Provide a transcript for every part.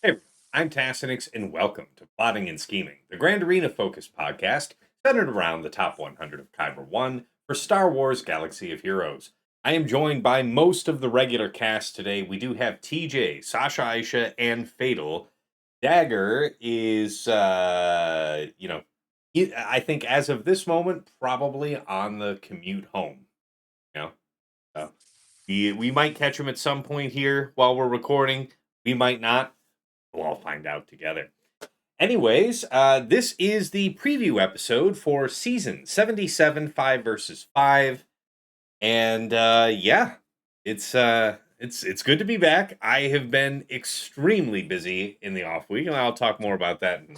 Hey, I'm Tassenix, and welcome to Plotting and Scheming, the Grand Arena focused podcast centered around the top 100 of Kyber 1 for Star Wars Galaxy of Heroes. I am joined by most of the regular cast today. We do have TJ, Sasha Aisha, and Fatal. Dagger is, I think as of this moment, probably on the commute home. You know, so we might catch him at some point here while we're recording. We might not. We'll all find out together. Anyways, this is the preview episode for season 77, 5 versus 5. And it's good to be back. I have been extremely busy in the off week, and I'll talk more about that in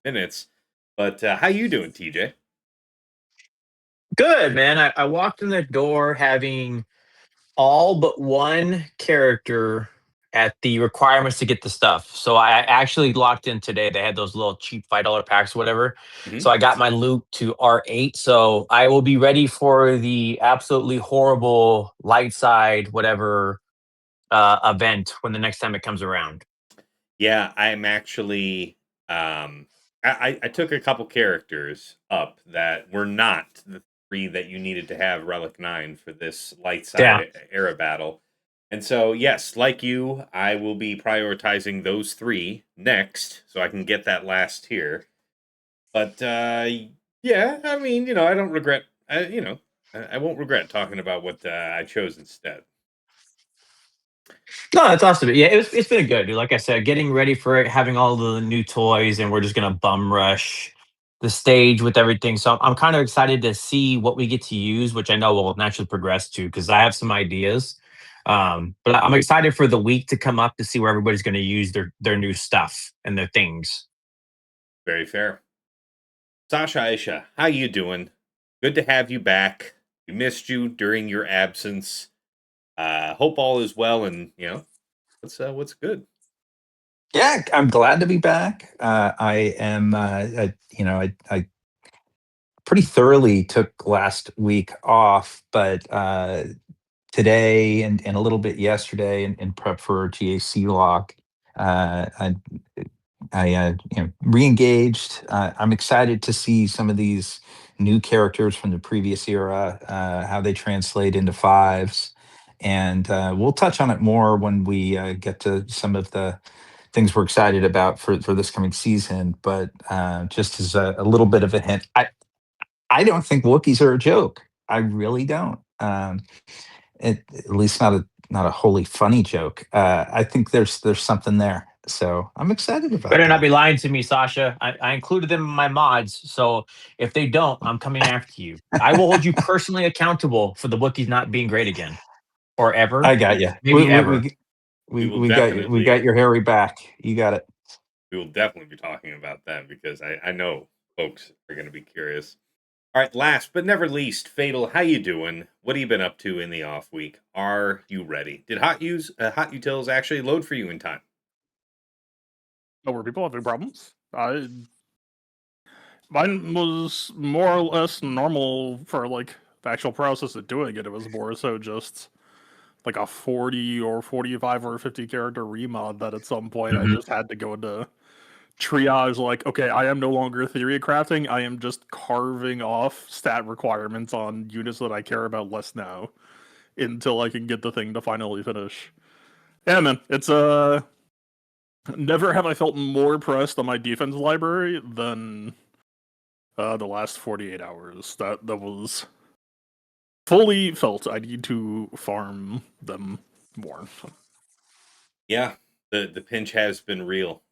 minutes. But how you doing, TJ? Good, man. I walked in the door having all but one character at the requirements to get the stuff. So I actually locked in today. They had those little cheap $5 packs, whatever. Mm-hmm. So I got my loot to R8. So I will be ready for the absolutely horrible light side, whatever event when the next time it comes around. Yeah, I'm actually I took a couple characters up that were not the three that you needed to have Relic 9 for this light side Yeah. era battle. And so yes, like you, I will be prioritizing those three next so I can get that last tier. But yeah, I mean, I don't regret I won't regret talking about what I chose instead. No, that's awesome. Yeah, it's been good, dude. Like I said, getting ready for it, having all the new toys, and we're just gonna bum rush the stage with everything. So I'm kind of excited to see what we get to use, which I know we'll naturally progress to because I have some ideas. But I'm excited for the week to come up to see where everybody's going to use their new stuff and their things. Very fair. Sasha Aisha, how you doing? Good to have you back. We missed you during your absence. Hope all is well, and what's good. Yeah, I'm glad to be back. I am, I pretty thoroughly took last week off, but today and a little bit yesterday in prep for GAC lock, I re-engaged. I'm excited to see some of these new characters from the previous era, how they translate into fives, and we'll touch on it more when we get to some of the things we're excited about for this coming season. But just as a little bit of a hint, I don't think Wookiees are a joke. I really don't. At least not a wholly funny joke. I think there's something there. So I'm excited about Better not that. be lying to me, Sasha. I included them in my mods, so if they don't, I'm coming after you. I will hold you personally accountable for the Wookiees not being great again, or ever, I got We you. maybe ever. we will We got definitely your Harry back. You got it. we will definitely be talking about that because I know folks are going to be curious. All right, last but never least, Fatal, how you doing? What have you been up to in the off week? Are you ready? Did Hot Utils actually load for you in time? Oh, were people having problems? Mine was more or less normal for like the actual process of doing it. It was more so just like a 40 or 45 or 50 character remod that at some point I Mhm. just had to go into triage like, okay, I am no longer theory crafting. I am just carving off stat requirements on units that I care about less now until I can get the thing to finally finish. Yeah, man, it's never have I felt more pressed on my defense library than the last 48 hours. That was fully felt. I need to farm them more. Yeah, the pinch has been real.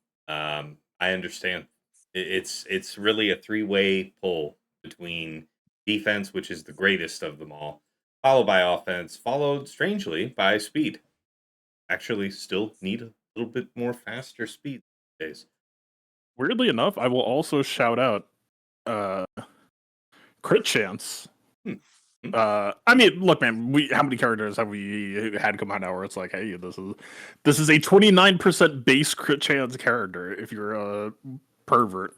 I understand. It's really a three-way pull between defense, which is the greatest of them all, followed by offense, followed strangely by speed. Actually, still need a little bit more faster speed these days. Weirdly enough, I will also shout out uh, crit chance. Hmm. I mean, look, man. How many characters have we had come out now where it's like, hey, this is a 29% base crit chance character. If you're a pervert,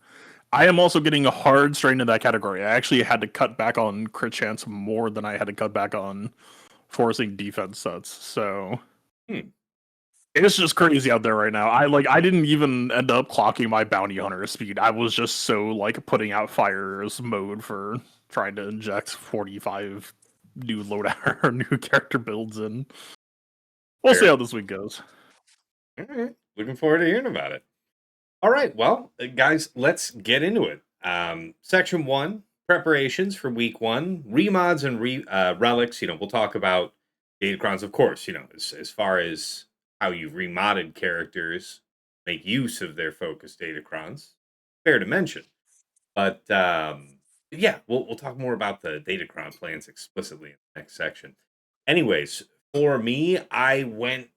I am also getting a hard strain in that category. I actually had to cut back on crit chance more than I had to cut back on forcing defense sets. So Hmm. It's just crazy out there right now. I didn't even end up clocking my bounty hunter speed. I was just so like putting out fires mode for trying to inject 45 new loadout or new character builds in. We'll see Fair. how this week goes. All right. Looking forward to hearing about it. All right. Well, guys, let's get into it. Section 1, preparations for week 1, remods and relics. We'll talk about Datacrons, of course, as far as how you've remodded characters, make use of their focused Datacrons. Fair to mention. But yeah, we'll talk more about the Datacron plans explicitly in the next section. Anyways, for me, I went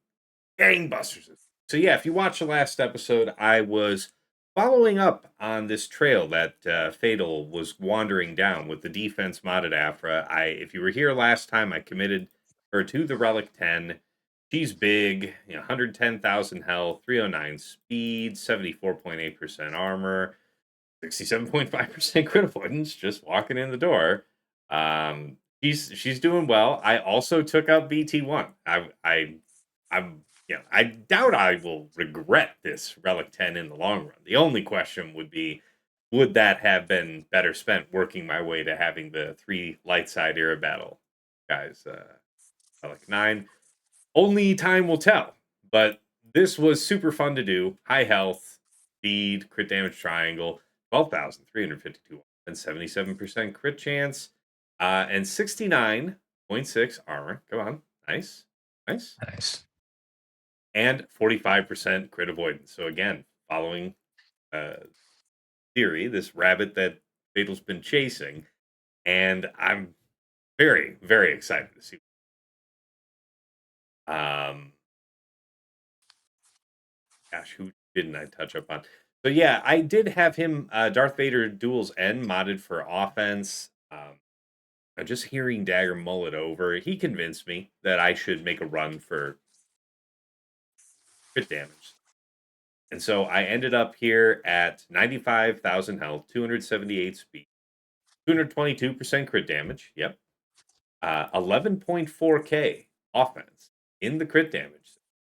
gangbusters. So yeah, if you watched the last episode, I was following up on this trail that Fatal was wandering down with the defense modded Afra. If you were here last time, I committed her to the Relic 10. She's big, 110,000 health, 309 speed, 74.8% armor, 67.5% crit avoidance, just walking in the door. She's doing well. I also took out BT1. I doubt I will regret this Relic 10 in the long run. The only question would be, would that have been better spent working my way to having the 3 light side era battle guys? Relic 9. Only time will tell. But this was super fun to do. High health, speed, crit damage triangle, 12,352 and 77% crit chance, and 69.6 armor. Come on. Nice. Nice. And 45% crit avoidance. So again, following theory, this rabbit that Fatal's been chasing, and I'm very, very excited to see. Gosh, who didn't I touch up on? So yeah, I did have him Darth Vader Duel's End modded for offense. Just hearing Dagger mull it over, he convinced me that I should make a run for crit damage. And so I ended up here at 95,000 health, 278 speed, 222% crit damage. Yep. 11.4k offense in the crit damage.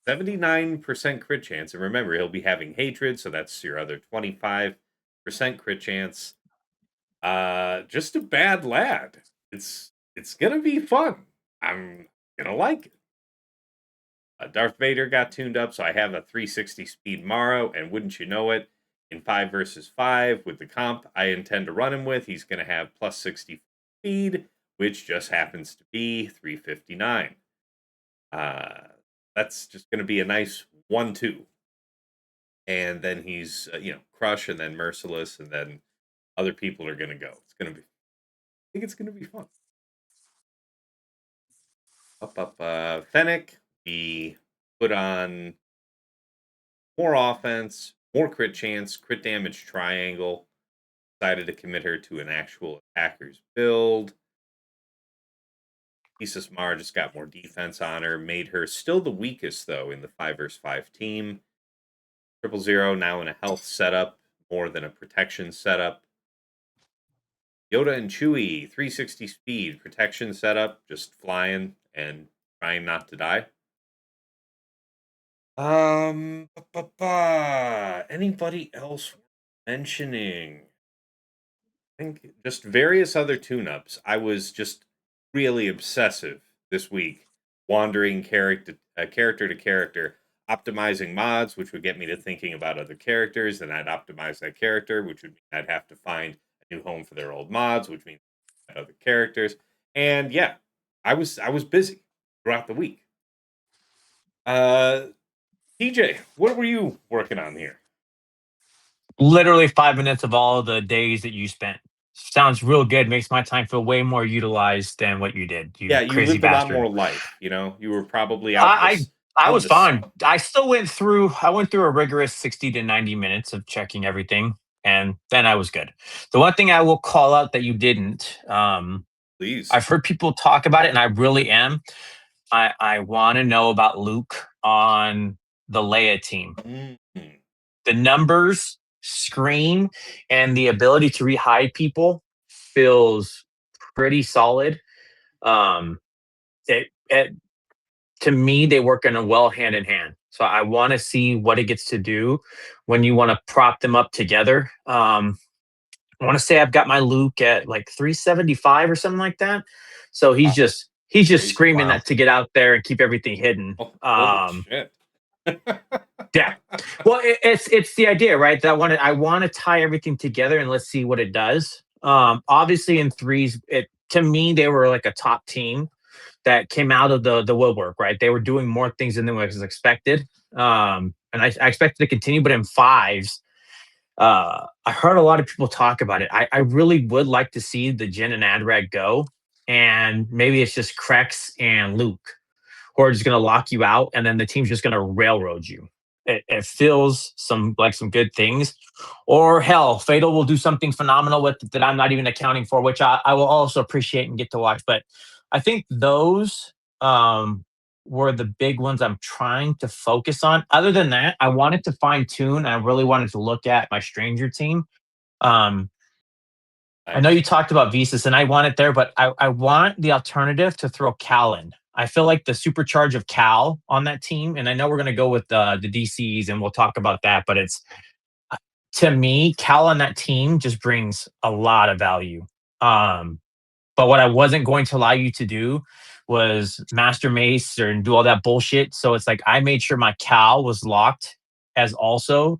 79% crit chance. And remember, he'll be having hatred, so that's your other 25% crit chance. Just a bad lad. It's gonna be fun. I'm gonna like it. Darth Vader got tuned up, so I have a 360 speed Maro, and wouldn't you know it, in 5 versus 5 with the comp I intend to run him with, he's going to have plus 60 speed, which just happens to be 359. That's just going to be a nice 1-2. And then he's, Crush, and then Merciless, and then other people are going to go. I think it's going to be fun. Fennec. We put on more offense, more crit chance, crit damage triangle. Decided to commit her to an actual attacker's build. Isis Mara just got more defense on her. Made her still the weakest, though, in the 5 vs 5 team. 000 now in a health setup, more than a protection setup. Yoda and Chewie, 360 speed, protection setup, just flying and trying not to die. Anybody else mentioning? I think just various other tune-ups. I was just really obsessive this week, wandering character to character, optimizing mods, which would get me to thinking about other characters, and I'd optimize that character, which would mean I'd have to find a new home for their old mods, which means other characters. And yeah, I was busy throughout the week. TJ, what were you working on here? Literally 5 minutes of all the days that you spent. Sounds real good. Makes my time feel way more utilized than what you did. You crazy lived bastard. a lot more life. You were probably out. I was fine. I still went through a rigorous 60 to 90 minutes of checking everything, and then I was good. The one thing I will call out that you didn't, please. I've heard people talk about it, and I really am. I want to know about Luke on the Leia team. Mm-hmm. The numbers scream, and the ability to rehide people feels pretty solid. to me, they work in a well hand in hand. So I want to see what it gets to do when you want to prop them up together. I want to say I've got my Luke at like 375 or something like that. So Wow, he's just crazy. screaming Wow. that to get out there and keep everything hidden. Oh, holy shit. Yeah. Well, it's the idea, right? That I want to tie everything together and let's see what it does. Obviously in threes, it to me they were like a top team that came out of the woodwork, right? They were doing more things than was expected. And I expected to continue, but in fives, I heard a lot of people talk about it. I really would like to see the Jin and Adrag go, and maybe it's just Krex and Luke who are just going to lock you out, and then the team's just going to railroad you. It feels some good things, or hell, Fatal will do something phenomenal with it that I'm not even accounting for, which I will also appreciate and get to watch. But I think those were the big ones I'm trying to focus on. Other than that, I wanted to fine tune. I really wanted to look at my Stranger team. Um, I know Nice. you talked about Visas, and I want it there, but I want the alternative to throw Cal in. I feel like the supercharge of Cal on that team, and I know we're going to go with the DCs, and we'll talk about that. But it's to me, Cal on that team just brings a lot of value. Um, but what I wasn't going to allow you to do was Master Mace or do all that bullshit. So it's like I made sure my Cal was locked as also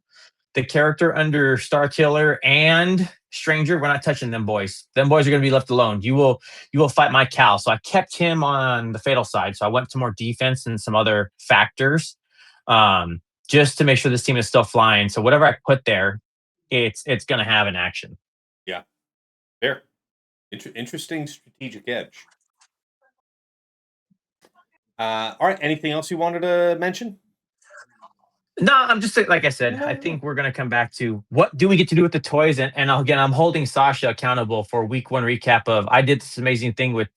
the character under Star Killer and Stranger. We're not touching them boys. Them boys are going to be left alone. You will fight my Cal. So I kept him on the Fatal side. So I went to more defense and some other factors, just to make sure this team is still flying. So whatever I put there, it's going to have an action. Yeah. Fair. Interesting strategic edge. All right. Anything else you wanted to mention? No, I'm just like I said, I think we're gonna come back to what do we get to do with the toys, and again, I'm holding Sasha accountable for week one recap of I did this amazing thing with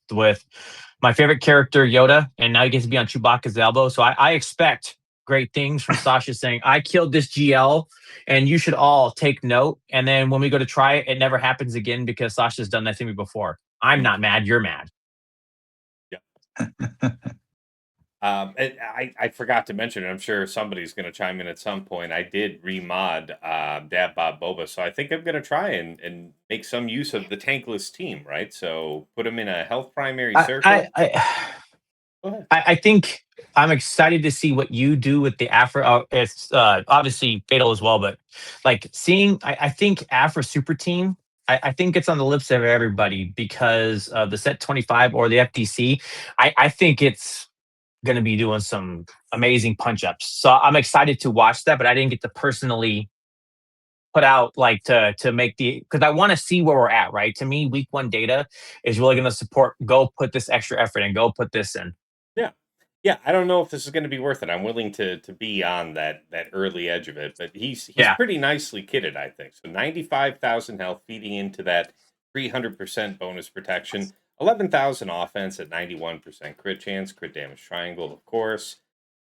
my favorite character Yoda, and now he gets to be on Chewbacca's elbow. So I expect great things from Sasha saying I killed this GL, and you should all take note. And then when we go to try it, it never happens again because Sasha's done that to me before. I'm not mad, you're mad. Yeah. And I forgot to mention, I'm sure somebody's going to chime in at some point. I did remod Dab Bob Boba, so I think I'm going to try and make some use of the tankless team, right? So put him in a health primary circle. Go ahead. I think I'm excited to see what you do with the Afro. It's obviously Fatal as well, but like seeing, I think Afro Super Team. I think it's on the lips of everybody because of the Set 25 or the FTC. I think it's going to be doing some amazing punch ups. So I'm excited to watch that, but I didn't get to personally put out like to make the because I want to see where we're at. Right, to me, week one data is really going to support. Go put this extra effort and go put this in. Yeah. Yeah, I don't know if this is going to be worth it. I'm willing to be on that early edge of it, but he's Yeah. pretty nicely kitted, I think. So 95,000 health feeding into that 300% bonus protection, 11,000 offense at 91% crit chance, crit damage triangle, of course.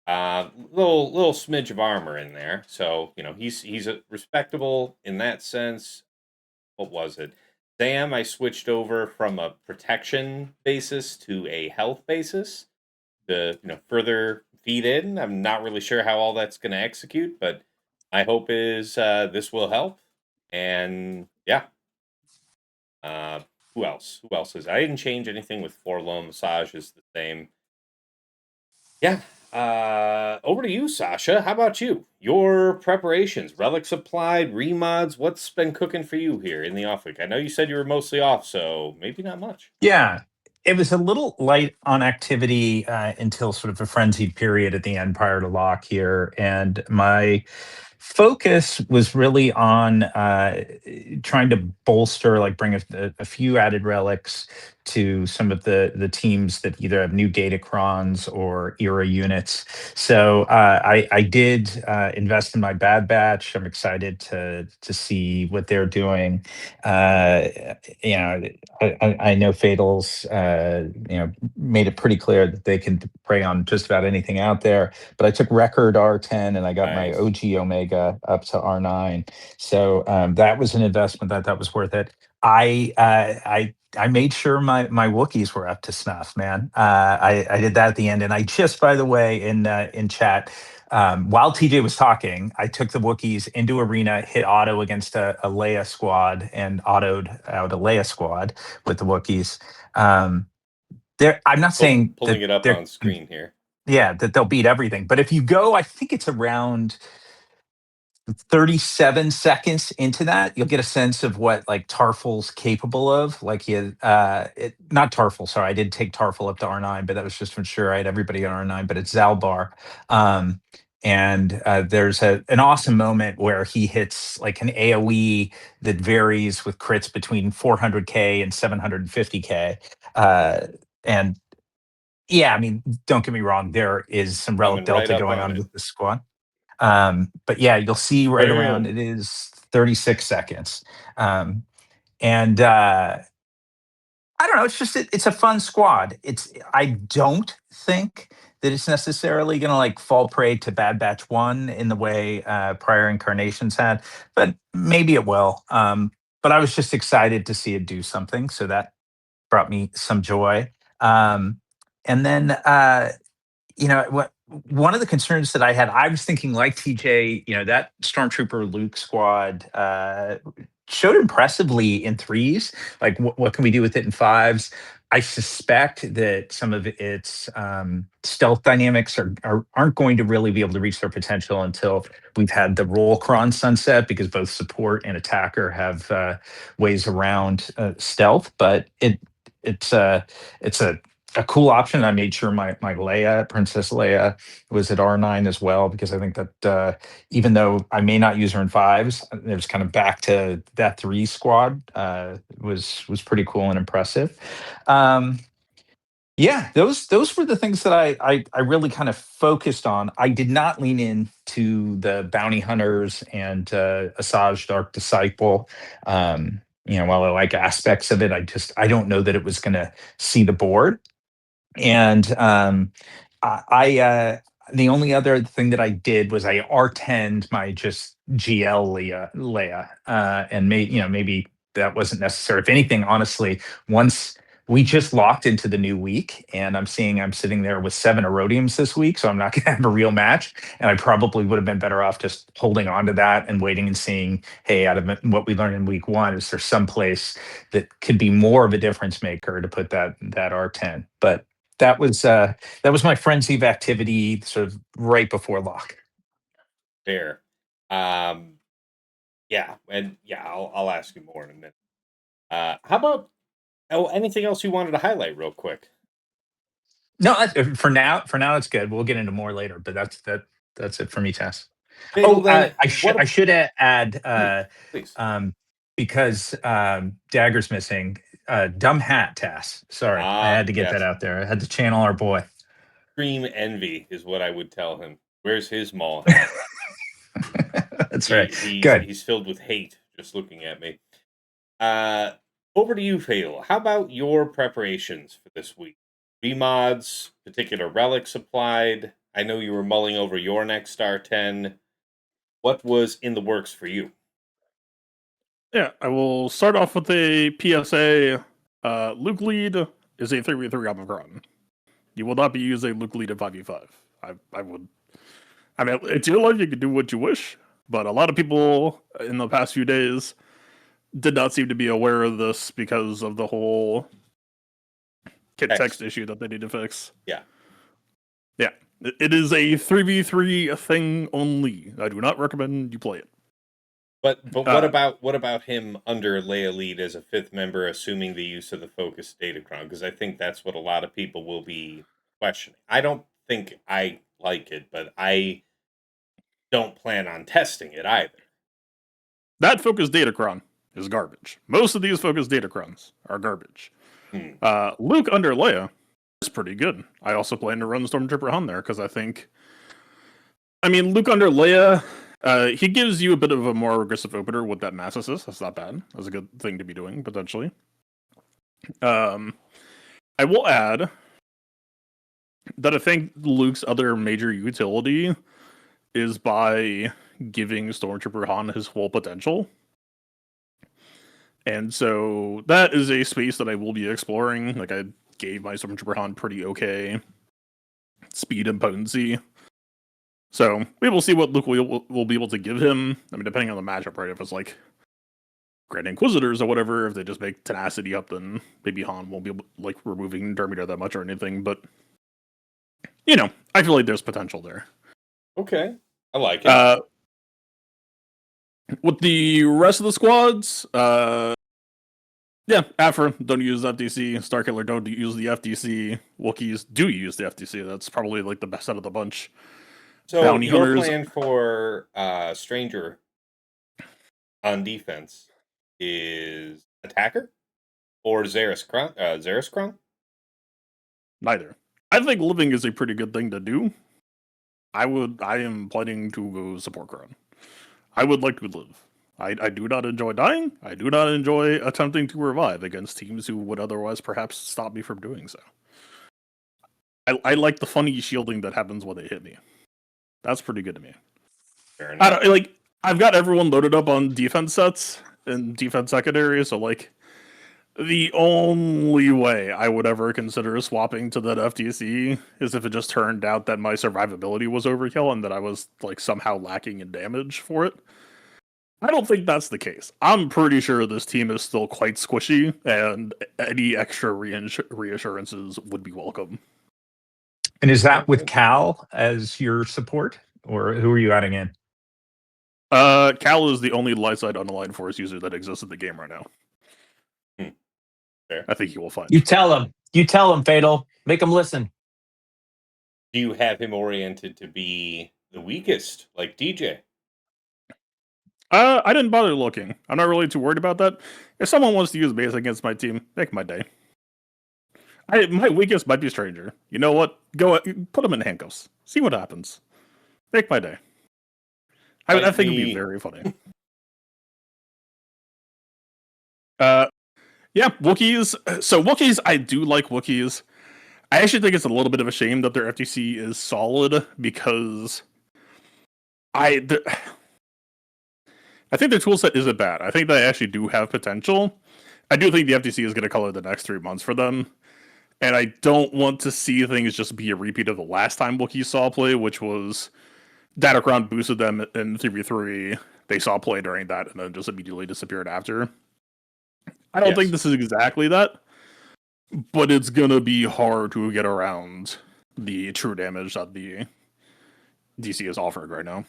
Little smidge of armor in there. So, he's a respectable in that sense. What was it? Sam, I switched over from a protection basis to a health basis to further feed in. I'm not really sure how all that's going to execute, but my hope is this will help. And yeah, who else? Who else is? I didn't change anything with Forlorn. Massage is the same. Yeah. Over to you, Sasha. How about you? Your preparations, relics applied, remods. What's been cooking for you here in the off week? I know you said you were mostly off, so maybe not much. Yeah, it was a little light on activity until sort of a frenzied period at the end prior to lock here. And my focus was really on trying to bolster, like bring a few added relics to some of the teams that either have new datacrons or era units. So I did invest in my Bad Batch. I'm excited to see what they're doing. You know, I know Fatals, made it pretty clear that they can prey on just about anything out there. But I took record R10 and I got my Nice. OG Omega up to R9. So that was an investment that was worth it. I I made sure my Wookiees were up to snuff, man. I did that at the end, and I just, by the way, in chat, while TJ was talking, I took the Wookiees into arena, hit auto against a Leia squad, and autoed out a Leia squad with the Wookiees. I'm not saying Pulling that it up they're on screen here. yeah, that they'll beat everything, but if you go, I think it's around 37 seconds into that, you'll get a sense of what like Tarful's capable of. Like not Tarful, sorry, I did take Tarful up to R9, but that was just to ensure I had everybody on R9, but it's Zalbar. And there's an awesome moment where he hits like an AoE that varies with crits between 400k and 750k. And yeah, I mean, don't get me wrong, there is some relic Coming right delta up going on on it. with the squad. But yeah, you'll see right around Bam. it is 36 seconds. And I don't know, it's just it's a fun squad. I don't think that it's necessarily going to like fall prey to Bad Batch 1 in the way prior incarnations had, but maybe it will. But I was just excited to see it do something, so that brought me some joy. And then what one of the concerns that I had, I was thinking like TJ, that Stormtrooper Luke squad showed impressively in threes. Like, what can we do with it in fives? I suspect that some of its stealth dynamics aren't going to really be able to reach their potential until we've had the roll cron sunset, because both support and attacker have ways around stealth. But it's a cool option. I made sure my Leia, Princess Leia, was at R9 as well, because I think that even though I may not use her in fives, it was kind of back to that three squad. Was pretty cool and impressive. Yeah, those were the things that I really kind of focused on. I did not lean into the bounty hunters and Asajj Dark Disciple. While I like aspects of it, I don't know that it was going to see the board. And the only other thing that I did was I R10'd my just GL Leia, and maybe that wasn't necessary. If anything, honestly, once we just locked into the new week, and I'm sitting there with 7 Erodiums this week, so I'm not going to have a real match, and I probably would have been better off just holding on to that and waiting and seeing, hey, out of what we learned in week 1, is there some place that could be more of a difference maker to put that R10? But that was my frenzy of activity sort of right before lock. Fair. Yeah, and yeah, I'll ask you more in a minute. How about anything else you wanted to highlight real quick? No, for now it's good. We'll get into more later, but that's it for me, Tess. Fatal, then, I should add please. because Dagger's missing. Dumb hat, Tess. Sorry, I had to get that out there. I had to channel our boy. Extreme envy is what I would tell him. Where's his mall hat? That's right. Good. Good. He's filled with hate just looking at me. Over to you, Fatal. How about your preparations for this week? Remods, particular relics applied. I know you were mulling over your next Star 10. What was in the works for you? Yeah, I will start off with a PSA. Luke lead is a 3v3 Omicron. You will not be using Luke lead at 5v5. I would. I mean, it's your life. You can do what you wish. But a lot of people in the past few days did not seem to be aware of this because of the whole kit text issue that they need to fix. Yeah. Yeah. It is a 3v3 thing only. I do not recommend you play it. But what about him under Leia lead as a 5th member, assuming the use of the focus datacron? Because I think that's what a lot of people will be questioning. I don't think I like it, but I don't plan on testing it either. That focus datacron is garbage. Most of these focus datacrons are garbage. Luke under Leia is pretty good. I also plan to run Stormtrooper Han there because Luke under Leia, he gives you a bit of a more aggressive opener with that mass assist. That's not bad. That's a good thing to be doing, potentially. I will add that I think Luke's other major utility is by giving Stormtrooper Han his full potential. And so that is a space that I will be exploring. Like, I gave my Stormtrooper Han pretty okay speed and potency. So we will see what Luke will be able to give him. I mean, depending on the matchup, right? If it's like Grand Inquisitors or whatever, if they just make tenacity up, then maybe Han won't be able, like, removing Dermida that much or anything. But, you know, I feel like there's potential there. Okay. I like it. With the rest of the squads, yeah, Afra, don't use FDC. Starkiller, don't use the FDC. Wookiees do use the FDC. That's probably like the best out of the bunch. So Bounty your Hunters. plan for Stranger on defense is attacker or Zaris Kron? Neither. I think living is a pretty good thing to do. I am planning to go support Kron. I would like to live. I do not enjoy dying. I do not enjoy attempting to revive against teams who would otherwise perhaps stop me from doing so. I like the funny shielding that happens when they hit me. That's pretty good to me. Fair enough. I've got everyone loaded up on defense sets and defense secondary, so like the only way I would ever consider swapping to that FTC is if it just turned out that my survivability was overkill and that I was like somehow lacking in damage for it. I don't think that's the case. I'm pretty sure this team is still quite squishy, and any extra reassurances would be welcome. And is that with Cal as your support, or who are you adding in? Cal is the only light side unaligned force user that exists in the game right now. Fair. I think you will find. You tell him, Fatal. Make him listen. Do you have him oriented to be the weakest, like DJ? I didn't bother looking. I'm not really too worried about that. If someone wants to use base against my team, make my day. My weakest might be Stranger. You know what? Go put him in handcuffs. See what happens. Make my day. I think it'd be very funny. Yeah, Wookiees. So Wookiees, I do like Wookiees. I actually think it's a little bit of a shame that their FTC is solid because I think their toolset isn't bad. I think they actually do have potential. I do think the FTC is going to color the next 3 months for them. And I don't want to see things just be a repeat of the last time Wookiees saw play, which was Datacron boosted them in 3v3. They saw play during that and then just immediately disappeared after. I don't think this is exactly that, but it's going to be hard to get around the true damage that the DC is offering right now.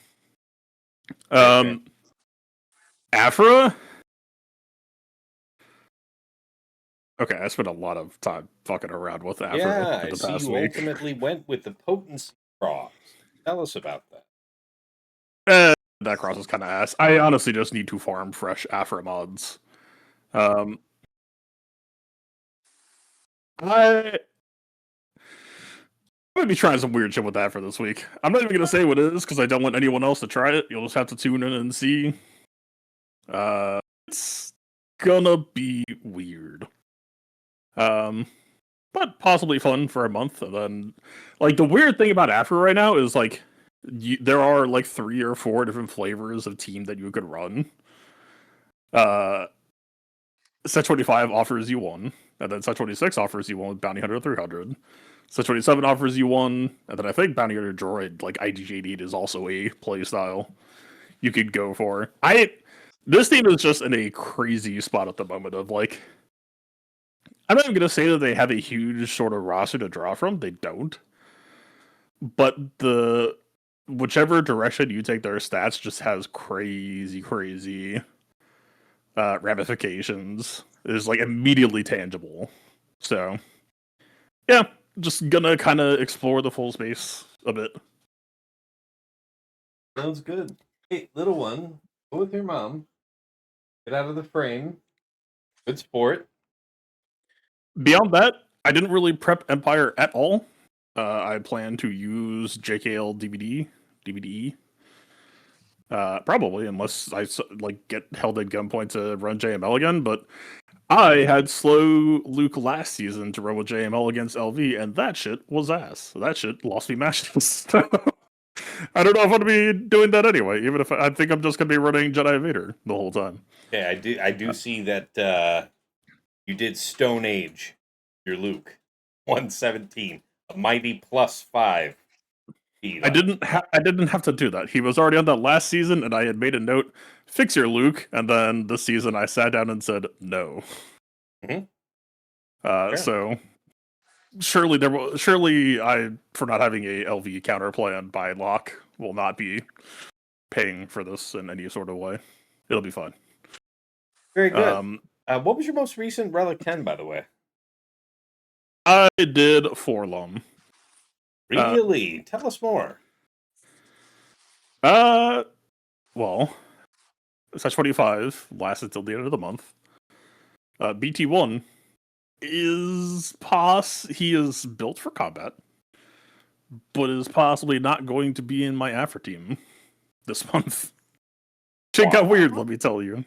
Afra? Okay, I spent a lot of time fucking around with Afra. Yeah, for the I past see you week. ultimately went with the potency cross. Tell us about that. That cross is kind of ass. I honestly just need to farm fresh Afra mods. I'm gonna be trying some weird shit with that for this week. I'm not even gonna say what it is because I don't want anyone else to try it. You'll just have to tune in and see. It's gonna be weird. But possibly fun for a month. And then, like, the weird thing about Afro right now is like there are like 3 or 4 different flavors of team that you could run. Set 25 offers you one, and then Set 26 offers you one with Bounty Hunter 300. Set 27 offers you one, and then I think Bounty Hunter Droid, like IDJ is also a playstyle you could go for. This team is just in a crazy spot at the moment of like, I'm not even going to say that they have a huge sort of roster to draw from. They don't. But whichever direction you take their stats just has crazy ramifications. Is like immediately tangible. So, yeah, just gonna kind of explore the full space a bit. Sounds good. Hey, little one, go with your mom. Get out of the frame. Good sport. Beyond that, I didn't really prep Empire at all. I plan to use JKL DVD. Probably, unless I like get held at gunpoint to run JML again. But I had slow Luke last season to run with JML against LV, and that shit was ass. That shit lost me matches. I don't know if I'm gonna be doing that anyway. Even if I think I'm just gonna be running Jedi Vader the whole time. Yeah, I do see that you did Stone Age your Luke 117, a mighty +5 speed I on it. didn't have to do that. He was already on that last season, and I had made a note, fix your Luke, and then this season I sat down and said no. Mhm. Sure. So surely I, for not having a LV counter plan by lock, will not be paying for this in any sort of way. It'll be fine. Very good. What was your most recent Relic 10, by the way? I did Forlum. Really? Tell us more. Well, Such 25 lasts until the end of the month. BT1 is he is built for combat, but is possibly not going to be in my Afro team this month. Shit got weird, let me tell you.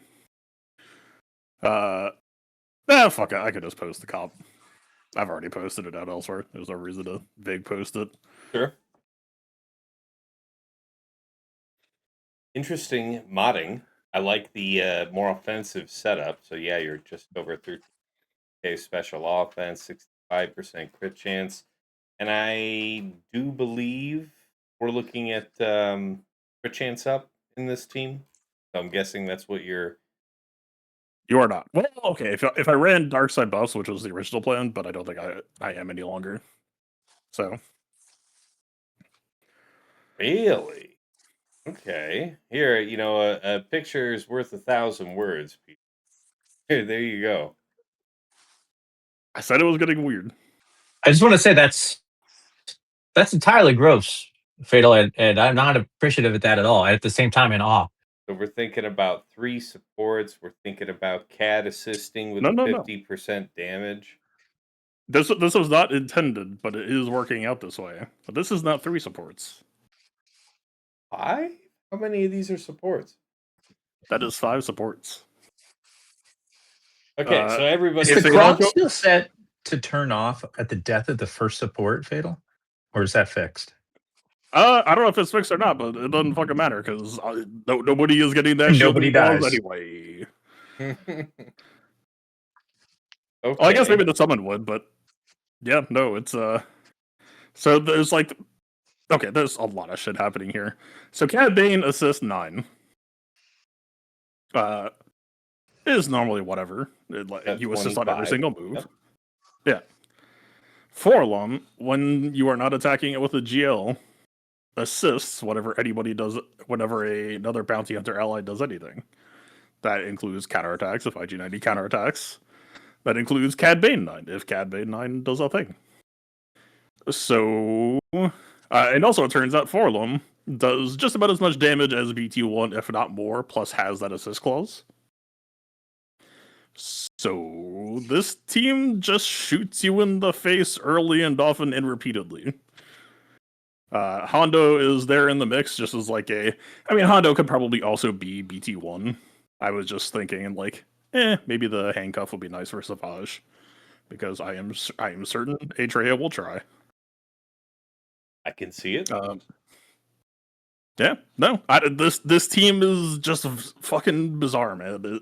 Fuck it, I could just post the comp. I've already posted it out elsewhere. There's no reason to vague post it. Sure. Interesting modding. I like the more offensive setup. So yeah, you're just over 13k special offense, 65% crit chance, and I do believe we're looking at crit chance up in this team. So I'm guessing that's what you're. You are not. Well, okay, if I ran Dark Side buffs, which was the original plan, but I don't think I am any longer. So. Really? Okay. Here, a picture is worth 1,000 words. Here, there you go. I said it was getting weird. I just want to say that's entirely gross, Fatal, and I'm not appreciative of that at all. At the same time, in awe. So we're thinking about 3 supports. We're thinking about CAD assisting with No. 50% damage. This was not intended, but it is working out this way. But this is not 3 supports. 5? How many of these are supports? That is 5 supports. Okay, so everybody. Is the they don't clock still set to turn off at the death of the first support, Fatal? Or is that fixed? I don't know if it's fixed or not, but it doesn't fucking matter because nobody is getting that Nobody shielding clause dies. anyway. Okay. Well, I guess maybe the summon would, but yeah, no, it's So there's there's a lot of shit happening here. So Cad Bane assist 9. Is normally whatever. You assist on every 25. single move. Yep. Yeah. Forlum, when you are not attacking it with a GL, assists whatever anybody does whenever another bounty hunter ally does anything. That includes counterattacks if IG90 counterattacks. That includes Cad Bane 9 if Cad Bane 9 does a thing. So, and also it turns out Forlum does just about as much damage as BT1, if not more, plus has that assist clause. So this team just shoots you in the face early and often and repeatedly. Hondo is there in the mix, just as Hondo could probably also be BT1. I was just thinking, maybe the handcuff would be nice for Savage, because I am certain Atreya will try. I can see it. Yeah, no, this team is just fucking bizarre, man.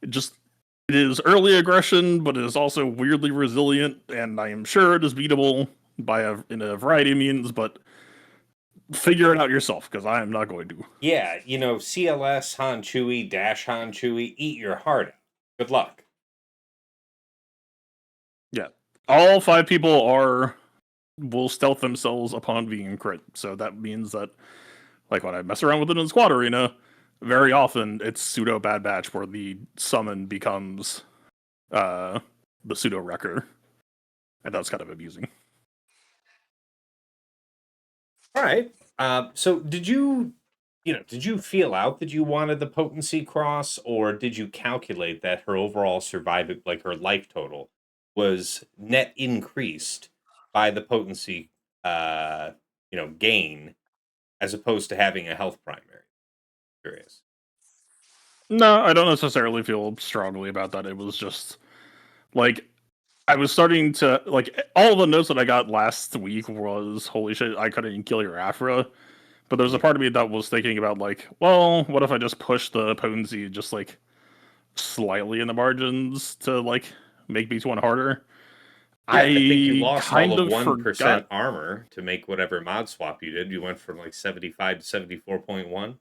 It is early aggression, but it is also weirdly resilient, and I am sure it is beatable in a variety of means, but figure it out yourself, because I am not going to. Yeah, CLS Han Chewie, Dash Han Chewie, eat your heart out. Good luck. Yeah. All 5 people will stealth themselves upon being crit, so that means that, when I mess around with it in the squad arena, very often it's pseudo bad batch where the summon becomes the pseudo wrecker, and that's kind of amusing. All right. So did you feel out that you wanted the potency cross, or did you calculate that her overall surviving, her life total, was net increased by the potency, gain, as opposed to having a health primary? Curious. No, I don't necessarily feel strongly about that. It was just I was starting to all the notes that I got last week was, holy shit, I couldn't kill your Afra. But there's a part of me that was thinking about like, well, what if I just push the potency just like slightly in the margins to like make B1 harder? Yeah, I think you I lost all kind of of 1% forgot. armor to make whatever mod swap you did. You went from like 75 to 74.1.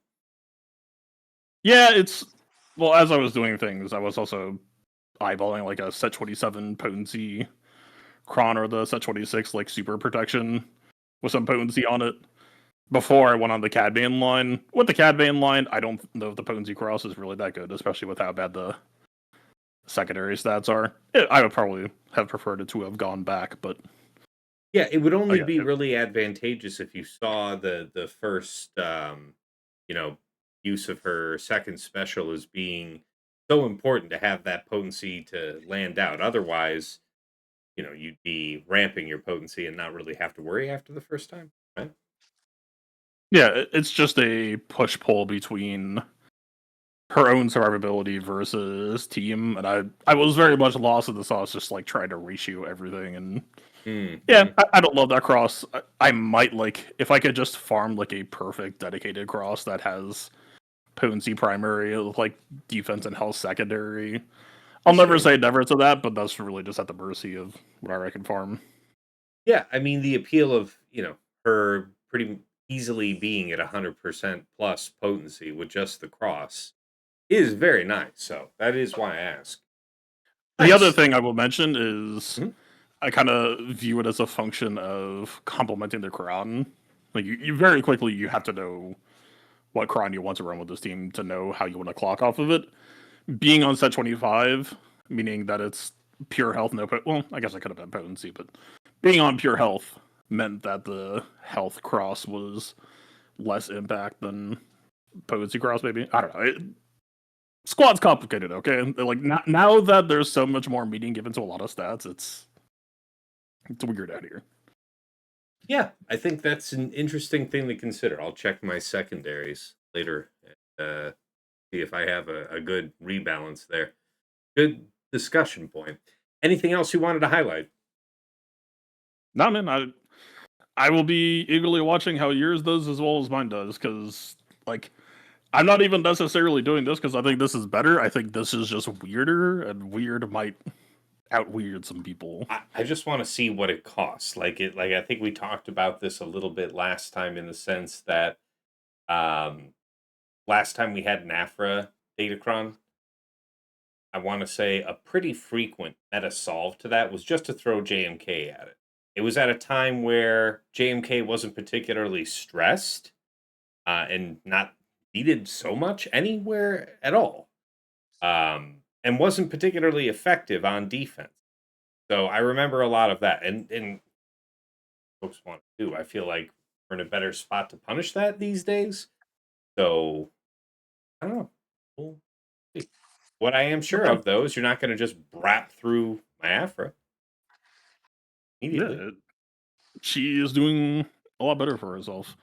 Yeah, it's well, as I was doing things, I was also eyeballing like a set 27 potency cron or the set 26 like super protection with some potency on it before I went on the Cad Bane line. With the Cad Bane line, I don't know if the potency cross is really that good, especially with how bad the secondary stats are. I would probably have preferred it to have gone back, but Yeah, it would only again, be really advantageous if you saw the first you know, use of her second special as being so important to have that potency to land out. Otherwise, you'd be ramping your potency and not really have to worry after the first time, right? yeah, it's just a push pull between her own survivability versus team, and I was very much lost in the sauce, just like trying to ratio everything, and yeah, Mm-hmm. I don't love that cross. I might like if I could just farm like a perfect dedicated cross that has potency primary with like defense and health secondary. I'll never Sure. say never to that, but that's really just at the mercy of whatever I can farm. Yeah, I mean the appeal of her pretty easily being at 100% plus potency with just the cross is very nice. So that is why I ask. The other Nice. thing I will mention is Mhm. I kind of view it as a function of complementing the Quran. Like you very quickly you have to know what Quran you want to run with this team to know how you want to clock off of it. Being on set 25, meaning that it's pure health, well, I guess I could have been potency, but being on pure health meant that the health cross was less impact than potency cross. Maybe I don't know. Squad's complicated, okay? Like now that there's so much more meaning given to a lot of stats, it's weird out here. Yeah, I think that's an interesting thing to consider. I'll check my secondaries later and see if I have a good rebalance there. Good discussion point. Anything else you wanted to highlight? No, man, I will be eagerly watching how yours does as well as mine does, because like I'm not even necessarily doing this because I think this is better. I think this is just weirder, and weird might out weird some people. I just want to see what it costs. Like I think we talked about this a little bit last time in the sense that um last time we had an Afra Datacron, I want to say a pretty frequent meta solve to that was just to throw JMK at it. It was at a time where JMK wasn't particularly stressed and not needed so much anywhere at all, and wasn't particularly effective on defense. So I remember a lot of that, and folks want to do. I feel like we're in a better spot to punish that these days. So I don't know. We'll see. What I am sure Okay. of though is you're not going to just brap through my Afra immediately. Yeah, she is doing a lot better for herself.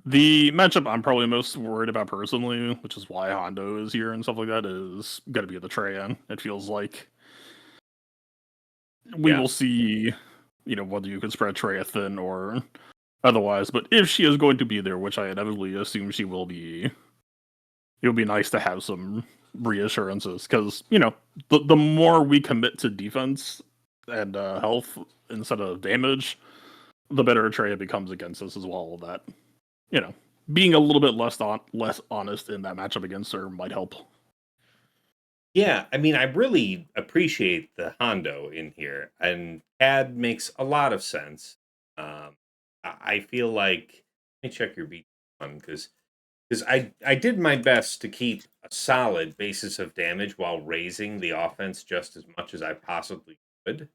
The matchup I'm probably most worried about personally, which is why Hondo is here and stuff like that, is going to be the Treyan. It feels like we Yeah. will see, whether you can spread Treya thin or otherwise. But if she is going to be there, which I inevitably assume she will be, it would be nice to have some reassurances because the more we commit to defense and health instead of damage, the better Treya becomes against us as well. That being a little bit less honest in that matchup against her might help. Yeah, I mean, I really appreciate the Hondo in here, and CAD makes a lot of sense. I feel like let me check your beat one because I did my best to keep a solid basis of damage while raising the offense just as much as I possibly could.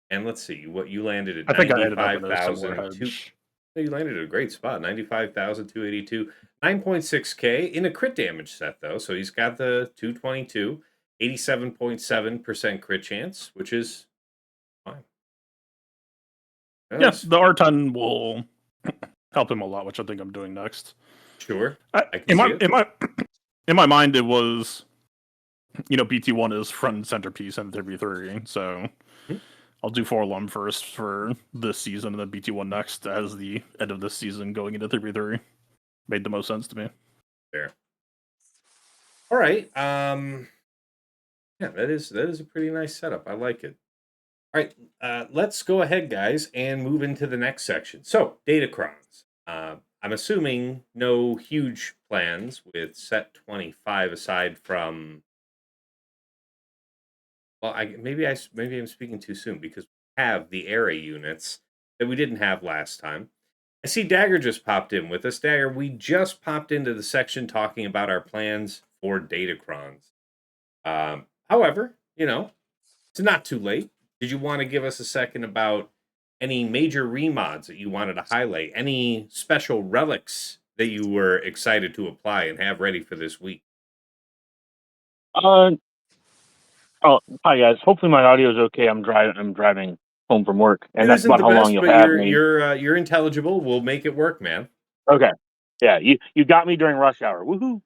And let's see what you landed at I think I ended up in a similar 95,002. hedge. You landed at a great spot, 95,282, 9.6K in a crit damage set though. So he's got the 222, 87.7% crit chance, which is fine. Yeah, That's the R10 will help him a lot, which I think I'm doing next. sure. I, I can in see my it. in my in my mind, it was BT1 is front and centerpiece in 3v3, so Hmm. I'll do Forlum first for this season, and then BT1 next as the end of this season going into 3v3. made the most sense to me. Fair. All right. Yeah, that is a pretty nice setup. I like it. All right, let's go ahead, guys, and move into the next section. So, Datacrons. I'm assuming no huge plans with set 25 aside from. Well, maybe I'm speaking too soon because we have the area units that we didn't have last time. I see Dagger just popped in with us. Dagger, we just popped into the section talking about our plans for Datacrons. However, it's not too late. Did you want to give us a second about any major remods that you wanted to highlight? Any special relics that you were excited to apply and have ready for this week? Oh, hi guys. Hopefully my audio is okay. I'm driving home from work, and It that's isn't about the how long best, you'll but have me. you're intelligible. We'll make it work, man. Okay. Yeah, you got me during rush hour. Woohoo.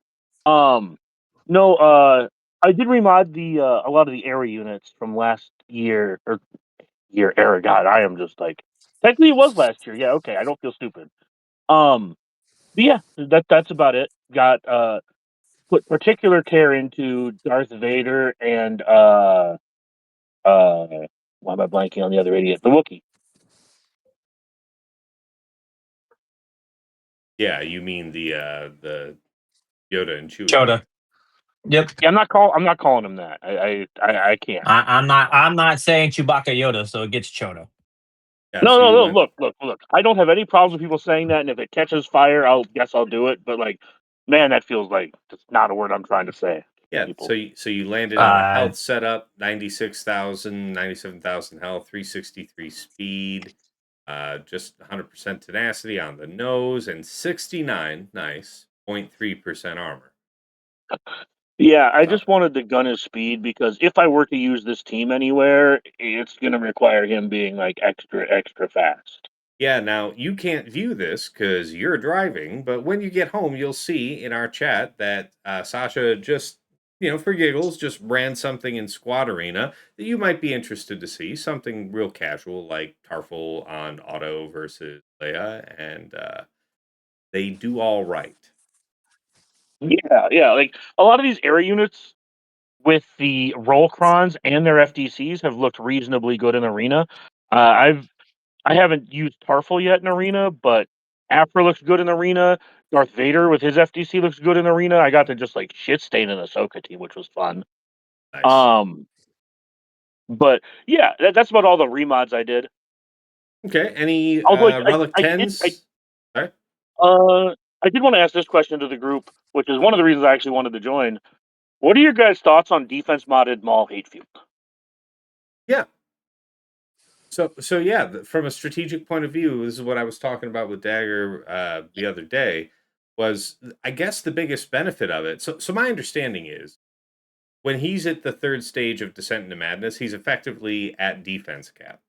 No, I did remod the a lot of the area units from last year or year era. God, I am just like technically it was last year. Yeah, okay. I don't feel stupid. But yeah, that's about it. Got put particular care into Darth Vader and why am I blanking on the other idiot? The Wookiee. Yeah, you mean the Yoda and Chewie. Choda. Yep. Yeah, I'm not calling him that. I can't. I'm not saying Chewbacca Yoda, so it gets Choda. Yeah, No, so no, you no. went- Look. I don't have any problems with people saying that, and if it catches fire, I'll do it. But like, man, that feels like it's not a word I'm trying to say. Yeah, People. so you landed on a Uh, health setup, 96,000, 97,000 health, 363 speed, just 100% tenacity on the nose, and 69, nice, 0.3% armor. Yeah, I So, just wanted to gun his speed because if I were to use this team anywhere, it's gonna require him being like extra fast. yeah, now you can't view this because you're driving, but when you get home, you'll see in our chat that Sasha just, for giggles, just ran something in Squad Arena that you might be interested to see. Something real casual like Tarful on Auto versus Leia, and they do all right. Yeah. Like a lot of these area units with the Rollcrons and their FDCs have looked reasonably good in Arena. I haven't used Tarful yet in Arena, but Afra looks good in Arena. Darth Vader with his FDC looks good in Arena. I got to just like shit stain an Ahsoka team, which was fun. Nice. But yeah, that's about all the remods I did. Okay, any Although Relic I 10s? Sorry? I did want to ask this question to the group, which is one of the reasons I actually wanted to join. What are your guys' thoughts on defense modded Maul Hatefield? Yeah. So yeah, from a strategic point of view, this is what I was talking about with Dagger the other day. Was I guess the biggest benefit of it. So my understanding is when he's at the third stage of Descent into Madness, he's effectively at defense cap.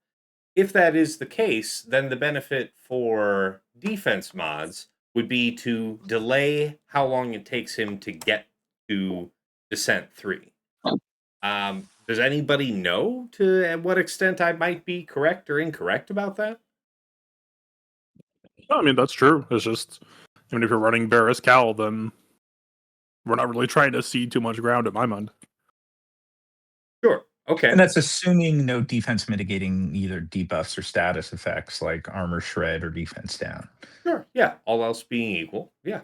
If that is the case, then the benefit for defense mods would be to delay how long it takes him to get to Descent 3. Does anybody know to what extent I might be correct or incorrect about that? No, I mean that's true. It's just even if you're running Barris Cal, then we're not really trying to cede too much ground in my mind. Sure. Okay. And that's assuming no defense mitigating either debuffs or status effects like armor shred or defense down. Sure. Yeah. All else being equal. Yeah.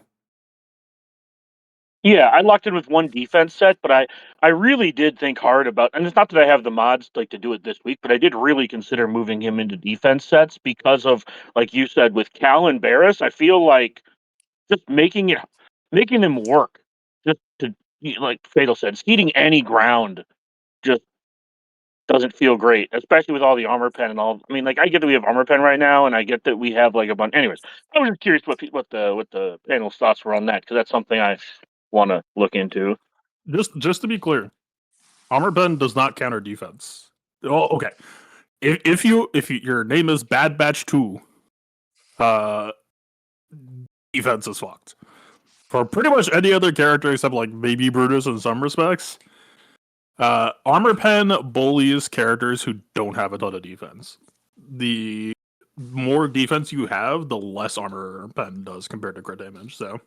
Yeah, I locked in with one defense set, but I really did think hard about, and it's not that I have the mods like to do it this week, but I did really consider moving him into defense sets because of, like you said, with Cal and Barris, I feel like just making them work, just to like Fatal said, ceding any ground just doesn't feel great, especially with all the armor pen and all. I mean, like I get that we have armor pen right now, and I get that we have like a bunch. Anyways, I was just curious what the panel's thoughts were on that because that's something I want to look into. Just to be clear, armor pen does not counter defense. Oh, okay. If your name is Bad Batch 2, defense is fucked. For pretty much any other character except like maybe Brutus in some respects, armor pen bullies characters who don't have a ton of defense. The more defense you have, the less armor pen does compared to crit damage. So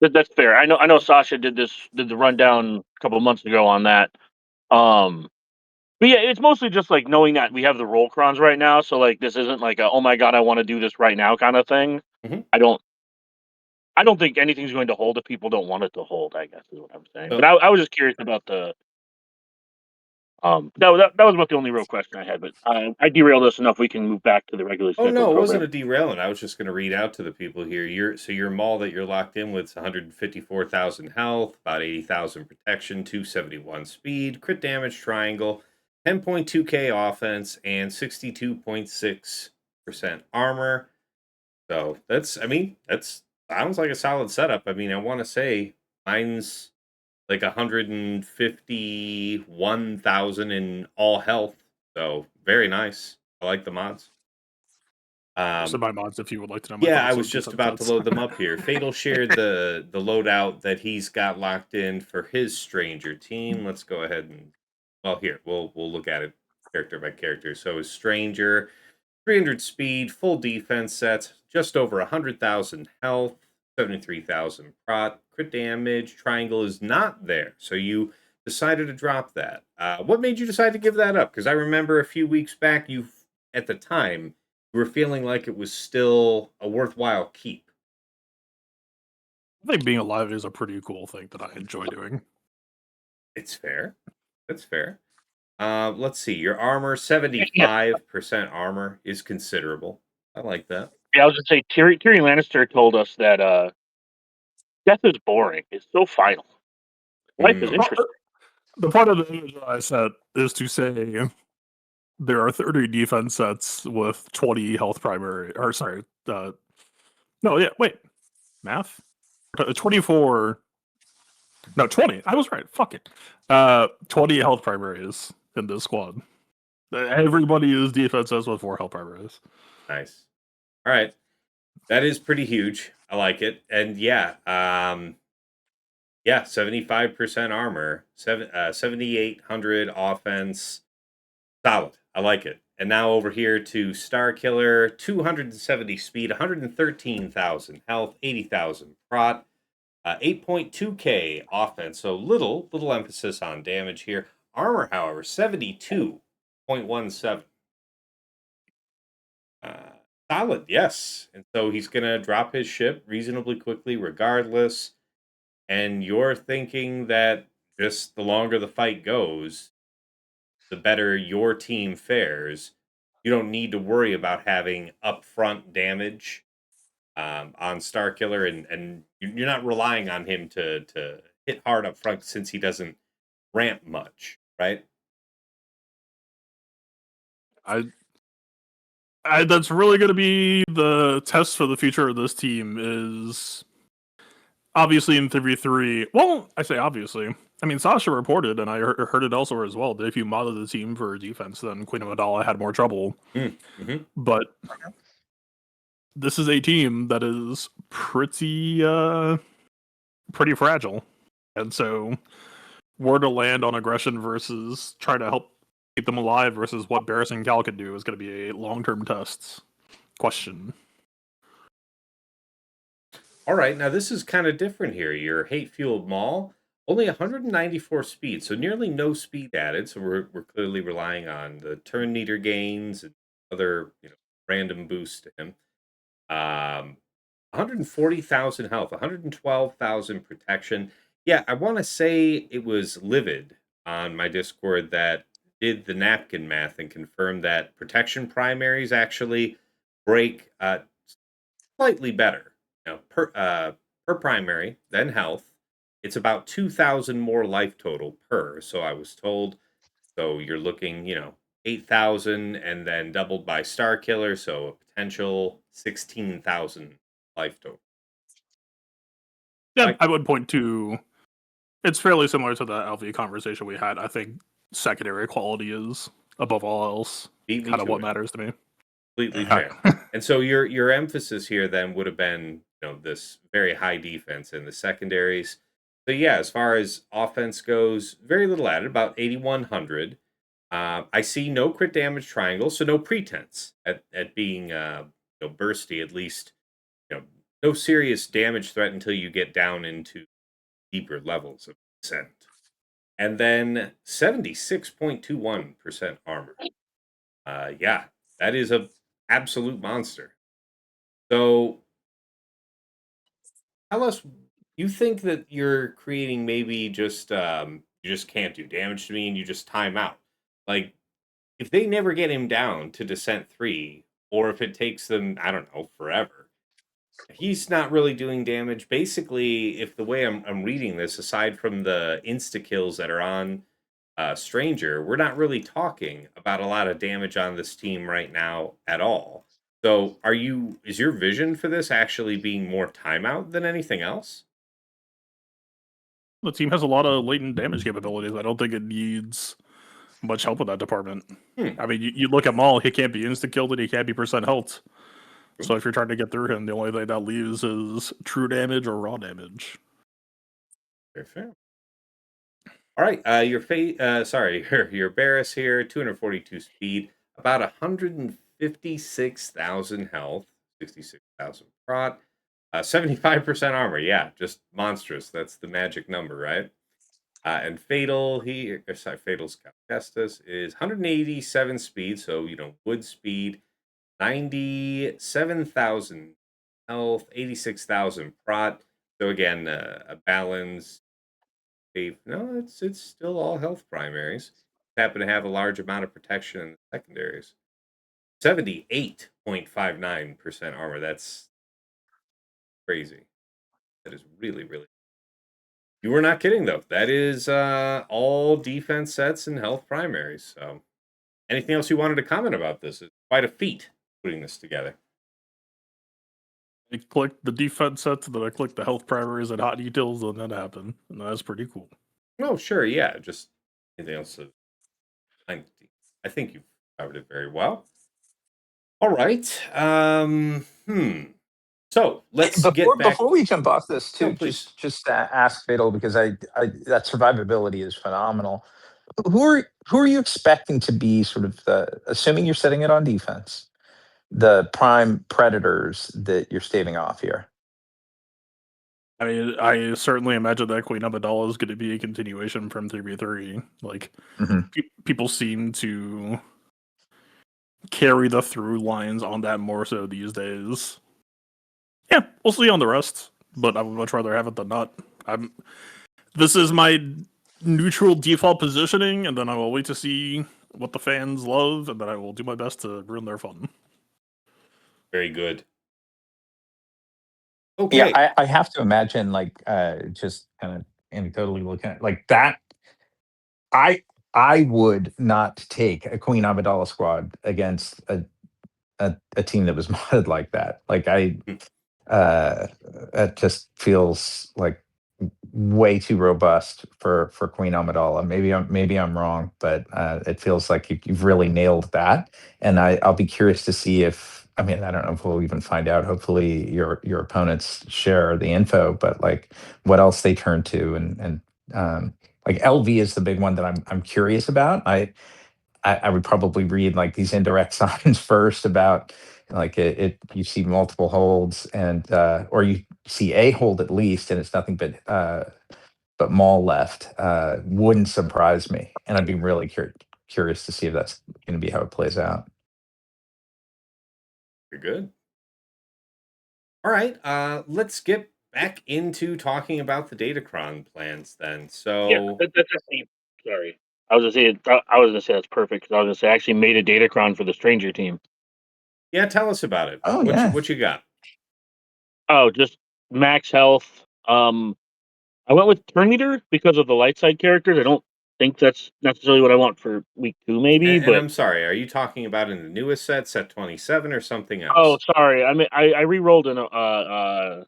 That's fair. I know Sasha did the rundown a couple months ago on that. But yeah, it's mostly just like knowing that we have the roll crons right now, so like this isn't like a oh my god I want to do this right now kind of thing. Mhm. I don't think anything's going to hold if people don't want it to hold. I guess is what I'm saying. So- But I was just curious about the that was about the only real question I had. But I derailed us enough. We can move back to the regularly Oh scheduled no, it program. wasn't a derailing. I was just going to read out to the people here. Your mall that you're locked in with is 154,000 health, about 80,000 protection, 271 speed, crit damage triangle, 10.2k offense, and 62.6% armor. So that sounds like a solid setup. I mean, I want to say mine's like 151,000 in all health. So very nice. I like the mods. so my mods, if you would like to know my Yeah, thoughts I on was just defense about to sets. load them up here. Fatal shared the loadout that he's got locked in for his Stranger team. Let's go ahead and here we'll look at it character by character. So his Stranger, 300 speed, full defense sets, just over 100,000 health, 73,000 prot, crit damage. Triangle is not there, so you decided to drop that. What made you decide to give that up? Because I remember a few weeks back, at the time you were feeling like it was still a worthwhile keep. I think being alive is a pretty cool thing that I enjoy doing. It's fair. That's fair. Let's see. Your armor, 75% armor is considerable. I like that. Yeah, I was gonna say Tyrion Lannister told us that death is boring. It's so final. Life is Mm. interesting. The part of the image that I set is to say there are 30 defense sets with 20 health primary. Or sorry, no, yeah, wait, math. 24. No, 20. I was right. Fuck it. 20 health primaries in this squad. Everybody is defense sets with 4 health primaries. Nice. All right. That is pretty huge. I like it. And yeah, 75% armor, 7,800 offense. Solid. I like it. And now over here to Star Killer, 270 speed, 113,000 health, 80,000 prot, 8.2k offense. So little emphasis on damage here. Armor, however, 72.17. Solid, yes. And so he's going to drop his ship reasonably quickly, regardless. And you're thinking that just the longer the fight goes, the better your team fares. You don't need to worry about having upfront damage on Starkiller, and you're not relying on him to hit hard up front since he doesn't ramp much, right? That's really going to be the test for the future of this team. Is obviously in 3v3. Well, I say obviously. I mean, Sasha reported, and I heard it elsewhere as well, that if you modded the team for defense, then Queen Amidala had more trouble. Mm-hmm. But this is a team that is pretty fragile, and so where to land on aggression versus trying to help keep them alive versus what Barris and Cal could do is going to be a long-term test question. All right, now this is kind of different here. Your hate-fueled maul, only 194 speed, so nearly no speed added. So we're clearly relying on the turn meter gains and other random boosts to him. 140,000 health, 112,000 protection. Yeah, I want to say it was Livid on my Discord that did the napkin math and confirmed that protection primaries actually break slightly better. Per primary than health. It's about 2,000 more life total per. So I was told. So you're looking, 8,000 and then doubled by Star Killer, so a potential 16,000 life total. Yeah, I would point to. It's fairly similar to the LV conversation we had. I think secondary quality is above all else kind of what matters to me. Completely fair. And so your emphasis here then would have been, this very high defense in the secondaries. So yeah, as far as offense goes, very little added, about 8,100. I see no crit damage triangle, so no pretense at being bursty. At least no serious damage threat until you get down into deeper levels of descent. And then 76.21% armor. Yeah, that is a absolute monster. So tell us, you think that you're creating maybe just you just can't do damage to me and you just time out. Like if they never get him down to descent 3, or if it takes them, I don't know, forever, he's not really doing damage. Basically, if the way I'm reading this, aside from the insta kills that are on Stranger, we're not really talking about a lot of damage on this team right now at all. So, is your vision for this actually being more timeout than anything else? The team has a lot of latent damage capabilities. I don't think it needs much help with that department. I mean, you look at Maul, he can't be insta-killed and he can't be percent health. So if you're trying to get through him, the only thing that leaves is true damage or raw damage. Very fair. All right, your Barris here, 242 speed, about 156,000 health, 66,000 prot, 75% armor. Yeah, just monstrous. That's the magic number, right? And Fatal's Calcestus is 187 speed, so wood speed, 97,000 health, 86,000 prot. So again, a balance. No, it's still all health primaries. Happen to have a large amount of protection in the secondaries. 78.59% armor. That's crazy. That is really, really. You were not kidding though. That is all defense sets and health primaries. So, anything else you wanted to comment about this? It's quite a feat putting this together. I clicked the defense sets, then I clicked the health primaries and hot details, and that happened. And that's pretty cool. Oh, sure, yeah. Just anything else? I think you've covered it very well. All right. So let's get back. Before we jump off this too, No, please. just ask Fatal, because I that survivability is phenomenal. Who are you expecting to be sort of assuming you're setting it on defense, the prime predators that you're staving off here? I mean, I certainly imagine that Queen Amidala is going to be a continuation from 3v3. Like, people seem to carry the through lines on that more so these days. Yeah, we'll see on the rest, but I would much rather have it than not. This is my neutral default positioning, and then I will wait to see what the fans love, and then I will do my best to ruin their fun. Very good. Okay. Yeah, I have to imagine, like, just kind of anecdotally looking at like that. I would not take a Queen Amidala squad against a team that was modded like that. Like it just feels like way too robust for Queen Amidala. Maybe I'm wrong, but it feels like you've really nailed that. And I'll be curious to see if, I mean, I don't know if we'll even find out. Hopefully your opponents share the info, but like what else they turn to, and like LV is the big one that I'm curious about. I would probably read like these indirect signs first about like you see multiple holds, and or you see a hold at least, and it's nothing but Maul left. Wouldn't surprise me, and I'd be really curious to see if that's going to be how it plays out. Very good. All right, let's get back into talking about the Datacron plans then. So Yeah, that's actually, sorry. I was gonna say that's perfect, because I was gonna say I actually made a Datacron for the Stranger team. yeah, tell us about it. Oh, yeah. What you got? Oh, just max health. I went with Turn Leader because of the light side characters. I don't think that's necessarily what I want for week 2, maybe. And but I'm sorry, are you talking about in the newest set 27, or something else? Oh, sorry. I mean, I re-rolled a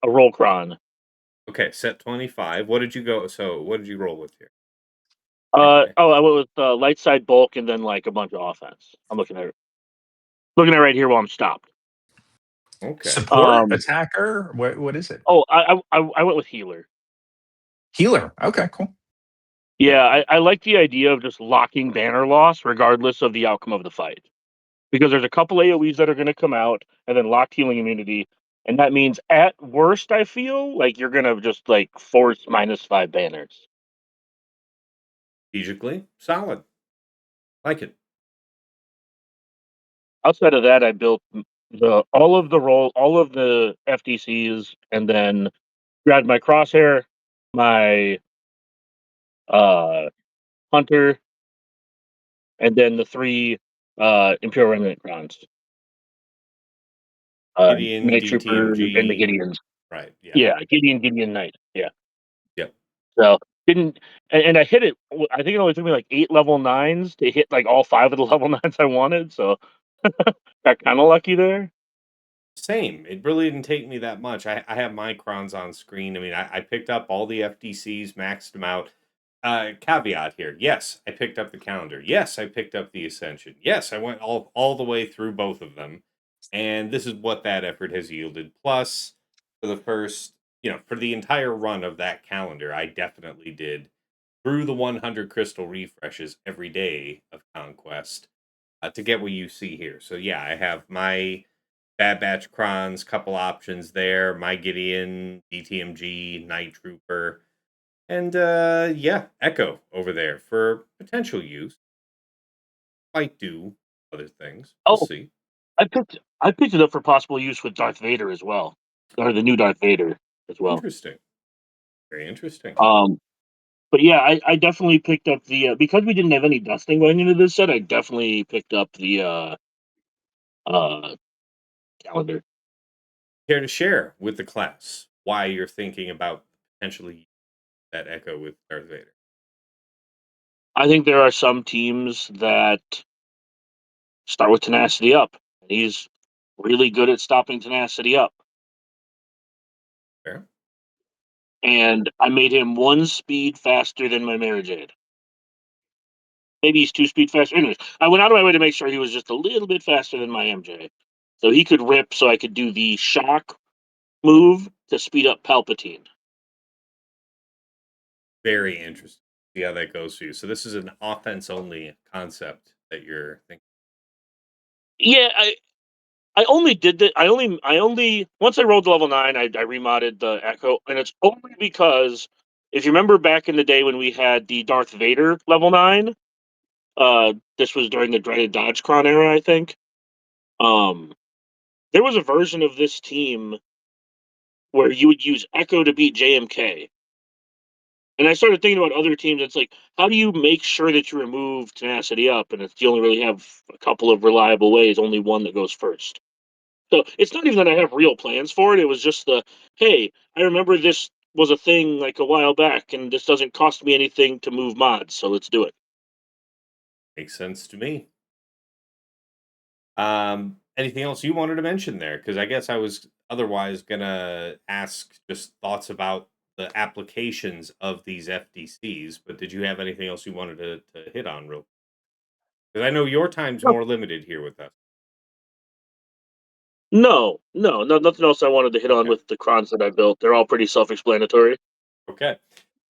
roll cron. Okay, set 25. What did you go? So what did you roll with here? I went with light side bulk and then like a bunch of offense. I'm looking at right here while I'm stopped. Okay. Support, attacker. What is it? Oh, I went with healer. Healer. Okay, cool. Yeah, I like the idea of just locking banner loss regardless of the outcome of the fight. Because there's a couple AoEs that are going to come out, and then locked healing immunity. And that means at worst, I feel like you're going to just like force -5 banners. Strategically solid. Like it. Outside of that, I built all of the FDCs, and then grabbed my crosshair, my hunter, and then the 3 Imperial Remnant crowns. Gideon, Night Trooper, and the DTMG. Gideons. Right. Yeah. Yeah, Gideon Knight. Yeah. Yep. So didn't and I hit it. I think it only took me like 8 level 9s to hit like all 5 of the level 9s I wanted. So got kind of lucky there. Same. It really didn't take me that much. I have my crons on screen. I mean, I picked up all the FDCs, maxed them out. Caveat here. Yes, I picked up the calendar. Yes, I picked up the Ascension. Yes, I went all the way through both of them. And this is what that effort has yielded. Plus, for the first, for the entire run of that calendar, I definitely did through the 100 crystal refreshes every day of Conquest to get what you see here. So yeah, I have my Bad Batch Crons, couple options there. My Gideon, DTMG, Night Trooper, and yeah, Echo over there for potential use. Might do other things. We'll Oh, see. I picked it up for possible use with Darth Vader as well, or the new Darth Vader as well. Interesting. Very interesting. But yeah, I definitely picked up the because we didn't have any dusting going into this set. I definitely picked up the calendar. Care to share with the class why you're thinking about potentially that Echo with Darth Vader? I think there are some teams that start with tenacity up. He's really good at stopping tenacity up. Fair. And I made him 1 speed faster than my Mara Jade. Maybe he's 2 speed faster. Anyways, I went out of my way to make sure he was just a little bit faster than my MJ. So he could rip, so I could do the shock move to speed up Palpatine. Very interesting. See how that goes for you. So this is an offense only concept that you're thinking. Yeah, I only did that. I only once I rolled to level 9, I remodded the Echo, and it's only because if you remember back in the day when we had the Darth Vader level 9, this was during the dreaded Dodgecron era, I think. There was a version of this team where you would use Echo to beat JMK. And I started thinking about other teams. It's like, how do you make sure that you remove tenacity up? And it's you only really have a couple of reliable ways, only one that goes first. So it's not even that I have real plans for it. It was just hey, I remember this was a thing like a while back, and this doesn't cost me anything to move mods, so let's do it. Makes sense to me. Anything else you wanted to mention there? Because I guess I was otherwise gonna ask just thoughts about the applications of these FDCs, but did you have anything else you wanted to hit on real? Because I know your time's more limited here with us. No, nothing else I wanted to hit on Okay. with the crons that I built. They're all pretty self-explanatory Okay.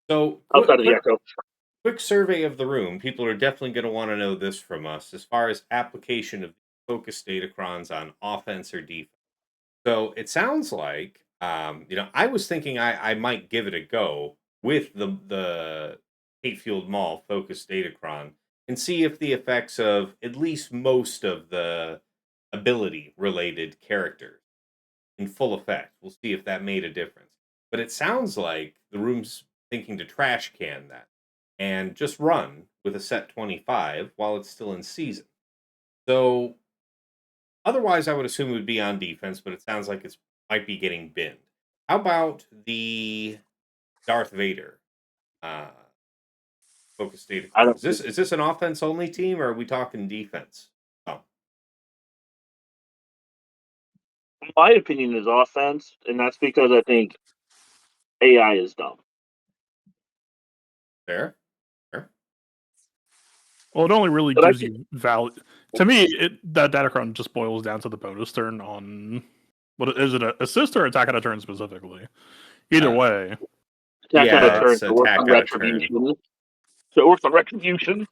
So outside of the Echo. quick survey of the room. People are definitely going to want to know this from us as far as application of focus datacrons on offense or defense. So it sounds like, I was thinking I might give it a go with the Hatefield Mall focus datacron and see if the effects of at least most of the ability related characters in full effect. We'll see if that made a difference. But it sounds like the room's thinking to trash can that and just run with a set 25 while it's still in season. So otherwise, I would assume it would be on defense, but it sounds like it might be getting binned. How about the Darth Vader focus data I cron? don't. Is this an offense only team, or are we talking defense? Oh, My opinion is offense, and that's because I think AI is dumb. fair, fair. Well, it only really But I gives think you value. To me, that Datacron just boils down to the bonus turn on what is it, assist or attack out of turn specifically? Either way, attack out of Yeah, turn it's to work attack on out of turn. retribution. So it works on retribution.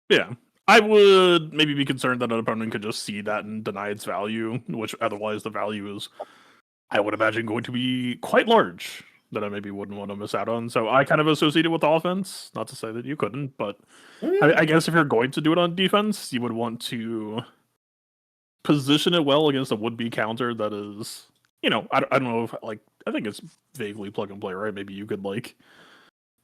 Yeah. I would maybe be concerned that an opponent could just see that and deny its value, which otherwise the value is, I would imagine, going to be quite large that I maybe wouldn't want to miss out on. So I kind of associate it with offense. Not to say that you couldn't, but I guess if you're going to do it on defense, you would want to position it well against a would-be counter that is, I don't know if, like, I think it's vaguely plug and play, right? Maybe you could, like,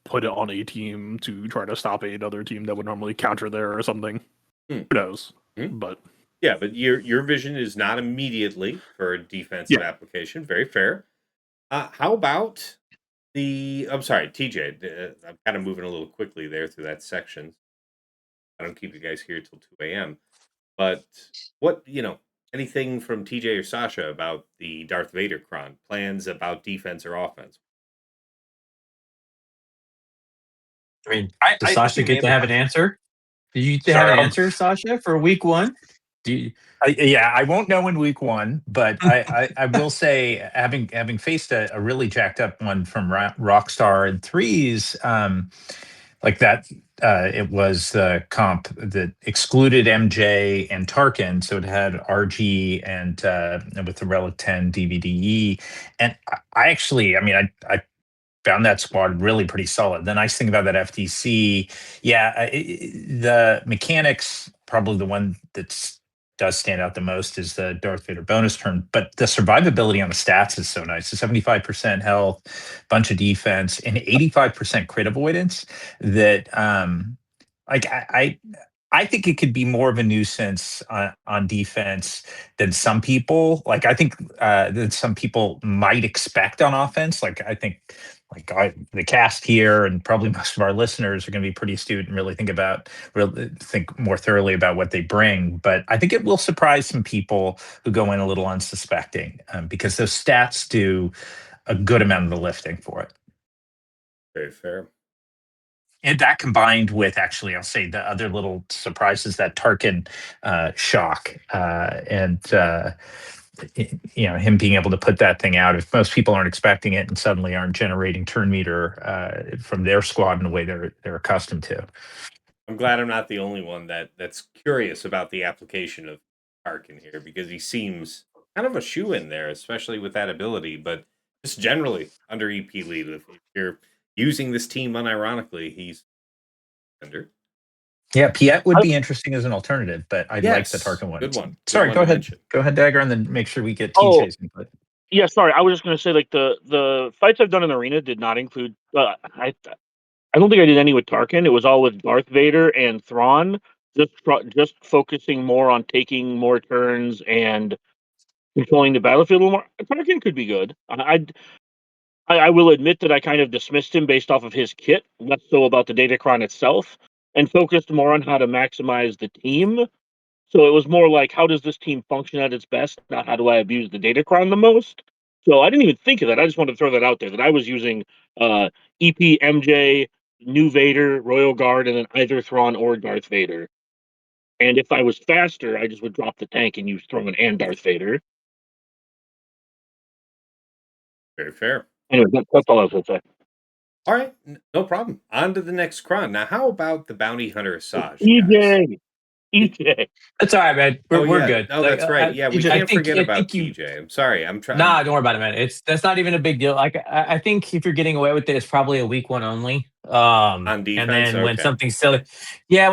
put it on a team to try to stop another team that would normally counter there or something. Who knows? But yeah, but your vision is not immediately for a defensive application. Very fair. How about I'm sorry, TJ. I'm kind of moving a little quickly there through that section. I don't keep you guys here till 2 a.m. But what, anything from TJ or Sasha about the Darth Vader cron? Plans about defense or offense? I mean, I does think Sasha you get to nailed have it. an answer? Do you have Sorry, an answer, Sasha, for week one? Do you, yeah, I won't know in week one, but I will say, having faced a really jacked up one from Rockstar in threes, like that, it was the comp that excluded MJ and Tarkin, so it had RG and with the Relic 10 DVDE, and I actually, I mean, I found that squad really pretty solid. The nice thing about that FTC, yeah, the mechanics, probably the one that does stand out the most is the Darth Vader bonus turn, but the survivability on the stats is so nice. The 75% health, bunch of defense, and 85% crit avoidance. That like I think it could be more of a nuisance on defense than some people. Like I think than some people might expect on offense. Like I think the cast here and probably most of our listeners are going to be pretty astute and really think more thoroughly about what they bring. But I think it will surprise some people who go in a little unsuspecting because those stats do a good amount of the lifting for it. Very fair. And that combined with, actually, I'll say the other little surprises, that Tarkin shock and him being able to put that thing out if most people aren't expecting it and suddenly aren't generating turn meter from their squad in the way they're accustomed to. I'm glad I'm not the only one that's curious about the application of Tarkin here, because he seems kind of a shoe in there, especially with that ability. But just generally under EP lead, if you're using this team unironically, he's under. Yeah, Piet would be interesting as an alternative, but I like the Yes, Tarkin one. good one. Good Sorry, one go to ahead. mention. Go ahead, Dagger, and then make sure we get Oh. TJ's input. Yeah, sorry. I was just going to say, like, the fights I've done in the arena did not include. I don't think I did any with Tarkin. It was all with Darth Vader and Thrawn. Just focusing more on taking more turns and controlling the battlefield a little more. Tarkin could be good. I will admit that I kind of dismissed him based off of his kit, less so about the Datacron itself, and focused more on how to maximize the team. So it was more like, how does this team function at its best, not how do I abuse the Datacron the most? So I didn't even think of that. I just wanted to throw that out there, that I was using EP, MJ, New Vader, Royal Guard, and then either Thrawn or Darth Vader. And if I was faster, I just would drop the tank and use Thrawn and Darth Vader. Very fair. Anyway, that's all I was going to say. All right, no problem. On to the next cron. Now, how about the Bounty Hunter Asajj, guys? EJ. That's all right, man. We're good. Oh, that's right. Yeah, we TJ, can't forget about TJ. I'm sorry. I'm trying. Nah, don't worry about it, man. That's not even a big deal. Like I think if you're getting away with it, it's probably a week one only. On defense, and then when okay.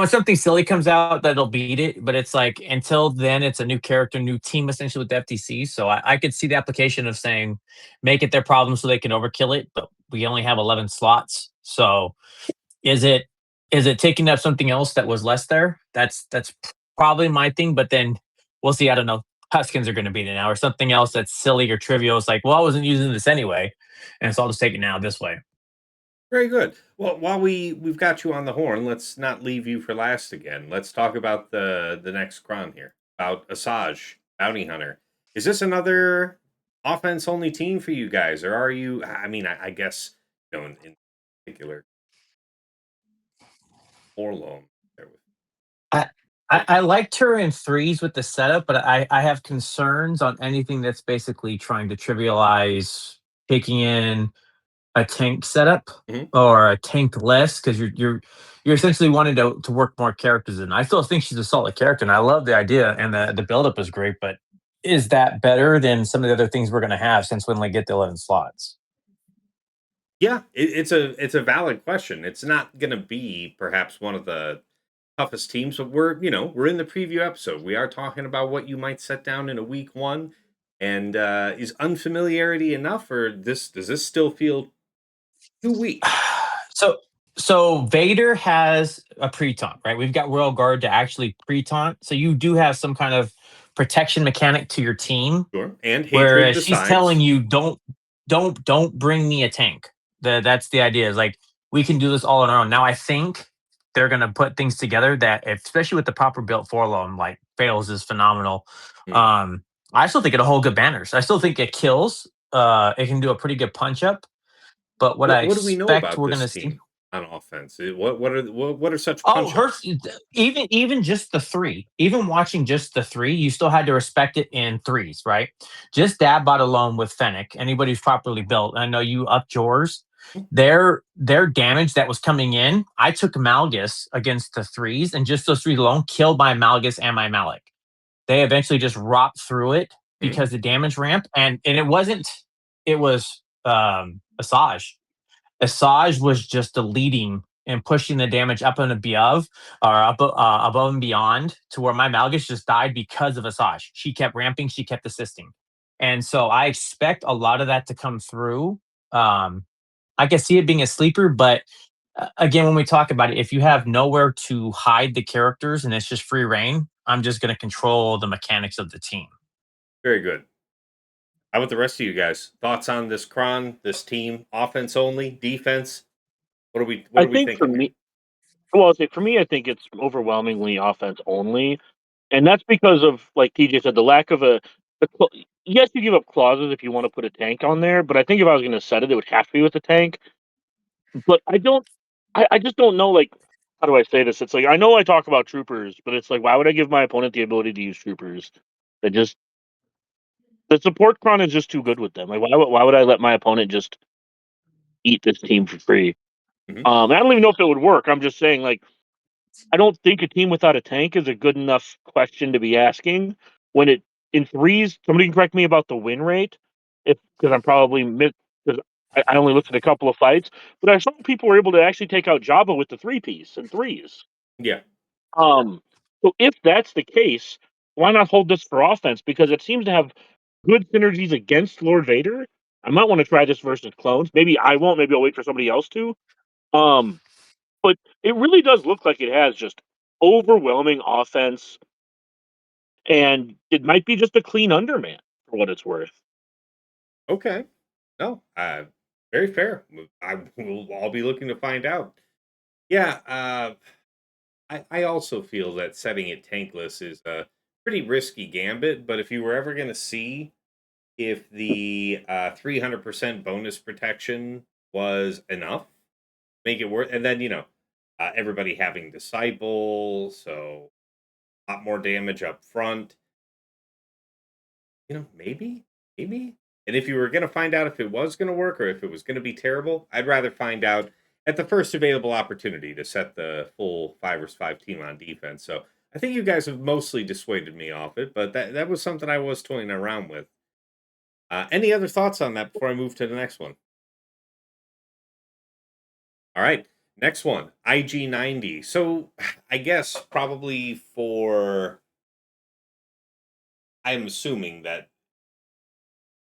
something silly comes out, that'll beat it. But it's like until then, it's a new character, new team essentially with the FTC. So I could see the application of saying make it their problem so they can overkill it, but we only have 11 slots. So is it taking up something else that was less there? That's probably my thing. But then we'll see. I don't know. Huskins are going to be there now, or something else that's silly or trivial. It's like, well, I wasn't using this anyway, and so I'll just take it now this way. Very good. Well, while we've got you on the horn, let's not leave you for last again. Let's talk about the next cron here, about Asajj, Bounty Hunter. Is this another offense only team for you guys, or are you? I mean, I guess in particular, Orlone. I liked her in threes with the setup, but I have concerns on anything that's basically trying to trivialize taking in a tank setup Mhm. or a tank less because you're essentially wanting to work more characters in. I still think she's a solid character, and I love the idea, and the buildup is great. But is that better than some of the other things we're going to have since we only get the 11 slots? Yeah, it's a valid question. It's not going to be perhaps one of the toughest teams, but we're in the preview episode. We are talking about what you might set down in a week one, and is unfamiliarity enough, or does this still feel too weak? So so Vader has a pre-taunt, right? We've got Royal Guard to actually pre-taunt, so you do have some kind of protection mechanic to your team. Sure, and hatred Whereas she's telling decides. you, don't bring me a tank. That's the idea. Is like we can do this all on our own. Now I think they're gonna put things together that, especially with the proper built forlorn, like Fails is phenomenal. Hmm. I still think it'll hold good banners. I still think it kills. It can do a pretty good punch up. But what I What do we know expect about we're this gonna see. team on offense? What are such Oh, punch her ups? even just the three, even watching just the three, you still had to respect it in threes, right? Just that bot alone with Fennec, anybody who's properly built. I know you upped yours. Their damage that was coming in, I took Malgus against the threes, and just those three alone killed my Malgus and my Malik. They eventually just rocked through it Mhm. because the damage ramp, and it wasn't, it was Asajj. Asajj was just deleting and pushing the damage up and above, or above and beyond, to where my Malgus just died because of Asajj. She kept ramping, she kept assisting, and so I expect a lot of that to come through. Um, I can see it being a sleeper, but again, when we talk about it, if you have nowhere to hide the characters and it's just free reign, I'm just going to control the mechanics of the team. Very good. How about the rest of you guys? Thoughts on this Kron, this team? Offense only, defense? What I are we think for thinking here? me, well, I'll say for me, I think it's overwhelmingly offense only, and that's because of, like TJ said, the lack of yes, you give up clauses if you want to put a tank on there, but I think if I was going to set it, it would have to be with a tank. But I just don't know. Like, how do I say this? It's like I know I talk about troopers, but it's like, why would I give my opponent the ability to use troopers? That just the support cron is just too good with them. Like, why would I let my opponent just eat this team for free? Mhm. I don't even know if it would work. I'm just saying, like, I don't think a team without a tank is a good enough question to be asking when it in threes. Somebody can correct me about the win rate, if because I'm probably because I only looked at a couple of fights, but I saw people were able to actually take out Jabba with the three piece and threes. Yeah. Um, so if that's the case, why not hold this for offense? Because it seems to have good synergies against Lord Vader. I might want to try this versus clones. Maybe I won't. Maybe I'll wait for somebody else to. Um, but it really does look like it has just overwhelming offense, and it might be just a clean underman for what it's worth. Okay. No. Very fair. I will all be looking to find out. Yeah. I also feel that setting it tankless is a pretty risky gambit. But if you were ever going to see if the 300% bonus protection was enough, make it worth, and then everybody having disciple, so a lot more damage up front. Maybe. And if you were going to find out if it was going to work or if it was going to be terrible, I'd rather find out at the first available opportunity to set the full 5 vs 5 team on defense. So I think you guys have mostly dissuaded me off it, but that was something I was toying around with. Any other thoughts on that before I move to the next one? All right, next one, IG90. So I guess probably I'm assuming that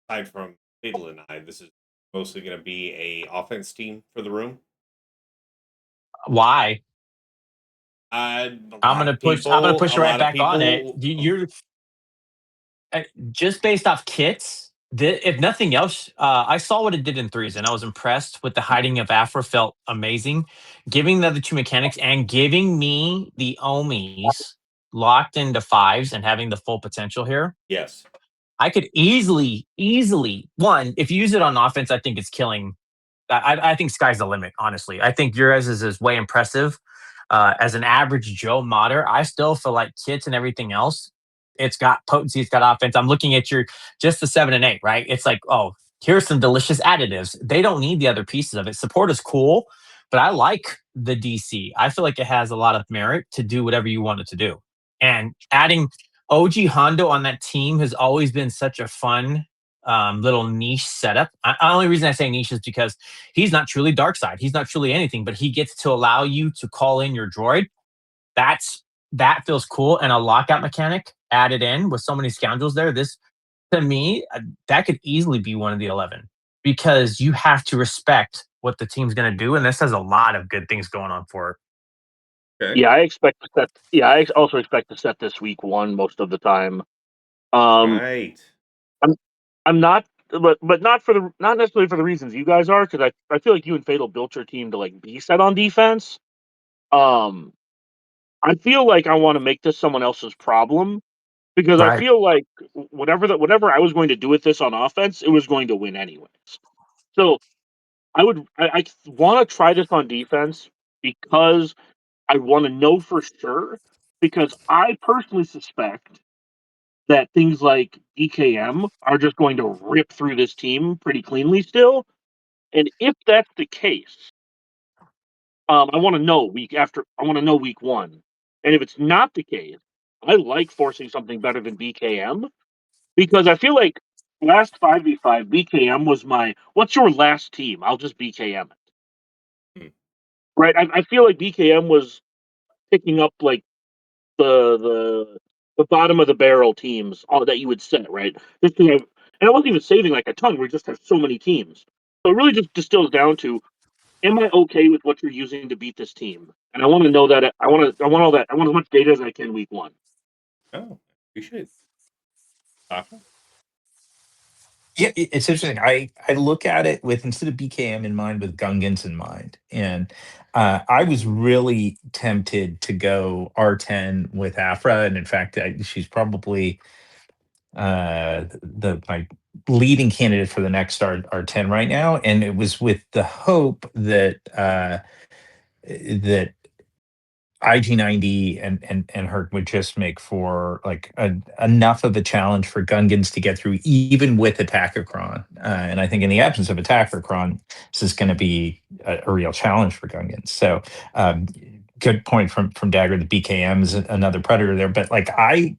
aside from Fatal and I, this is mostly going to be a offense team for the room. Why? A I'm lot gonna of push. I'm gonna people, push a you right lot of back on it. people. You're just based off kits. If nothing else, I saw what it did in threes, and I was impressed with the hiding of Afra. Felt amazing, giving the other two mechanics and giving me the Omis locked into fives and having the full potential here. Yes. I could easily one. If you use it on offense, I think it's killing. I think sky's the limit. Honestly, I think yours is way impressive. As an average Joe modder, I still feel like kits and everything else. It's got potency. It's got offense. I'm looking at your just the 7 and 8, right? It's like, oh, here's some delicious additives. They don't need the other pieces of it. Support is cool, but I like the DC. I feel like it has a lot of merit to do whatever you want it to do. And adding OG Hondo on that team has always been such a fun little niche setup. The only reason I say niche is because he's not truly dark side. He's not truly anything, but he gets to allow you to call in your droid. That feels cool. And a lockout mechanic added in with so many scoundrels there. This to me, that could easily be one of the 11 because you have to respect what the team's going to do. And this has a lot of good things going on for it. Okay. Yeah, I expect to set. Yeah, I also expect to set this week 1 most of the time. Right. I'm not, but not necessarily for the reasons you guys are, because I feel like you and Fatal built your team to like be set on defense. Um, I feel like I want to make this someone else's problem because I Right. feel like whatever I was going to do with this on offense, it was going to win anyways. So I want to try this on defense because I want to know for sure, because I personally suspect that things like EKM are just going to rip through this team pretty cleanly still. And if that's the case, I want to know I want to know week 1. And if it's not the case, I like forcing something better than BKM because I feel like last 5v5, BKM was my, what's your last team? I'll just BKM it. Hmm. Right? I feel like BKM was picking up like the bottom of the barrel teams all that you would set, right? Just to have, and I wasn't even saving like a ton. We just have so many teams, so it really just distills down to: am I okay with what you're using to beat this team? And I want to know that I want all that. I want as much data as I can week 1. Oh, appreciate it. Sasha? Yeah, it's interesting. I look at it with instead of BKM in mind, with Gungans in mind, and I was really tempted to go R10 with Afra, and in fact, she's probably the my leading candidate for the next R10 right now, and it was with the hope that that IG90 and her would just make for like enough of a challenge for Gungans to get through, even with Attackacron. And I think in the absence of Attackacron, this is going to be a real challenge for Gungans. So, good point from Dagger. The BKM is another predator there, but like I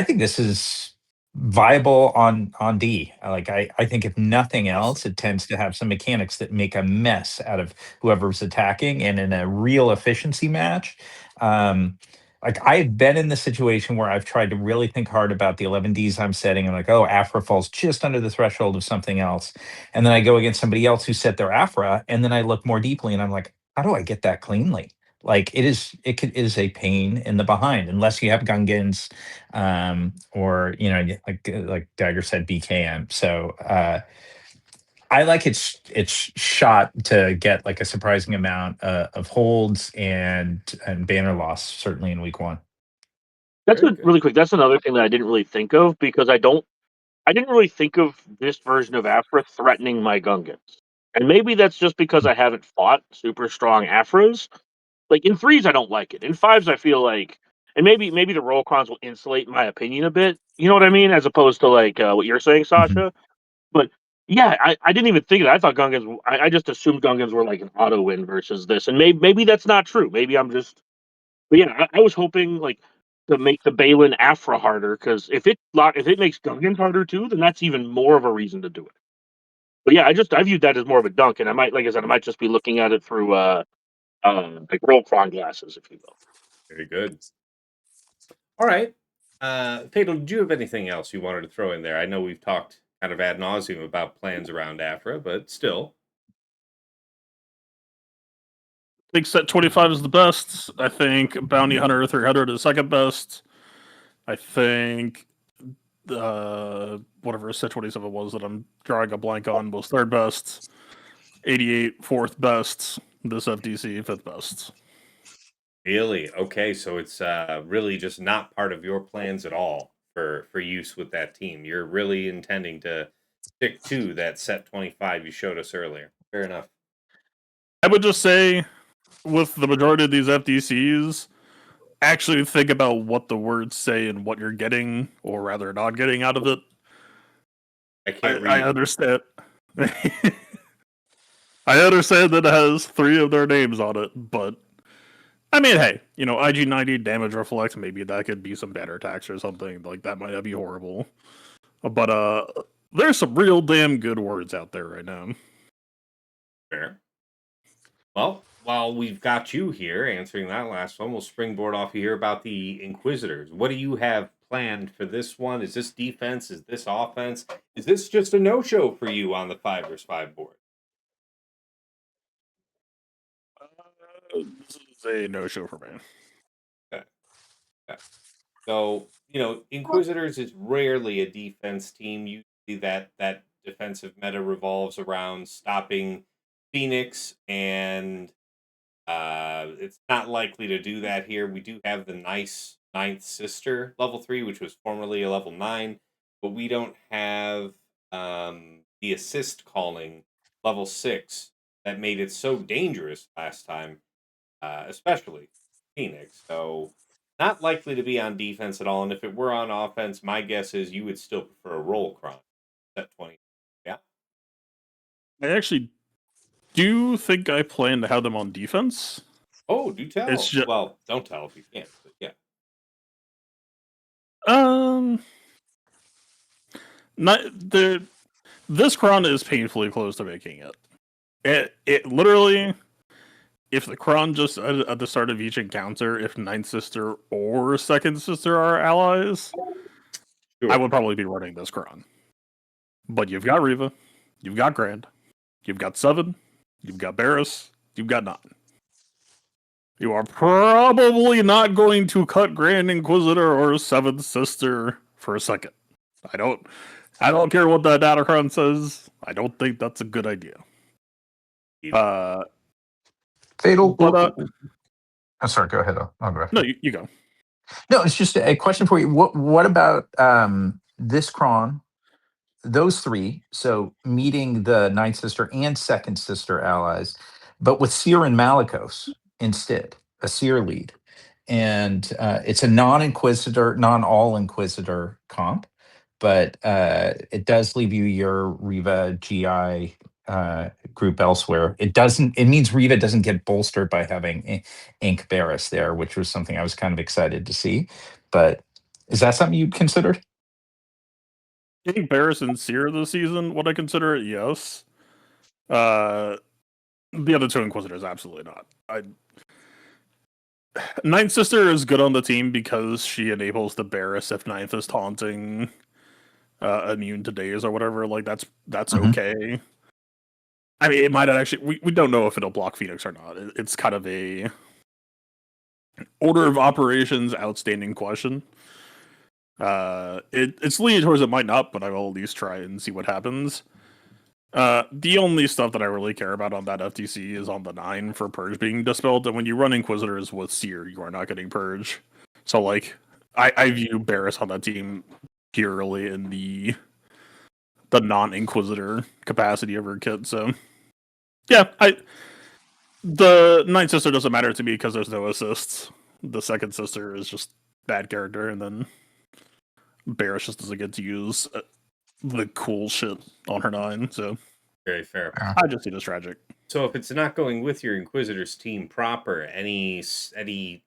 think this is viable on D. I think if nothing Awesome. else, it tends to have some mechanics that make a mess out of whoever's attacking, and in a real efficiency match. Like I've been in the situation where I've tried to really think hard about the 11Ds I'm setting. I'm like, oh, Afra falls just under the threshold of something else. And then I go against somebody else who set their Afra, and then I look more deeply and I'm like, how do I get that cleanly? Like it is a pain in the behind unless you have Gungans, or like Dagger said, BKM. So I like its shot to get like a surprising amount of holds and banner loss, certainly in week 1. That's Very good. really quick. That's another thing that I didn't really think of because I didn't really think of this version of Afra threatening my Gungans. And maybe that's just because I haven't fought super strong Afras. Like in 3s, I don't like it. In 5s, I feel like, and maybe the roll crons will insulate my opinion a bit. You know what I mean? As opposed to like what you're saying, Mhm. Sasha. But yeah, I didn't even think of that. I thought Gungans. I just assumed Gungans were like an auto win versus this, and maybe that's not true. Maybe I'm just. But yeah, I was hoping like to make the Balin Afra harder because if it makes Gungans harder too, then that's even more of a reason to do it. But yeah, I viewed that as more of a dunk, and I might, like I said, I might just be looking at it through like roll cron glasses, if you will. Very good. All right. Fatal, did you have anything else you wanted to throw in there? I know we've talked kind of ad nauseum about plans around Afra, but still. I think set 25 is the best. I think Bounty Hunter 300 is second best. I think whatever set 27 was that I'm drawing a blank on was third best. 88 fourth best. This FDC fifth best. Really? Okay, so it's really just not part of your plans at all for use with that team. You're really intending to stick to that set 25 you showed us earlier. Fair enough. I would just say, with the majority of these FDCs, actually think about what the words say and what you're getting, or rather not getting out of it. I can't read. I understand. I understand that it has 3 of their names on it, but I mean, hey, IG-90 damage reflect. Maybe that could be some banner attacks or something. Like that might not be horrible, but there's some real damn good words out there right now. Fair. Well, while we've got you here answering that last one, we'll springboard off here about the Inquisitors. What do you have planned for this one? Is this defense? Is this offense? Is this just a no-show for you on the 5-5 board? This is a no-show for me. Okay. So, Inquisitors is rarely a defense team. Usually that defensive meta revolves around stopping Phoenix, and it's not likely to do that here. We do have the nice ninth sister level 3, which was formerly a level 9, but we don't have the assist calling level 6 that made it so dangerous last time, especially Phoenix. So not likely to be on defense at all. And if it were on offense, my guess is you would still prefer a roll cron at 20. Yeah. I actually do think I plan to have them on defense. Oh, do tell. It's just well, don't tell if you can't. But yeah. Not the this cron is painfully close to making it. It literally, if the cron just at the start of each encounter, if Ninth Sister or Second Sister are allies, Sure. I would probably be running this cron. But you've got Riva, you've got Grand, you've got Seven, you've got Barris, you've got 9. You are probably not going to cut Grand Inquisitor or Seventh Sister for a second. I don't care what that Datacron says. I don't think that's a good idea. Fatal. But I'm sorry. Go ahead. I'll go ahead. no, you go. No, it's just a question for you. What about this cron? Those 3. So meeting the Ninth Sister and Second Sister allies, but with Seer and Malicos instead, a Seer lead, and it's a non-Inquisitor, non-all Inquisitor comp, but it does leave you your Riva GI group elsewhere. It doesn't. It means Riva doesn't get bolstered by having Ink Barris there, which was something I was kind of excited to see. But is that something you'd considered? Getting Barris and Seer this season, would I consider it? Yes. The other 2 Inquisitors, absolutely not. Ninth Sister is good on the team because she enables the Barris if Ninth is taunting, immune to days or whatever. Like that's okay. I mean, it might not actually. We don't know if it'll block Phoenix or not. It's kind of a order of operations outstanding question. It's leaning towards it might not, but I will at least try and see what happens. The only stuff that I really care about on that FTC is on the 9 for Purge being dispelled, and when you run Inquisitors with Seer, you are not getting Purge. So, like, I view Barris on that team purely in the non-Inquisitor capacity of her kit, so... Yeah, the Ninth Sister doesn't matter to me because there's no assists. The Second Sister is just bad character, and then Barris just doesn't get to use the cool shit on her 9, so... Very fair. I just see it as tragic. So if it's not going with your Inquisitors team proper, any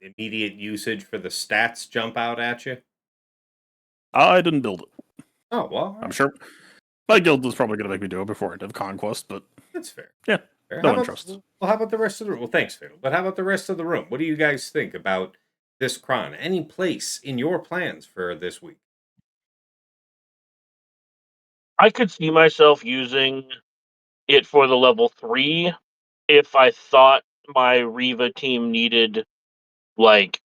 immediate usage for the stats jump out at you? I didn't build it. Oh, well. I'm sure my guild is probably going to make me do it before I have Conquest, but... That's fair. Yeah, fair. No one trusts. Well, how about the rest of the room? Well, thanks, Fiddle. But how about the rest of the room? What do you guys think about this cron? Any place in your plans for this week? I could see myself using it for the level 3 if I thought my Riva team needed, like,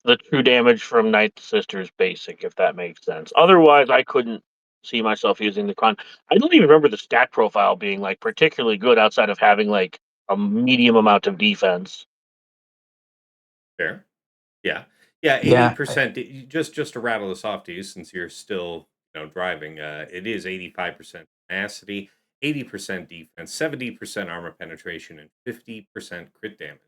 the true damage from Ninth Sister's basic, if that makes sense. Otherwise, I couldn't see myself using the cron. I don't even remember the stat profile being, like, particularly good outside of having, like, a medium amount of defense. Fair. Yeah. Yeah, 80%. Just to rattle this off to you, since you're still driving, it is 85% tenacity, 80% defense, 70% armor penetration, and 50% crit damage.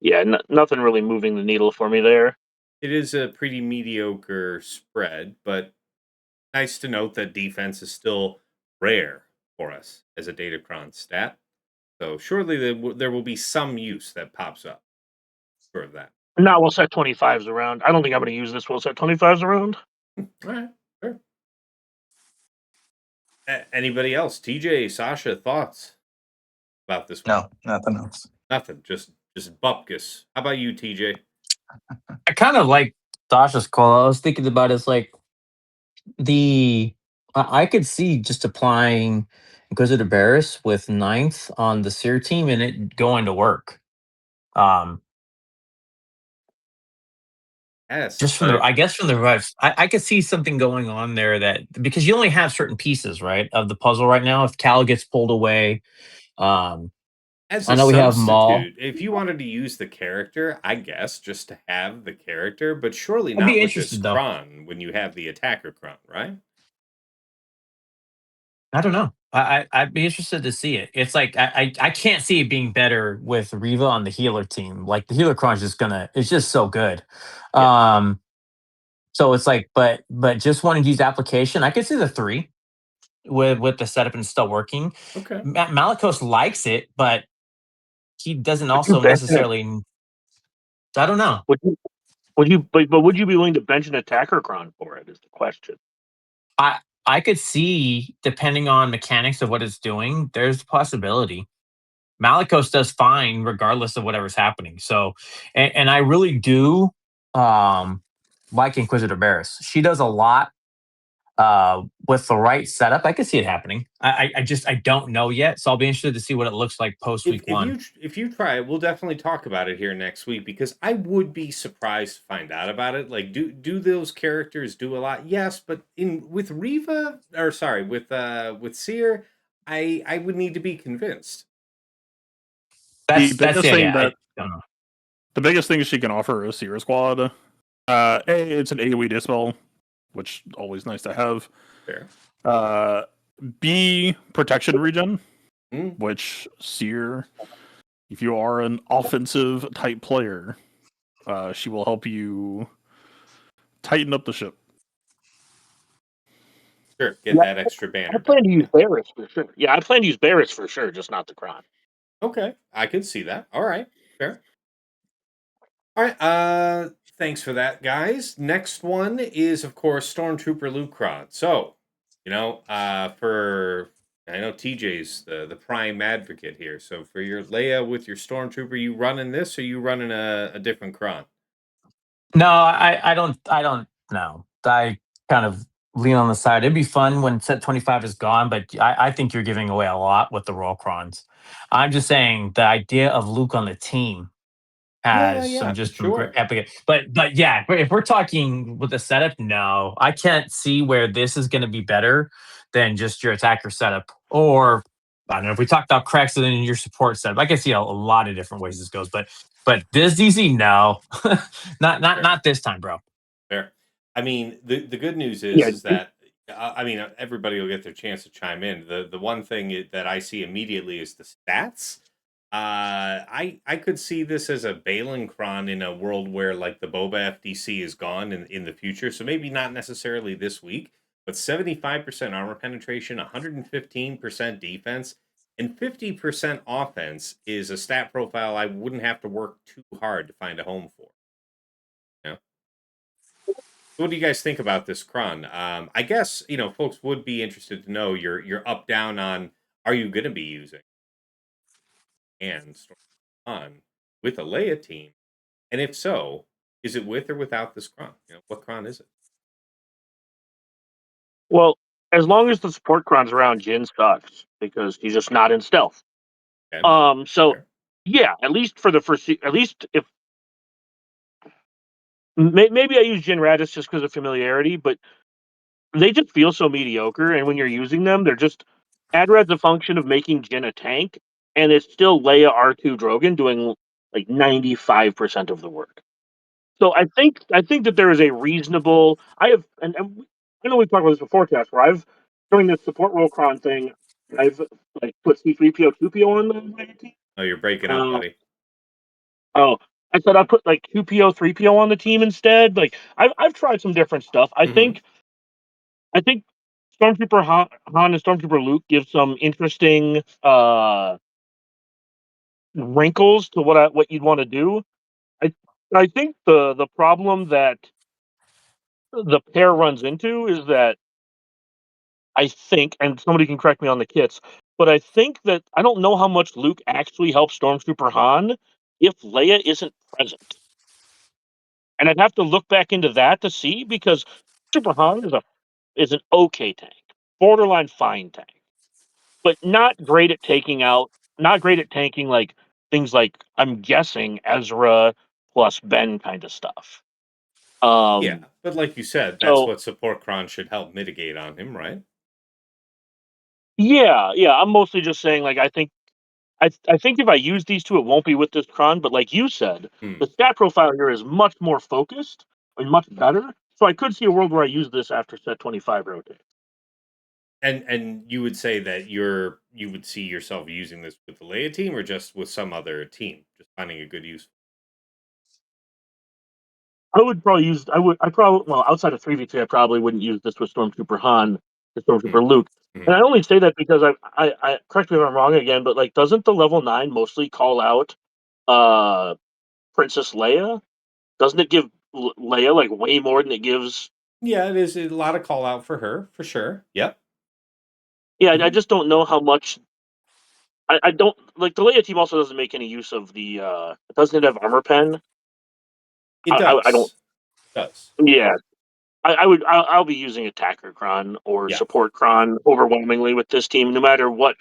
Yeah, nothing really moving the needle for me there. It is a pretty mediocre spread, but nice to note that defense is still rare for us as a Datacron stat. So surely there will be some use that pops up for that. No, we'll set 25s around. I don't think I'm going to use this. We'll set 25s around. All right, sure. Anybody else? TJ, Sasha, thoughts about this one? No, nothing else. Nothing. Just bupkis. How about you, TJ? I kind of like Sasha's call. I was thinking about it's like I could see just applying Inquisitor Barris with ninth on the Seer team and it going to work. Yes, Just from I guess from the revives, I could see something going on there that because you only have certain pieces, right, of the puzzle right now. If Cal gets pulled away, as I a know we have Maul. substitute, if you wanted to use the character, I guess just to have the character, but surely I'd be not with this interested though. Kron when you have the attacker Kron, right? I don't know. I'd be interested to see it. It's like I can't see it being better with Riva on the healer team. Like the healer crunch is it's just so good. Yeah. So it's like, but just wanting to use application, I could see the 3 with the setup and still working. Okay. Malikos likes it, but he doesn't Would you also bench necessarily. I don't know. Would you? But would you be willing to bench an attacker cron for it? Is the question. I could see, depending on mechanics of what it's doing, there's a possibility. Malikos does fine regardless of whatever's happening. So, and I really do like Inquisitor Barris. She does a lot with the right setup. I could see it happening. I don't know yet, so I'll be interested to see what it looks like post week one. If you try it, we'll definitely talk about it here next week because I would be surprised to find out about it. Like, do those characters do a lot? Yes, but with Riva with Seer, I would need to be convinced. That's the thing idea. that the biggest thing she can offer is Seer Squad. A, it's an AoE dispel, which always nice to have. Fair. B, protection regen, which Seer, if you are an offensive type player, she will help you tighten up the ship. Sure, get that extra banner. I plan to use Barris for sure. Yeah, I plan to use Barris for sure, just not the Kron. Okay, I can see that. All right, fair. All right, thanks for that, guys. Next one is, of course, Stormtrooper Lucron. So, for I know TJ's the prime advocate here. So for your Leia with your Stormtrooper, you running this or you running a different Kron? No, I don't know. I kind of lean on the side. It'd be fun when set 25 is gone, but I think you're giving away a lot with the Roll Crons. I'm just saying the idea of Luke on the team has some great epic. But yeah, if we're talking with the setup, no, I can't see where this is going to be better than just your attacker setup. Or I don't know if we talked about cracks in your support setup. I can see a lot of different ways this goes, but this DZ, no, not this time, bro. Fair. I mean, the good news is that everybody will get their chance to chime in. The one thing that I see immediately is the stats. I could see this as a Balin Kron in a world where like the Boba FDC is gone in the future. So maybe not necessarily this week, but 75% armor penetration, 115% defense, and 50% offense is a stat profile I wouldn't have to work too hard to find a home for. Yeah. What do you guys think about this Kron? I guess folks would be interested to know your up down on are you going to be using and on with a Leia team, and if so, is it with or without this Kron? What Kron is it? Well, as long as the support Kron's around, Jin sucks because he's just not in stealth. Okay. So yeah, at least for the first, at least if maybe I use Jin Radis just because of familiarity, but they just feel so mediocre, and when you're using them, they're just Adrad's a function of making Jin a tank, and it's still Leia R2 Drogon doing like 95% of the work. So I think that there is a reasonable. I know we've talked about this before, Cass, where I've during this support roll cron thing, I've like put C3PO 2PO on the Leia team. Oh, you're breaking up, buddy. Oh, I said I put like 2PO 3PO on the team instead. Like I've tried some different stuff. I think I think Stormtrooper Han and Stormtrooper Luke give some interesting wrinkles to what you'd want to do. I I think the problem that the pair runs into is that I think, and somebody can correct me on the kits, but I think that I don't know how much Luke actually helps Stormtrooper Han if Leia isn't present. And I'd have to look back into that to see because Stormtrooper Han is an okay tank, borderline fine tank, but not great at tanking like things like I'm guessing Ezra plus Ben kind of stuff. Yeah, Um, but like you said, that's so what support cron should help mitigate on him, right? yeah, I'm mostly just saying like I think if I use these two, it won't be with this cron. But like you said, Hmm. the stat profile here is much more focused and much better. So I could see a world where I use this after set 25 rotate. And you would say that you would see yourself using this with the Leia team or just with some other team, just finding a good use. I probably well outside of 3v3 I probably wouldn't use this with Stormtrooper Han or Hmm. Stormtrooper Luke. Hmm. And I only say that because I correct me if I'm wrong again, but like doesn't the level 9 mostly call out uh Princess Leia? Doesn't it give Leia like way more than it gives? Yeah, it is a lot of call out for her, for sure. Yep. Yeah, I Mhm. just don't know how much I don't like the Leia team also doesn't make any use of the doesn't it have armor pen? It I don't does. Does. yeah. I'll be using attacker cron or Yeah. support cron overwhelmingly with this team, no matter what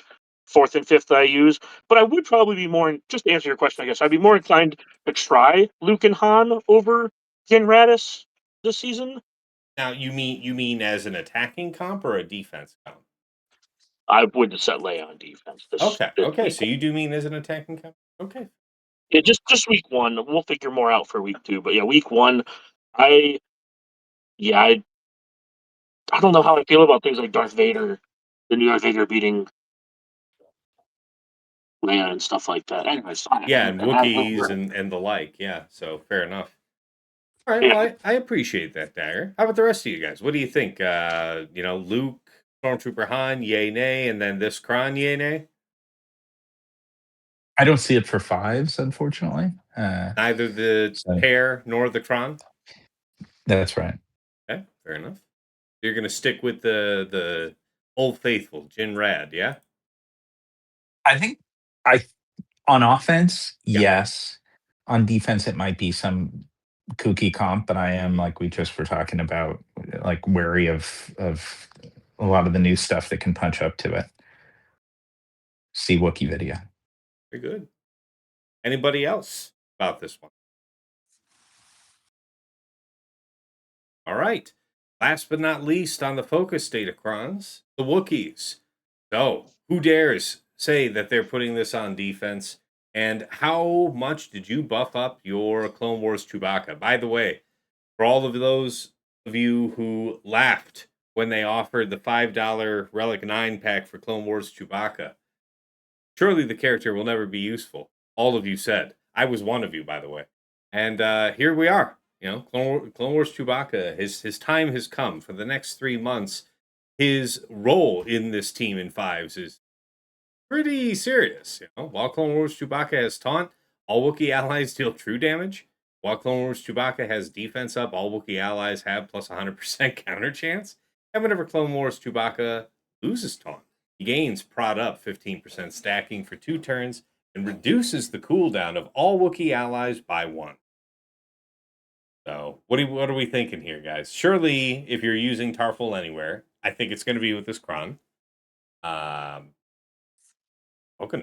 fourth and fifth I use. But I would probably be just to answer your question, I guess I'd be more inclined to try Luke and Han over Jin Radis this season. Now you mean as an attacking comp or a defense comp? I would set Leia on defense Okay. this Okay. week. So you do mean as an attacking comp? Okay. Yeah, just week one. We'll figure more out for week two. But yeah, week one, I yeah, I don't know how I feel about things like Darth Vader, the new Darth Vader beating Leia and stuff like that. Anyways, Yeah, and Wookiees and the like. Yeah. So fair enough. All right. yeah, Well, I appreciate that, Dagger. How about the rest of you guys? What do you think? Luke, Stormtrooper Han, yay nay, and then this Kron, yay nay. I don't see it for fives, unfortunately. Neither the So pair nor the Kron. that's right. Okay, fair enough. You're gonna stick with the old faithful, Jin Rad, yeah? I think I on offense, Yeah. yes. On defense, it might be some kooky comp, but I am Mhm. like we just were talking about, like wary of a lot of the new stuff that can punch up to it. See Wookiee video. Very good. Anybody else about this one? All right. Last but not least on the focus Datacrons, the Wookiees. So, who dares say that they're putting this on defense? And how much did you buff up your Clone Wars Chewbacca? By the way, for all of those of you who laughed when they offered the $5 Relic 9 pack for Clone Wars Chewbacca, surely the character will never be useful. All of you said. I was one of you, by the way. And here we are. Clone Wars Chewbacca, his time has come. For the next 3 months, his role in this team in fives is pretty serious. While Clone Wars Chewbacca has taunt, all Wookiee allies deal true damage. While Clone Wars Chewbacca has defense up, all Wookiee allies have plus 100% counter chance. And whenever Clone Wars Chewbacca loses taunt, he gains prod up 15% stacking for 2 turns and reduces the cooldown of all Wookiee allies by 1. So, what are we thinking here, guys? Surely, if you're using Tarful anywhere, I think it's going to be with this Kron. Going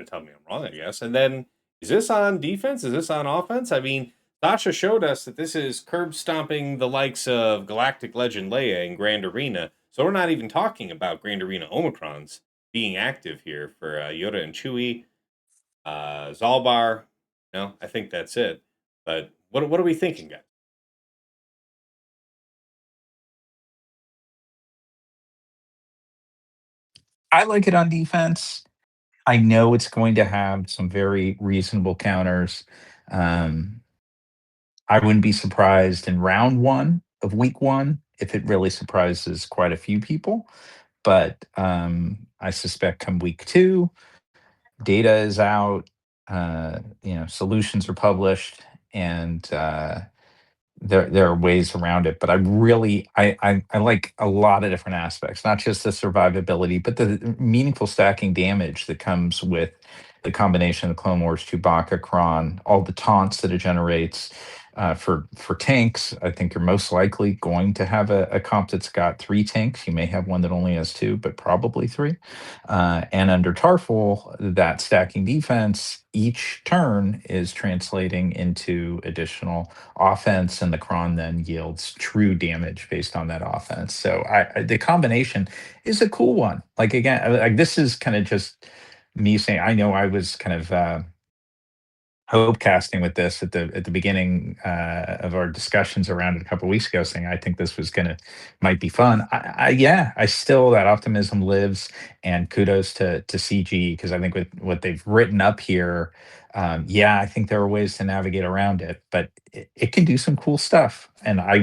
to tell me I'm wrong, I guess. And then, is this on defense? Is this on offense? I mean, Sasha showed us that this is curb stomping the likes of Galactic Legend Leia in Grand Arena. So we're not even talking about Grand Arena Omicrons being active here for Yoda and Chewie, Zalbar. No, I think that's it. But what are we thinking, guys? I like it on defense. I know it's going to have some very reasonable counters. Um, I wouldn't be surprised in round one of week one if it really surprises quite a few people. But I suspect come week 2, data is out, solutions are published, and there are ways around it. But I like a lot of different aspects, not just the survivability, but the meaningful stacking damage that comes with the combination of the Clone Wars Chewbacca Kron, all the taunts that it generates. For tanks, I think you're most likely going to have a comp that's got 3 tanks. You may have one that only has 2, but probably 3. And under Tarful, that stacking defense each turn is translating into additional offense, and the Kron then yields true damage based on that offense. So the combination is a cool one. Like, again, like, this is kind of just me saying, I know I was kind of hope casting with this at the beginning of our discussions around it a couple of weeks ago, saying I think this was might be fun. Yeah, I still, that optimism lives, and kudos to CG, because I think with what they've written up here, yeah, I think there are ways to navigate around it, but it can do some cool stuff, and I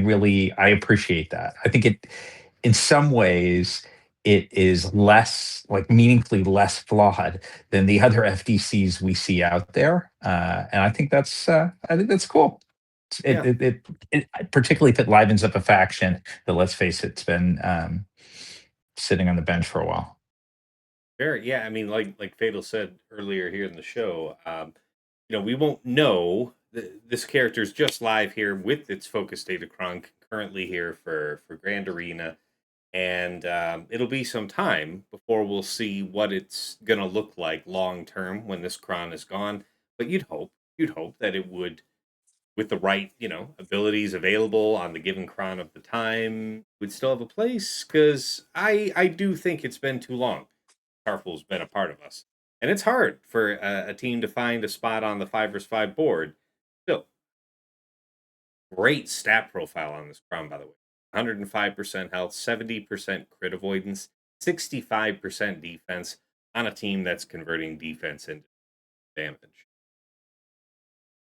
appreciate that. I think it, in some ways, it is less, like, meaningfully less flawed than the other FDCs we see out there, and I think that's cool. It, Yeah. particularly if it livens up a faction that, let's face it, it's been sitting on the bench for a while. Sure. Yeah. I mean, like Fatal said earlier here in the show, we won't know. This character's just live here with its focus data cron currently here for Grand Arena, and it'll be some time before we'll see what it's gonna look like long term when this cron is gone. But you'd hope that it would, with the right abilities available on the given cron of the time, would still have a place, because I do think it's been too long. Tarful's been a part of us, and it's hard for a team to find a spot on the 5 vs 5 board. Still, great stat profile on this crown, by the way. 105% health, 70% crit avoidance, 65% defense on a team that's converting defense into damage.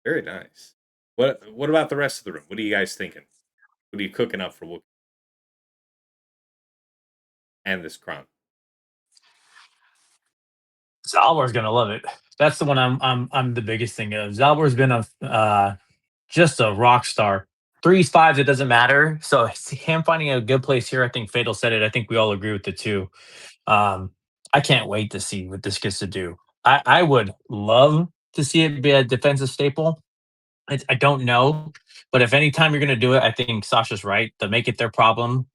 Very nice. What about the rest of the room? What are you guys thinking? What are you cooking up for Wookiee and this crown? Zalbor's gonna love it. That's the one I'm the biggest thing of. Zalbor's been just a rock star. 3s, 5s, it doesn't matter. So it's him finding a good place here. I think Fatal said it. I think we all agree with it too. I can't wait to see what this gets to do. I would love to see it be a defensive staple. I don't know, but if anytime you're going to do it, I think Sasha's right to make it their problem.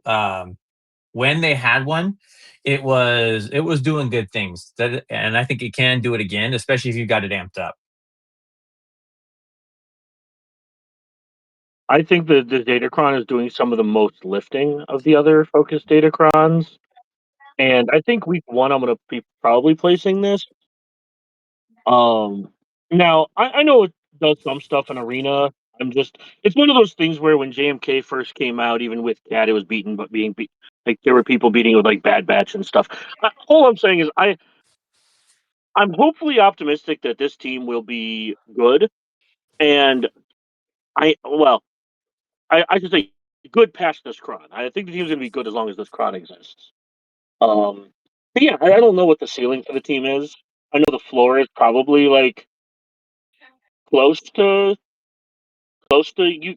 When they had one, it was doing good things. And I think it can do it again, especially if you got it amped up. I think that the Datacron is doing some of the most lifting of the other focused Datacrons. And I think week 1, I'm going to be probably placing this. Now, I know it does some stuff in Arena. It's one of those things where when JMK first came out, even with Cat, it was beaten, but being beat, like, there were people beating it with, like, Bad Batch and stuff. All I'm saying is I'm hopefully optimistic that this team will be good. And I should say good past this cron. I think the team's going to be good as long as this cron exists. But yeah, I don't know what the ceiling for the team is. I know the floor is probably like close to you.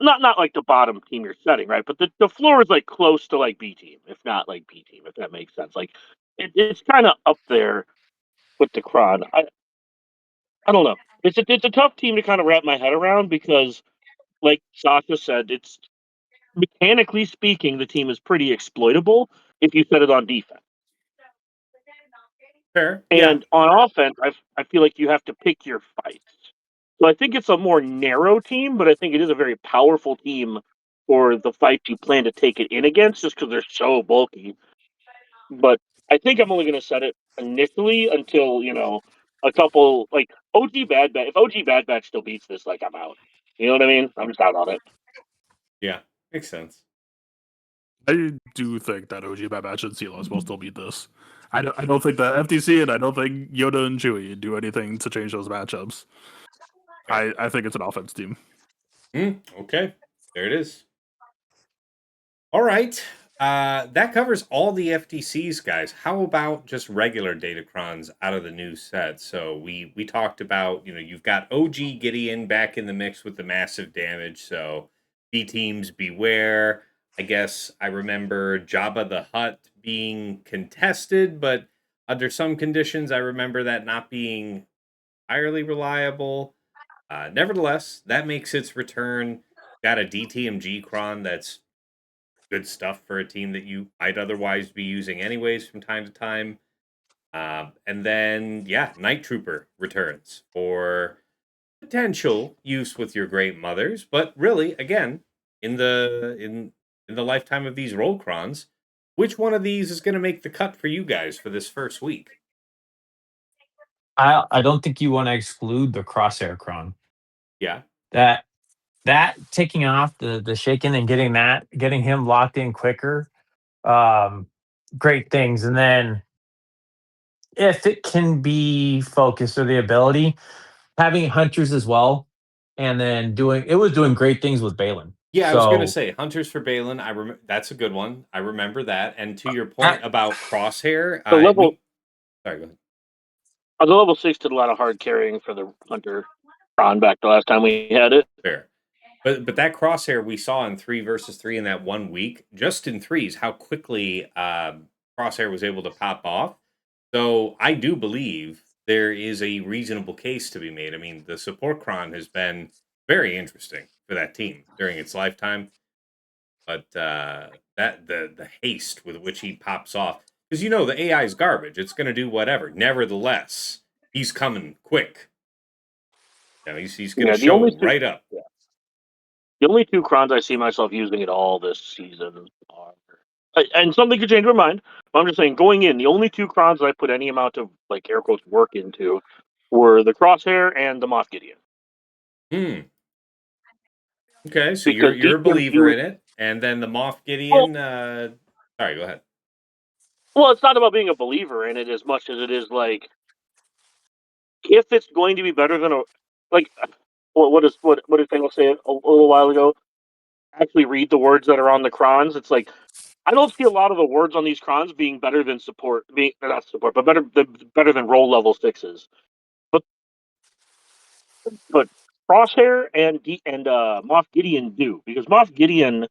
Not like the bottom team you're setting, right? But the floor is like close to like B team, if not like B team, if that makes sense. Like it's kind of up there with the cron. I don't know. It's a tough team to kind of wrap my head around because, like Sasha said, it's mechanically speaking, the team is pretty exploitable if you set it on defense. Fair. Yeah. And on offense, I feel like you have to pick your fights. So I think it's a more narrow team, but I think it is a very powerful team for the fights you plan to take it in against, just because they're so bulky. But I think I'm only going to set it initially until a couple, like OG Bad Batch. If OG Bad Batch still beats this, like, I'm out. You know what I mean? I'm just out on it. Yeah. Makes sense. I do think that OG Bad Batch and Silos will still beat this. I don't think that FTC and I don't think Yoda and Chewie do anything to change those matchups. I think it's an offense team. Okay. There it is. All right. That covers all the FTCs, guys. How about just regular Datacrons out of the new set? So we talked about, you've got OG Gideon back in the mix with the massive damage. So B teams beware. I guess I remember Jabba the Hutt being contested, but under some conditions, I remember that not being entirely reliable. Nevertheless, that makes its return. Got a DTMG cron that's good stuff for a team that you might otherwise be using anyways from time to time. And then, yeah, Night Trooper returns for potential use with your great mothers, but really, again, in the lifetime of these Rollcrons, which one of these is going to make the cut for you guys for this first week? I don't think you want to exclude the Crosshair Cron. Yeah, That that taking off the shaking and getting him locked in quicker, um, great things. And then if it can be focused or the ability, having hunters as well, and then doing great things with Balin. yeah. I was going to So say Hunters for Balin. I remember that's a good one. I remember that. And to your uh, point about Crosshair, The level sorry, go ahead. the level 6 did a lot of hard carrying for the Hunter Ron back the last time we had it. Fair. But that crosshair we saw in 3 versus 3 in that 1 week, just in threes, how quickly crosshair was able to pop off. So I do believe there is a reasonable case to be made. I mean, the support cron has been very interesting for that team during its lifetime, but that the haste with which he pops off, because the AI is garbage. It's going to do whatever. Nevertheless, he's coming quick. He's going to show right up. Yeah. The only two crons I see myself using at all this season are, and something could change my mind, but I'm just saying, going in, the only two crons I put any amount of, like, air quotes, work into were the Crosshair and the Moff Gideon. Okay, so Because you're a DTMG believer in it, and then the Moff Gideon. Sorry, go ahead. Well, it's not about being a believer in it as much as it is, like, if it's going to be better than what did Fangle say a little while ago? Actually read the words that are on the crons. It's like, I don't see a lot of the words on these crons being better than not support, but better than roll level 6s. But Crosshair and Moff Gideon do, because Moff Gideon,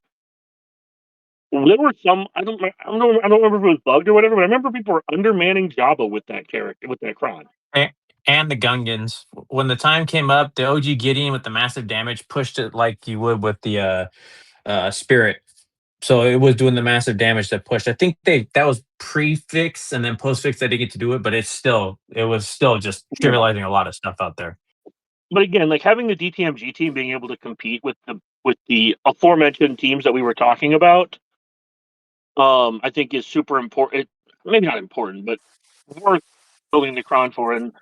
there were some, I don't remember if it was bugged or whatever, but I remember people were undermanning Jabba with that character, with that cron. and the Gungans. When the time came up, the OG Gideon with the massive damage pushed it like you would with the Spirit. So it was doing the massive damage that pushed. I think that was pre-fix, and then post-fix they didn't get to do it, but it was still just Yeah. trivializing a lot of stuff out there. But again, like, having the DTMG team being able to compete with the aforementioned teams that we were talking about, I think is super important. Maybe not important, but worth building the cron for. And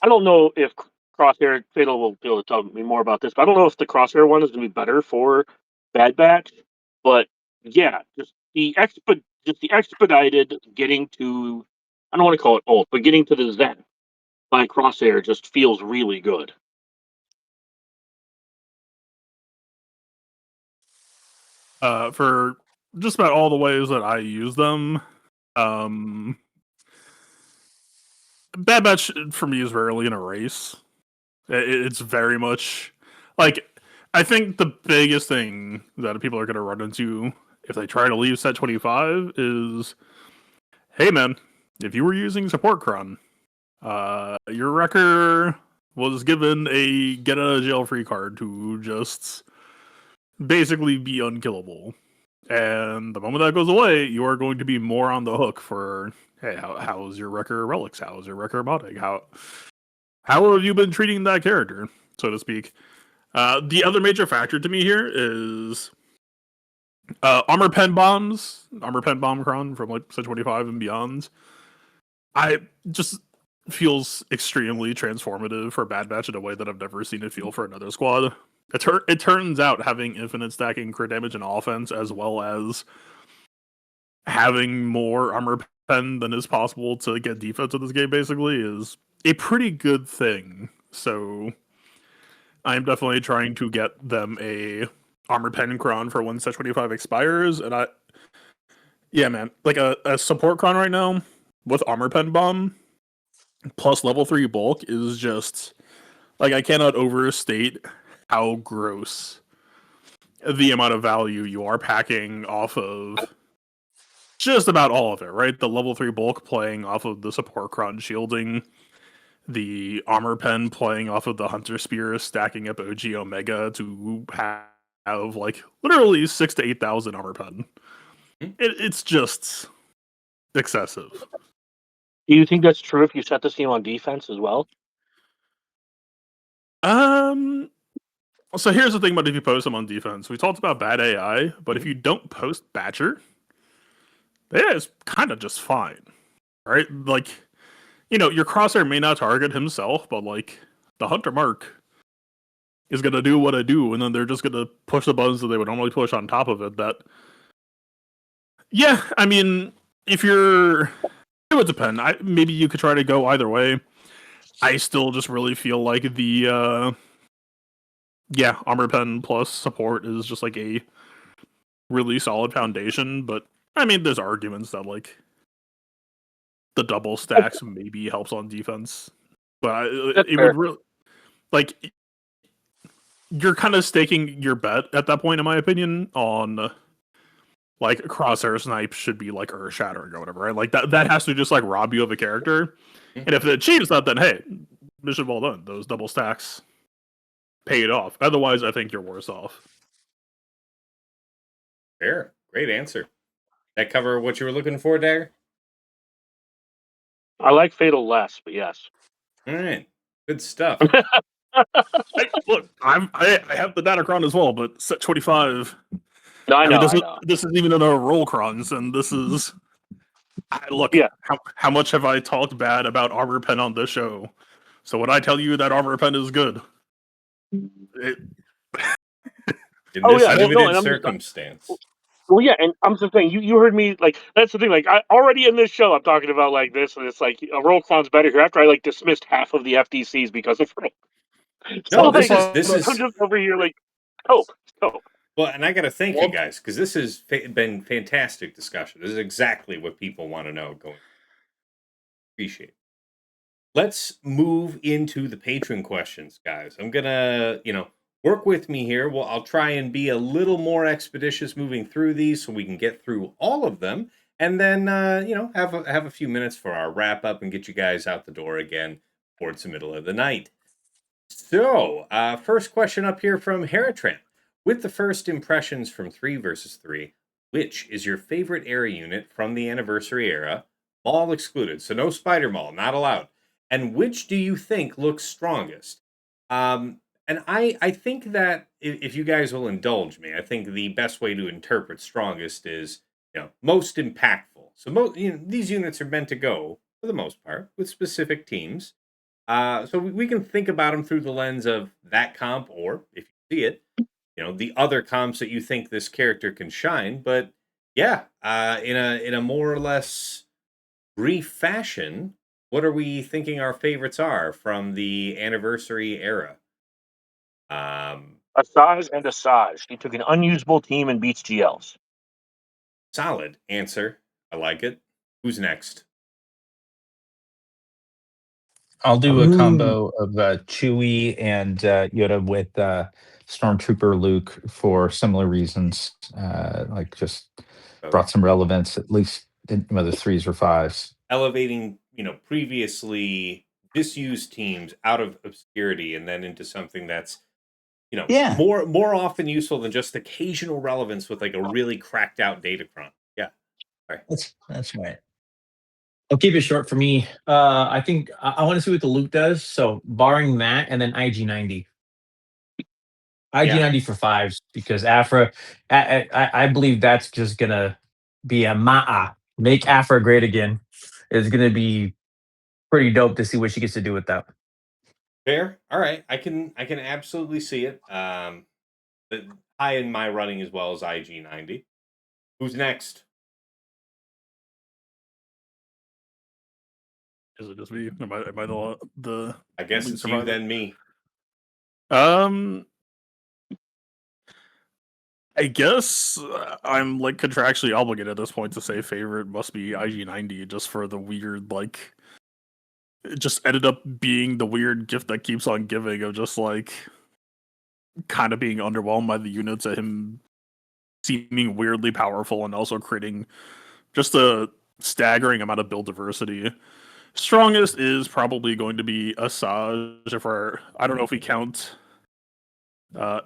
I don't know if Crosshair, Fatal will be able to tell me more about this, but I don't know if the Crosshair one is going to be better for Bad Batch. But yeah, just the expedited getting to, I don't want to call it ult, but getting to the Zen by Crosshair just feels really good. For just about all the ways that I use them, Bad Batch for me is rarely in a race. It's very much like, I think the biggest thing that people are going to run into if they try to leave set 25 is, hey man, if you were using support cron, your wrecker was given a get out of jail free card to just basically be unkillable. And the moment that goes away, you are going to be more on the hook for, hey, how's your wrecker relics? How's your wrecker modding? How have you been treating that character, so to speak? The other major factor to me here is armor pen bomb cron from, like, set 25 and beyond. I just feels extremely transformative for Bad Batch in a way that I've never seen it feel for another squad. It turns out having infinite stacking crit damage and offense, as well as having more armor pen than is possible to get defense in this game, basically, is a pretty good thing. So I'm definitely trying to get them a armor pen cron for when set 25 expires, and yeah, man, like a support con right now with armor pen bomb plus level 3 bulk is just like I cannot overstate how gross the amount of value you are packing off of just about all of it, right? The level 3 bulk playing off of the support cron shielding, the armor pen playing off of the hunter spear, stacking up OG Omega to have like literally 6 to 8,000 armor pen. It's just excessive. Do you think that's true if you set this team on defense as well? So here's the thing about if you post them on defense. We talked about bad AI, but if you don't post Batcher, yeah, it's kind of just fine, right? Like, your crosshair may not target himself, but like the Hunter Mark is gonna do what I do, and then they're just gonna push the buttons that they would normally push on top of it. That, yeah, I mean, if you're, it would depend. Maybe you could try to go either way. I still just really feel like the armor pen plus support is just like a really solid foundation. But I mean, there's arguments that like the double stacks maybe helps on defense, but it would really like you're kind of staking your bet at that point, in my opinion, on like crosshair snipe should be like earth shattering or whatever, right? Like that has to just like rob you of a character. And if it achieves that, then hey, mission well done. Those double stacks paid off. Otherwise, I think you're worse off. Fair. Great answer. That cover what you were looking for, Dagger? I like Fatal less, but yes. All right. Good stuff. Look, I have the Datacron as well, but set 25. No, I know. This is even in our roll crons, and this is. Look, Yeah. How much have I talked bad about armor pen on this show? So when I tell you that armor pen is good, in this limited circumstance. Well, yeah, and I'm just saying, you heard me, like, that's the thing, like, I already in this show, I'm talking about, like, this, and it's like, a roll cron's better here, after I, like, dismissed half of the FDCs because of roll. No, so, this like, is... I'm just over here, like, hope. Well, and I got to thank you guys, because this has been fantastic discussion. This is exactly what people want to know going. Appreciate it. Let's move into the patron questions, guys. I'm going to, work with me here. Well, I'll try and be a little more expeditious moving through these so we can get through all of them. And then, have a few minutes for our wrap up and get you guys out the door again towards the middle of the night. So, first question up here from Heratran. With the first impressions from 3 versus 3, which is your favorite era unit from the anniversary era? Maul excluded, so no Spider Maul, not allowed. And which do you think looks strongest? And I think that if you guys will indulge me, I think the best way to interpret strongest is, most impactful. So these units are meant to go, for the most part, with specific teams. So we can think about them through the lens of that comp, or if you see it, the other comps that you think this character can shine. But yeah, in a more or less brief fashion, what are we thinking our favorites are from the anniversary era? Asajj and Asajj. He took an unusable team and beats GLs. Solid answer. I like it. Who's next? I'll do a combo of Chewie and Yoda with Stormtrooper Luke for similar reasons. Like just brought some relevance, at least whether 3s or 5s. Elevating, previously disused teams out of obscurity and then into something that's, more often useful than just occasional relevance with like a really cracked out datacron. Yeah. Sorry. That's right. I'll keep it short for me. I think I want to see what the Luke does. So barring that, and then IG90. IG90 for 5s, because Afra, I believe that's just gonna be a ma'a. Make Afra great again. It's gonna be pretty dope to see what she gets to do with that. Fair. All right. I can absolutely see it. But high in my running as well as IG90. Who's next? Is it just me? Am I the I guess it's you then me. I I guess I'm like contractually obligated at this point to say favorite must be IG90 just for the weird, like, it just ended up being the weird gift that keeps on giving of just like kind of being underwhelmed by the units and him seeming weirdly powerful and also creating just a staggering amount of build diversity. Strongest is probably going to be Asajj. I don't know if we count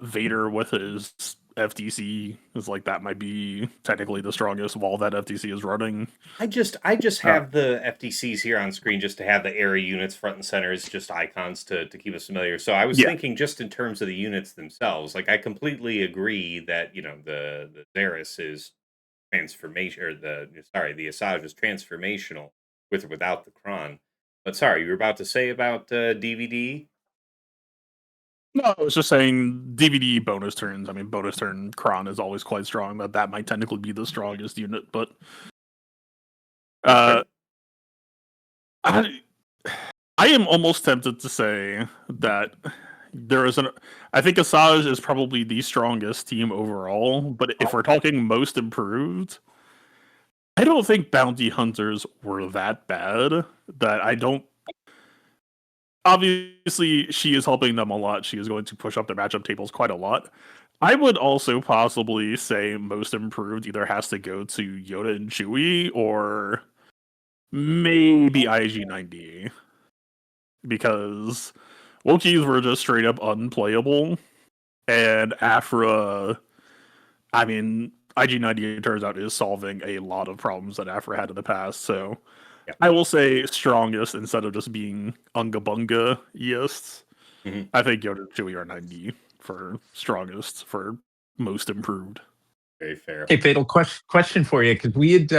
Vader with his FTC, is like that might be technically the strongest while that FTC is running. I just have the FTCs here on screen just to have the area units front and center as just icons to keep us familiar. So I was thinking just in terms of the units themselves. Like I completely agree that the Xeris is transformation, or the Asajj is transformational with or without the Kron. But sorry, you were about to say about DVD. No, I was just saying DVD bonus turns. I mean, bonus turn Kron is always quite strong, but that might technically be the strongest unit. But I am almost tempted to say that I think Asajj is probably the strongest team overall, but if we're talking most improved, I don't think Bounty Hunters were that bad. That I don't. Obviously, she is helping them a lot. She is going to push up their matchup tables quite a lot. I would also possibly say most improved either has to go to Yoda and Chewie or maybe IG90. Because Wookiees were just straight up unplayable. And Afra, I mean, IG90 it turns out is solving a lot of problems that Afra had in the past. So I will say strongest instead of just being unga bunga yes. I think Yoda and Chewie are 90 for strongest for most improved. Very fair. Hey, Fatal, question for you, because we had,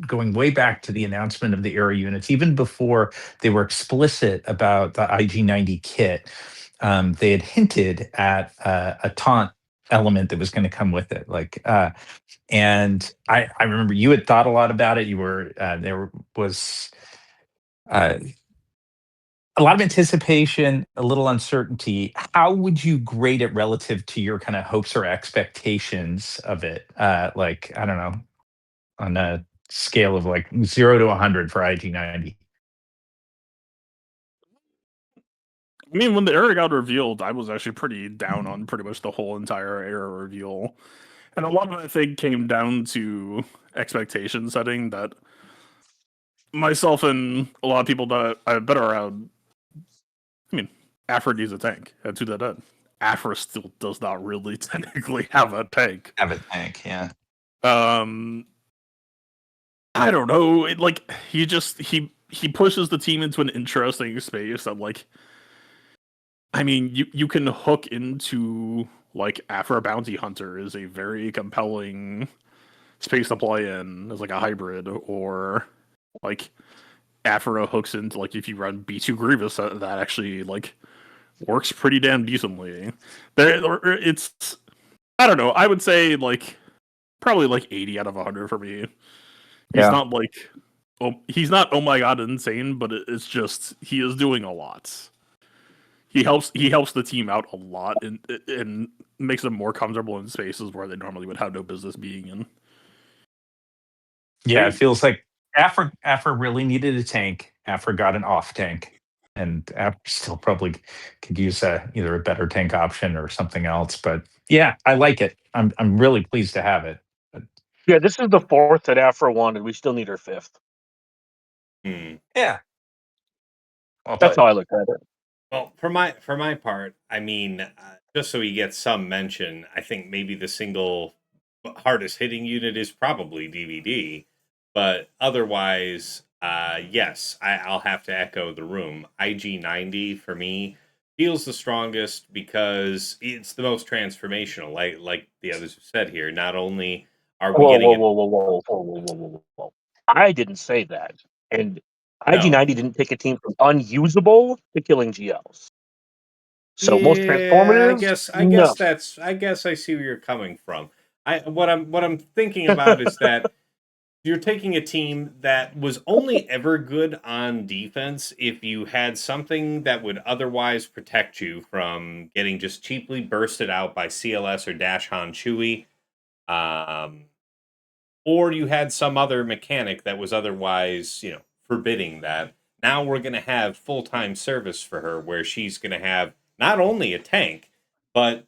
going way back to the announcement of the era units, even before they were explicit about the IG90 kit, they had hinted at a taunt element that was going to come with it. And I remember you had thought a lot about it. You were there was a lot of anticipation, a little uncertainty. How would you grade it relative to your kind of hopes or expectations of it? Like, I don't know, on a scale of like 0 to 100 for IG90. I mean, when the era got revealed, I was actually pretty down on pretty much the whole entire era reveal. And a lot of it, I think, came down to expectation setting that myself and a lot of people that I've been around. I mean, Afra needs a tank. And to that end, Afra still does not really technically have a tank. Have a tank, yeah. I don't know. He pushes the team into an interesting space that, like, I mean, you can hook into like Afra Bounty Hunter is a very compelling space to play in as like a hybrid, or like Afra hooks into like if you run B2 Grievous, that actually like works pretty damn decently. It's I don't know. I would say like probably like 80 out of 100 for me. He's not like he's not oh my god insane, but it's just he is doing a lot. He helps the team out a lot and makes them more comfortable in spaces where they normally would have no business being in. Yeah, it feels like Afra really needed a tank. Afra got an off tank, and Afra still probably could use either a better tank option or something else. But yeah, I like it. I'm really pleased to have it. But, Yeah, this is the fourth that Afra wanted. We still need her fifth. yeah, well, That's how I look at it. Well, for my part, I mean, just so he gets some mention, I think maybe the single hardest hitting unit is probably DVD, but otherwise, yes, I'll have to echo the room. IG90 for me feels the strongest because it's the most transformational. Like the others have said here, not only are we getting Whoa. I didn't say that. And No. IG90 didn't take a team from unusable to killing GLs. So most Yeah, transformative? I No. guess I see where you're coming from. What I'm thinking about is that You're taking a team that was only ever good on defense if you had something that would otherwise protect you from getting just cheaply bursted out by CLS or Dash Han Chewy. Um, or you had some other mechanic that was otherwise, forbidding that. Now we're going to have full time service for her where she's going to have not only a tank, but,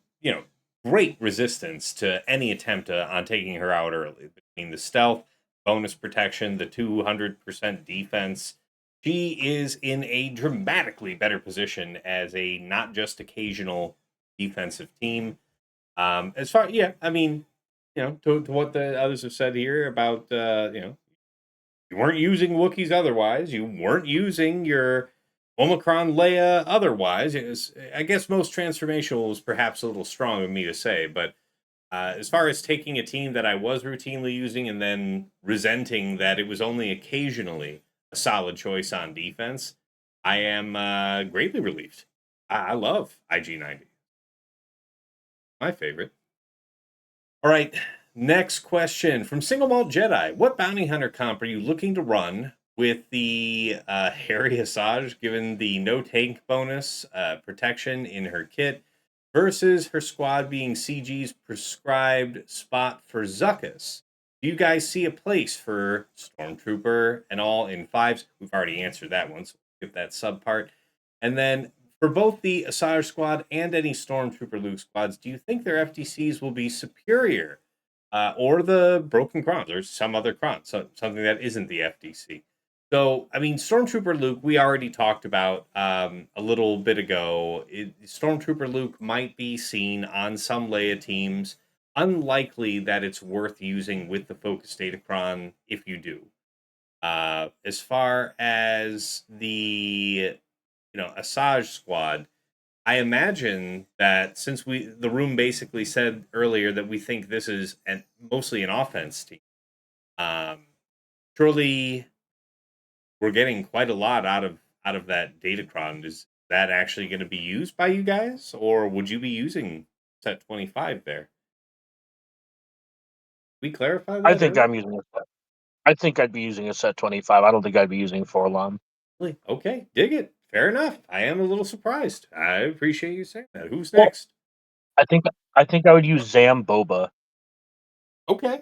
great resistance to any attempt on taking her out early. Between the stealth, bonus protection, the 200% defense, she is in a dramatically better position as a not just occasional defensive team. Yeah, I mean, to what the others have said here about, you weren't using Wookiees otherwise. You weren't using your Omicron Leia otherwise. I guess most transformational was perhaps a little strong of me to say, but as far as taking a team that I was routinely using and then resenting that it was only occasionally a solid choice on defense, I am greatly relieved. I love IG90. My favorite. All right, next question from Single Malt Jedi. What bounty hunter comp are you looking to run with the Harry Asajj, given the no tank bonus protection in her kit, versus her squad being CG's prescribed spot for Zuckuss? Do you guys see a place for Stormtrooper and all in fives? We've already answered that one, so skip that sub part. And then for both the Asajj squad and any Stormtrooper Luke squads, do you think their FTCs will be superior? Or the Broken Crons, or some other Cron, something that isn't the FTC? So, I mean, Stormtrooper Luke, we already talked about a little bit ago. Stormtrooper Luke might be seen on some Leia teams. Unlikely that it's worth using with the Focus Datacron if you do. As far as the Asajj squad, I imagine that since the room basically said earlier that we think this is mostly an offense team, um, surely we're getting quite a lot out of that Datacron. Is that actually going to be used by you guys, or would you be using set 25 there? We clarify that. I think I'm using a set. I think I'd be using a set 25. I don't think I'd be using Forlom. Okay, dig it. Fair enough. I am a little surprised. I appreciate you saying that. Who's Well, next? I think I would use Zam Boba. Okay.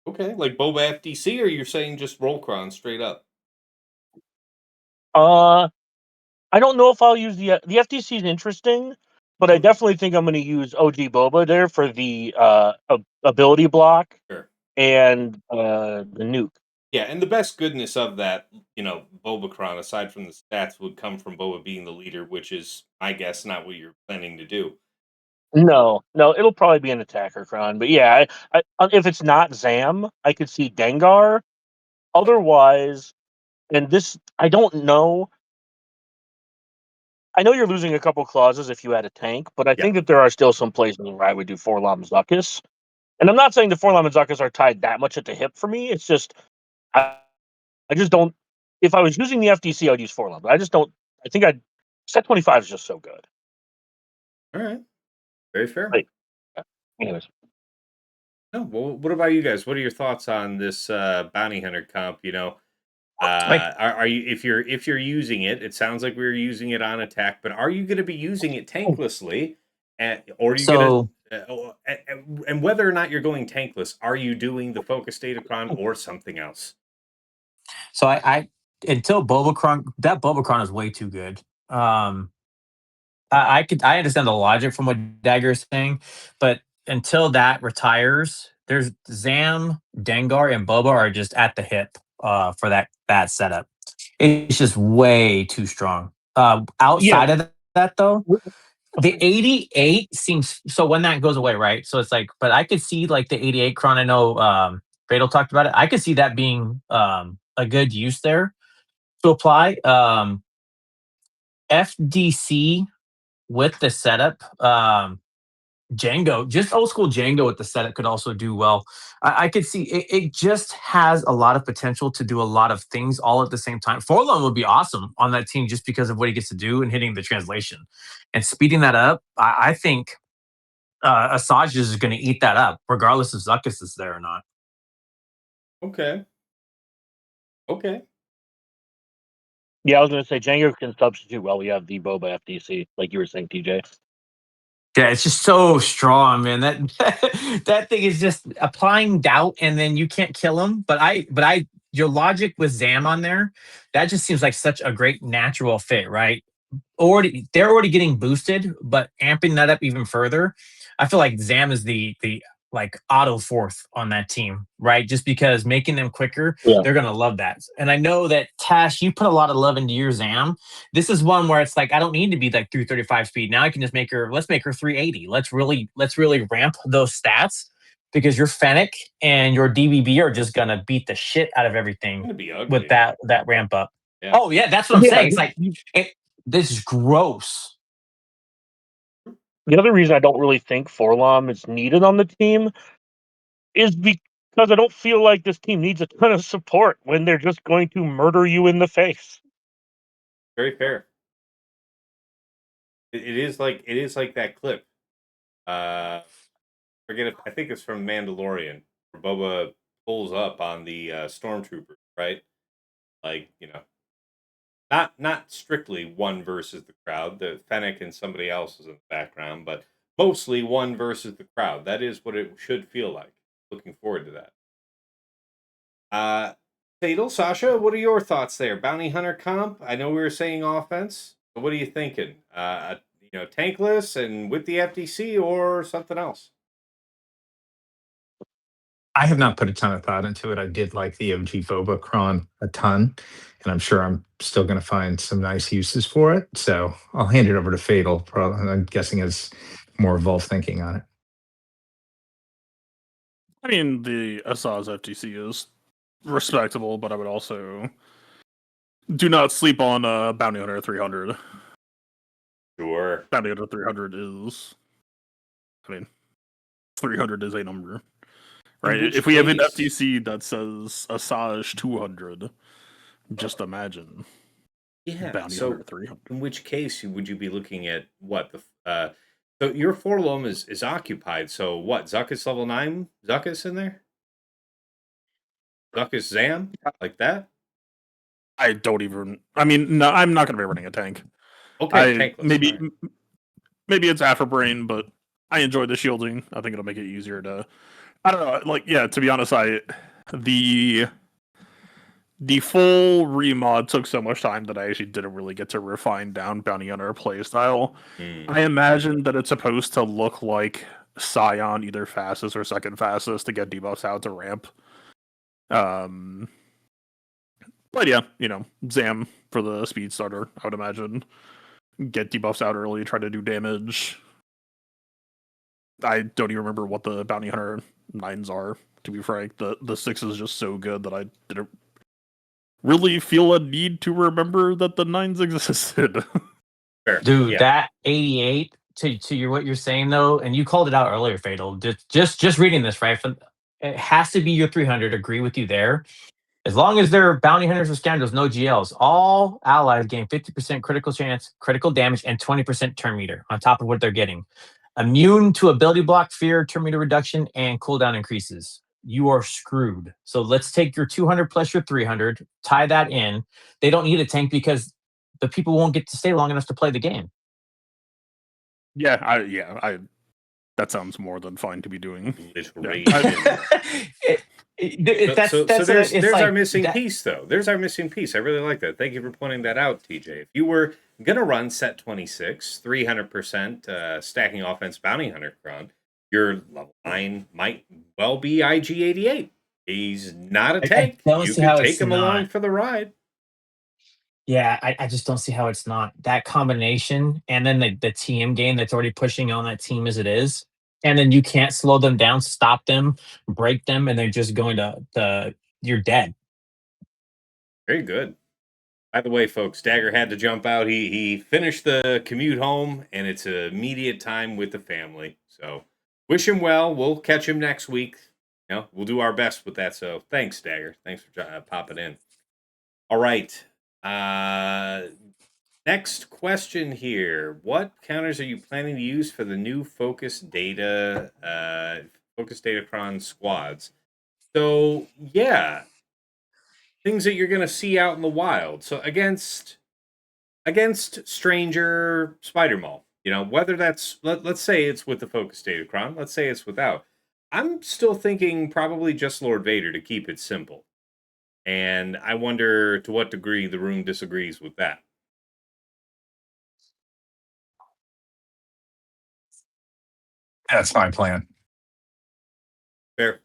Okay, like Boba FDC, or you're saying just Rollcron straight up? I don't know if I'll use the FTC is interesting, but I definitely think I'm going to use OG Boba there for the ability block Sure. and the nuke. Yeah, and the best goodness of that, Bobacron, aside from the stats, would come from Boba being the leader, which is, I guess, not what you're planning to do. No, it'll probably be an attacker cron. But yeah, if it's not Zam, I could see Dengar. Otherwise, and this I don't know. I know you're losing a couple clauses if you had a tank, but I think that there are still some places where I would do Forlom Zuckuss. And I'm not saying the Forlom and Zuckuss are tied that much at the hip for me. It's just I just don't. If I was using the FTC, I'd use Forlom. But I just don't. I think I'd set 25 is just so good. All right, very fair. Like, anyways. No, well, what about you guys? What are your thoughts on this bounty hunter comp? Are you if you're using it? It sounds like we were using it on attack, but are you going to be using it tanklessly, or are you So going to? And whether or not you're going tankless, are you doing the focus datacron or something else? so I until Bobacron, that Bobacron is way too good. I understand the logic from what Dagger is saying, but until that retires, there's Zam, Dengar, and Boba are just at the hip for that setup. It's just way too strong. Yeah. Outside of that, though, the 88 seems so when that goes away, right? So it's like, but I could see like the 88 Cron. I know Fatal talked about it. I could see that being a good use there to apply. FDC with the setup, Django, just old school Django with the setup could also do well. I could see it just has a lot of potential to do a lot of things all at the same time. Forlon would be awesome on that team just because of what he gets to do and hitting the translation and speeding that up. I think Asajj is going to eat that up, regardless if Zuckuss is there or not. Okay. Okay. Yeah, I was going to say Django can substitute while we have the Boba FDC, like you were saying, TJ. Yeah, it's just so strong, man. That that thing is just applying doubt, and then you can't kill him. But your logic with Zam on there, that just seems like such a great natural fit, right? They're already getting boosted, but amping that up even further, I feel like Zam is the like auto fourth on that team, right? Just because making them quicker, Yeah. they're gonna love that. And I know that Tash, you put a lot of love into your Zam. This is one where it's like I don't need to be like 335 speed. Now I can just make her. Let's make her 380. Let's really ramp those stats because your Fennec and your DBB are just gonna beat the shit out of It's everything gonna be with ugly. that ramp up. Yeah. Oh yeah, that's what I'm Yeah. saying. It's like this is gross. The other reason I don't really think Forlom is needed on the team is because I don't feel like this team needs a ton of support when they're just going to murder you in the face. Very fair. It is like that clip. Forget if I think it's from Mandalorian where Boba pulls up on the stormtroopers, right? Like, not strictly one versus the crowd. The Fennec and somebody else is in the background, but mostly one versus the crowd. That is what it should feel like. Looking forward to that. Fatal, Sasha, what are your thoughts there? Bounty Hunter comp. I know we were saying offense, but what are you thinking? Tankless and with the FDC or something else? I have not put a ton of thought into it. I did like the OG Boba Cron a ton, and I'm sure I'm still going to find some nice uses for it. So I'll hand it over to Fatal. I'm guessing has more evolved thinking on it. I mean, the Asaz FTC is respectable, but I would also do not sleep on Bounty Hunter 300. Sure. Bounty Hunter 300 is, I mean, 300 is a number, right? which If we have an case- FTC that says Asajj 200, just imagine Yeah. Bounty So Hunter 300. in which case would you be looking at what the so your Forlom is occupied. So what? Zuckus level 9? Zuckus in there? Zuckus Zam? Like that? I don't even. I mean, no, I'm not going to be running a tank. Okay, I tankless. maybe All right. maybe it's Afrobrain, but I enjoy the shielding. I think it'll make it easier to. I don't know. Like, yeah, to be honest, the the full remod took so much time that I actually didn't really get to refine down Bounty Hunter playstyle. I imagine that it's supposed to look like Scion, either fastest or second fastest, to get debuffs out to ramp. But yeah, Zam for the speed starter, I would imagine. Get debuffs out early, try to do damage. I don't even remember what the Bounty Hunter 9s are, to be frank. The 6 is just so good that I didn't really feel a need to remember that the 9s existed. Fair. Dude, Yeah. that 88 to your what you're saying though, and you called it out earlier, Fatal. Just reading this, right? It has to be your 300. Agree with you there. As long as they're bounty hunters or scoundrels, no GLs. All allies gain 50% critical chance, critical damage, and 20% turn meter on top of what they're getting. Immune to ability block, fear, turn meter reduction, and cooldown increases. You are screwed. So let's take your 200 plus your 300, tie that in. They don't need a tank because the people won't get to stay long enough to play the game. I that sounds more than fine to be doing. Alliteration. So there's our missing piece, though. There's our missing piece. I really like that. Thank you for pointing that out, TJ. If you were gonna run set 26, 300% stacking offense bounty hunter cron, your level 9 might well be IG88. He's not a tank. You could take him along for the ride. Yeah, I just don't see how it's not that combination, and then the TM game that's already pushing on that team as it is, and then you can't slow them down, stop them, break them, and they're just going to you're dead. Very good. By the way, folks, Dagger had to jump out. He finished the commute home, and it's immediate time with the family. So wish him well. We'll catch him next week. We'll do our best with that. So thanks, Dagger. Thanks for popping in. All right. Next question here. What counters are you planning to use for the new Focus Datacron squads? So yeah, things that you're gonna see out in the wild. So against Stranger Spider Mall, whether that's let's say it's with the Focus Datacron, let's say it's without. I'm still thinking probably just Lord Vader to keep it simple. And I wonder to what degree the room disagrees with that. That's my plan. Fair.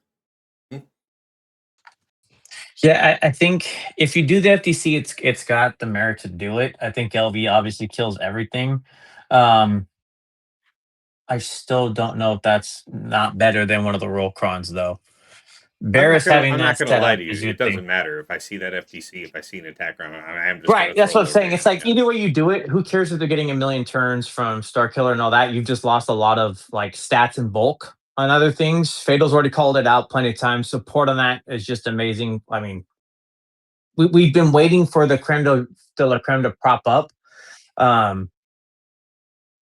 Yeah, I think if you do the FTC, it's got the merit to do it. I think LV obviously kills everything. Um, I still don't know if that's not better than one of the roll crons though. Barris having I'm not that gonna set lie up to you. is a It good thing. doesn't matter if I see that FTC, if I see an attack run, I'm just Right, gonna that's throw what I'm Lord saying. Vader It's on like the gun. either way you do it, who cares if they're getting a million turns from Star Killer and all that? You've just lost a lot of like stats and bulk on other things. Fatal's already called it out plenty of times. Support on that is just amazing. I mean, we've been waiting for the de la creme to prop up. Um,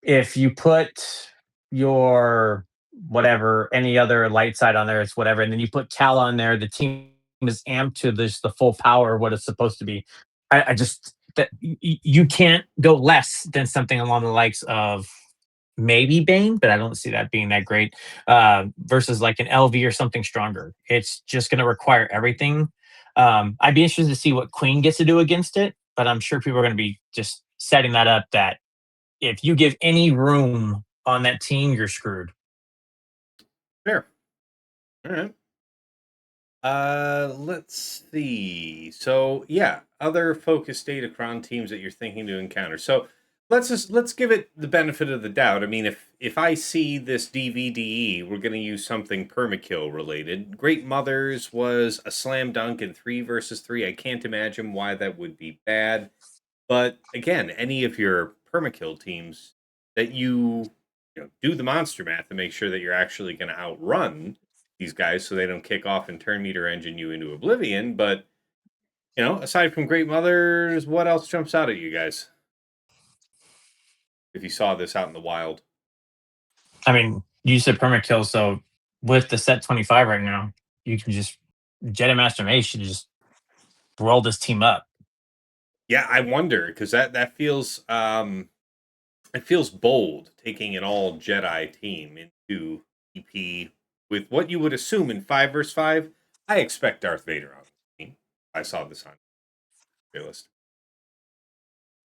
if you put your whatever any other light side on there, it's whatever, and then you put Cal on there, the team is amped to this the full power of what it's supposed to be. I just that you can't go less than something along the likes of maybe Bane, but I don't see that being that great. Versus like an LV or something stronger. It's just going to require everything. I'd be interested to see what Queen gets to do against it, but I'm sure people are going to be just setting that up that if you give any room on that team, you're screwed. Fair. All right. Let's see. So yeah, other Focus Datacron teams that you're thinking to encounter. So let's give it the benefit of the doubt. I mean, if I see this DVDE, we're gonna use something permakill related. Great Mothers was a slam dunk in 3 versus 3. I can't imagine why that would be bad. But again, any of your permakill teams that do the monster math to make sure that you're actually going to outrun these guys so they don't kick off and turn meter engine you into oblivion. But aside from Great Mothers, what else jumps out at you guys? If you saw this out in the wild, I mean, you said permakill, so with the set 25 right now, you can just Jedi Master Mace should just roll this team up. yeah, I wonder because that feels it feels bold taking an all Jedi team into EP with what you would assume in 5 versus 5. I expect Darth Vader on the team. I saw this on your list.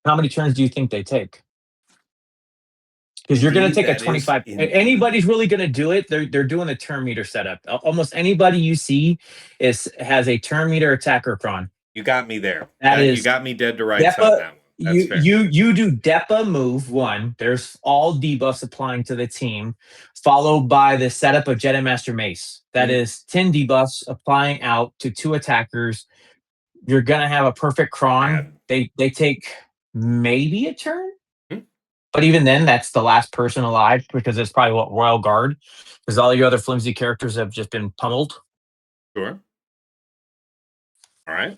How many turns do you think they take? Because you're going to Indeed, take a that is 25. Anybody's really going to do it. They're doing the turn meter setup. Almost anybody you see has a turn meter attacker cron. You got me there. That You is got me dead to rights on Depa. that one. That's fair. You do Depa move one. There's all debuffs applying to the team, followed by the setup of Jedi Master Mace. That is 10 debuffs applying out to 2 attackers. You're gonna have a perfect cron. They take maybe a turn. But even then, that's the last person alive because it's probably what Royal Guard, because all your other flimsy characters have just been pummeled. Sure. All right.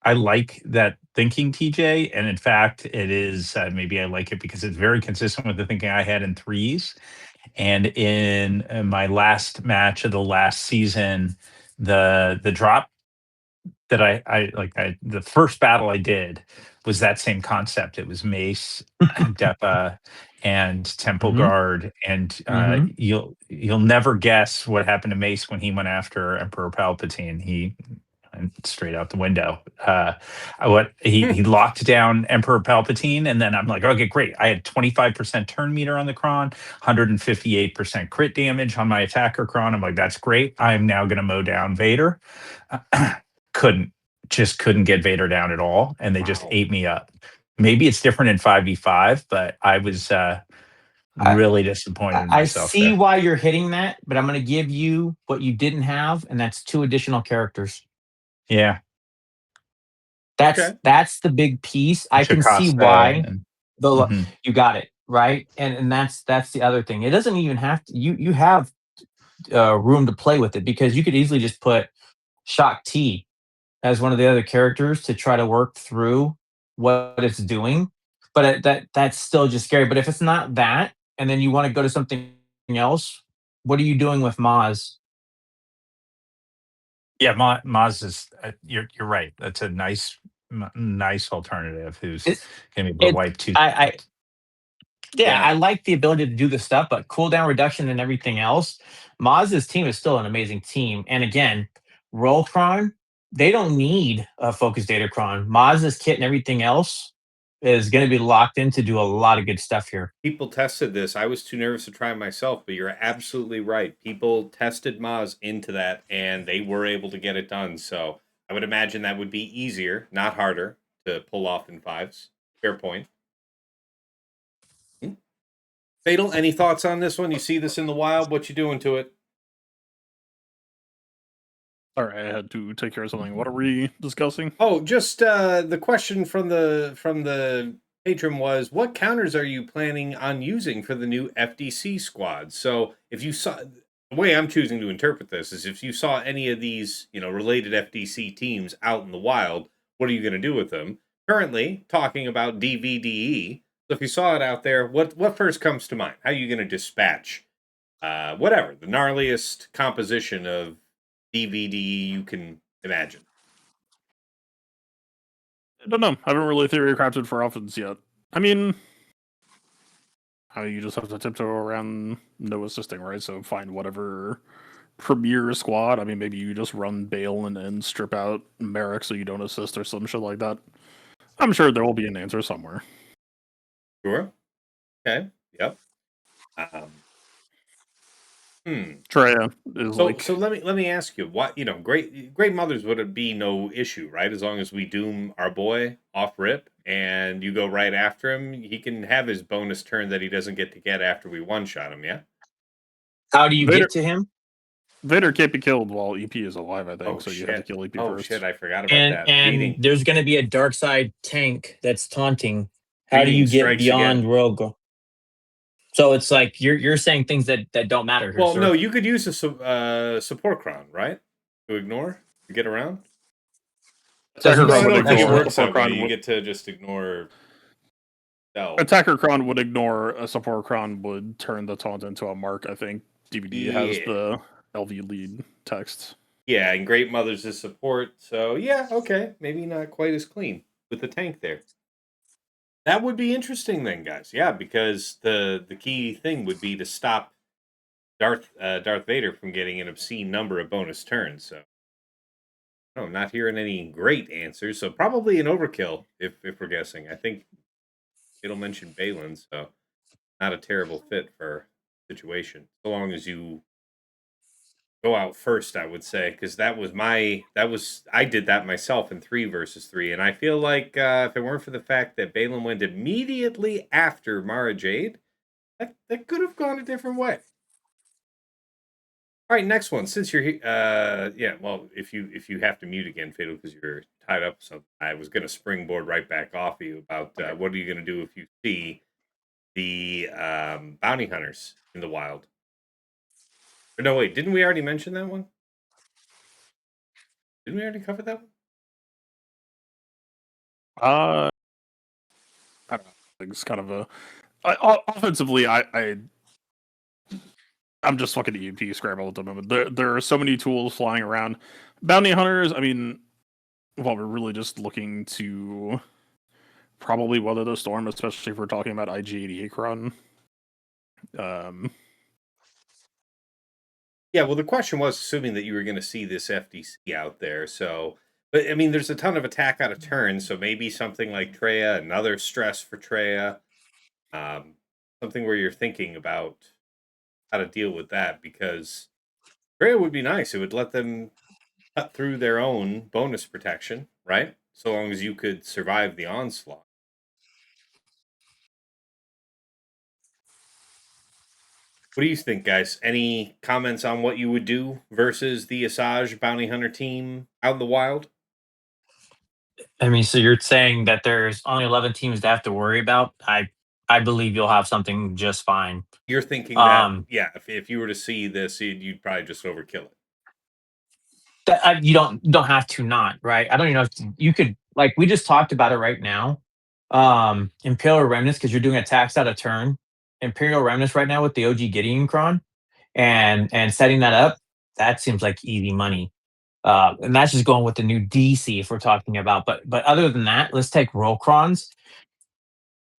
I like that thinking, TJ, and in fact, it is maybe I like it because it's very consistent with the thinking I had in threes. And in my last match of the last season, the drop that the first battle I did was that same concept. It was Mace, Depa, and Temple Guard, and you'll never guess what happened to Mace when he went after Emperor Palpatine. He went straight out the window. He locked down Emperor Palpatine, and then I'm like, okay, great. I had 25% turn meter on the Cron, 158% crit damage on my attacker Cron. I'm like, that's great. I'm now going to mow down Vader. Couldn't get Vader down at all, and they just ate me up. Maybe it's different in 5v5, but I was really disappointed in I myself see there. why you're hitting that, but I'm going to give you what you didn't have, and that's 2 additional characters. Yeah. That's the big piece. I can see Jocasta why and you got it right, and that's the other thing. It doesn't even have to. You have room to play with it because you could easily just put Shock T as one of the other characters to try to work through what it's doing. But that's still just scary. But if it's not that, and then you want to go to something else, what are you doing with Maz? Yeah, Maz is. You're right. That's a nice alternative. Who's It, going to be able to it wipe two? I yeah, Yeah, I like the ability to do the stuff, but cooldown reduction and everything else. Maz's team is still an amazing team. And again, Rollcron, they don't need a focus datacron. Maz's kit and everything else is going to be locked in to do a lot of good stuff here. people tested this. I was too nervous to try it myself, but you're absolutely right. People tested Maz into that, and they were able to get it done. So I would imagine that would be easier, not harder, to pull off in fives. Fair point. Fatal, any thoughts on this one? You see this in the wild? What you doing to it? Sorry, I had to take care of something. What are we discussing? Oh, just the question from the patron was, what counters are you planning on using for the new FDC squad? So if you saw, the way I'm choosing to interpret this is, if you saw any of these, related FDC teams out in the wild, what are you going to do with them? Currently talking about DVDE. So if you saw it out there, what first comes to mind? How are you going to dispatch whatever the gnarliest composition of DVDE you can imagine? I don't know. I haven't really theory crafted for offense yet. I mean, you just have to tiptoe around no assisting, right? So find whatever premier squad. I mean, maybe you just run Bale and strip out Merrick so you don't assist or some shit like that. I'm sure there will be an answer somewhere. Sure. Okay. Yep. Treya is So let me ask you, what great mothers would it be no issue, right? As long as we doom our boy off rip and you go right after him, he can have his bonus turn that he doesn't get to get after we one shot him. Yeah. How do you Vader, get to him? Vader can't be killed while EP is alive, I think. Oh, so you shit. have to kill EP Oh first. shit! I forgot about And that. and there's going to be a dark side tank that's taunting. How do Reading you get strikes beyond again. Rogue? So it's like you're saying things that don't matter here, Well, sir. no, you could use a support crown, right? To ignore, to get around. Doesn't No, I Attacker don't think it ignore works that support way. cron You would- get to just ignore. Attacker cron would ignore a support cron would turn the taunt into a mark. I think DVD has Yeah. the LV lead text. Yeah, and Great Mothers is support. So yeah, okay, maybe not quite as clean with the tank there. That would be interesting then, guys. Yeah, because the key thing would be to stop Darth Vader from getting an obscene number of bonus turns. So, no, not hearing any great answers. So probably an overkill if we're guessing. I think it'll mention Balin, so not a terrible fit for situation. So long as you go out first, I would say, because I did that myself in 3 versus 3, and I feel like if it weren't for the fact that Balin went immediately after Mara Jade, that could have gone a different way. All right, next one. Since you're here, yeah. Well, if you have to mute again, Fatal, because you're tied up. So I was going to springboard right back off of you about what are you going to do if you see the bounty hunters in the wild? Or no, wait, didn't we already mention that one? Didn't we already cover that one? I don't know. It's kind of a offensively. I'm just fucking EMP scramble at the moment. There are so many tools flying around. Bounty hunters. I mean, well, we're really just looking to probably weather the storm, especially if we're talking about IG-88 run. Yeah, well, the question was assuming that you were going to see this FDC out there. So, but I mean, there's a ton of attack out of turn. So maybe something like Treya, another stress for Treya, something where you're thinking about how to deal with that, because Treya would be nice. It would let them cut through their own bonus protection, right? So long as you could survive the onslaught. What do you think, guys? Any comments on what you would do versus the Asajj bounty hunter team out in the wild? I mean, so you're saying that there's only 11 teams to have to worry about? I believe you'll have something just fine. You're thinking that, Um, yeah, if you were to see this, you'd probably just overkill it. you don't have to not, right? I don't even know if you could, like we just talked about it right now. Imperial Remnants, because you're doing attacks out of turn. Imperial Remnants right now with the OG Gideon Cron and setting that up, that seems like easy money. And that's just going with the new DC if we're talking about. But other than that, let's take Rollcrons.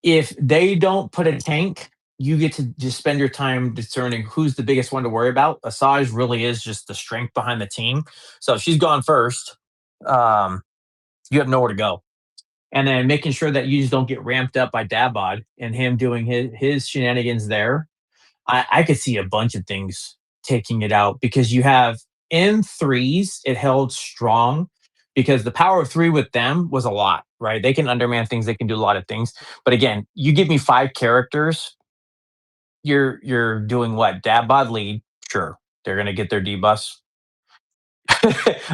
If they don't put a tank, you get to just spend your time discerning who's the biggest one to worry about. Asajj really is just the strength behind the team. So if she's gone first, um, you have nowhere to go. And then making sure that you just don't get ramped up by Dabod and him doing his shenanigans there. I could see a bunch of things taking it out because you have in threes, it held strong because the power of three with them was a lot, right? They can underman things, they can do a lot of things. But again, you give me 5 characters, you're doing what? Dabod lead, sure. They're gonna get their D bus.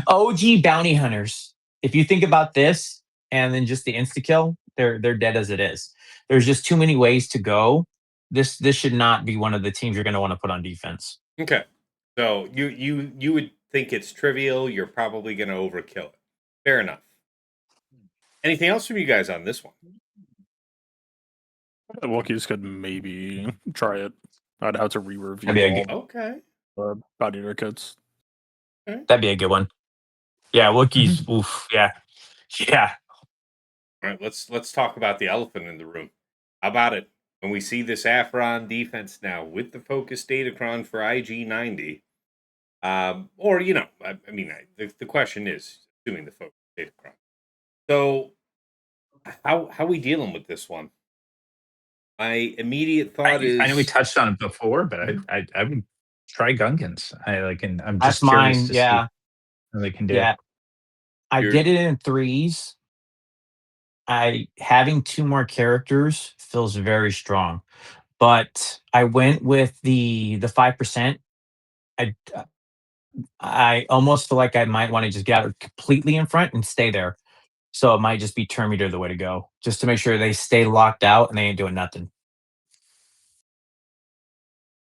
OG bounty hunters. If you think about this and then just the insta kill, they're dead as it is. There's just too many ways to go. This should not be one of the teams you're going to want to put on defense. Okay. So you would think it's trivial. You're probably going to overkill it. Fair enough. Anything else from you guys on this one? Wookiees could maybe try it. I'd have to re-review That'd be a all Okay. the Bounty Hunter kits. That'd be a good one. Yeah, Wookiees. Oof. Yeah. Yeah. All right. Let's talk about the elephant in the room. How about it when we see this Aphron defense now with the focus datacron for IG90? Or I mean, the question is assuming the focus datacron. So how we dealing with this one? My immediate thought is I know we touched on it before, but I would try Gungans. I'm That's just curious mine. to see Yeah. what they can do. Yeah. I You're- did it in threes. I having 2 more characters feels very strong. But I went with the 5%. I I almost feel like I might want to just get out completely in front and stay there. So it might just be turn meter the way to go, just to make sure they stay locked out and they ain't doing nothing.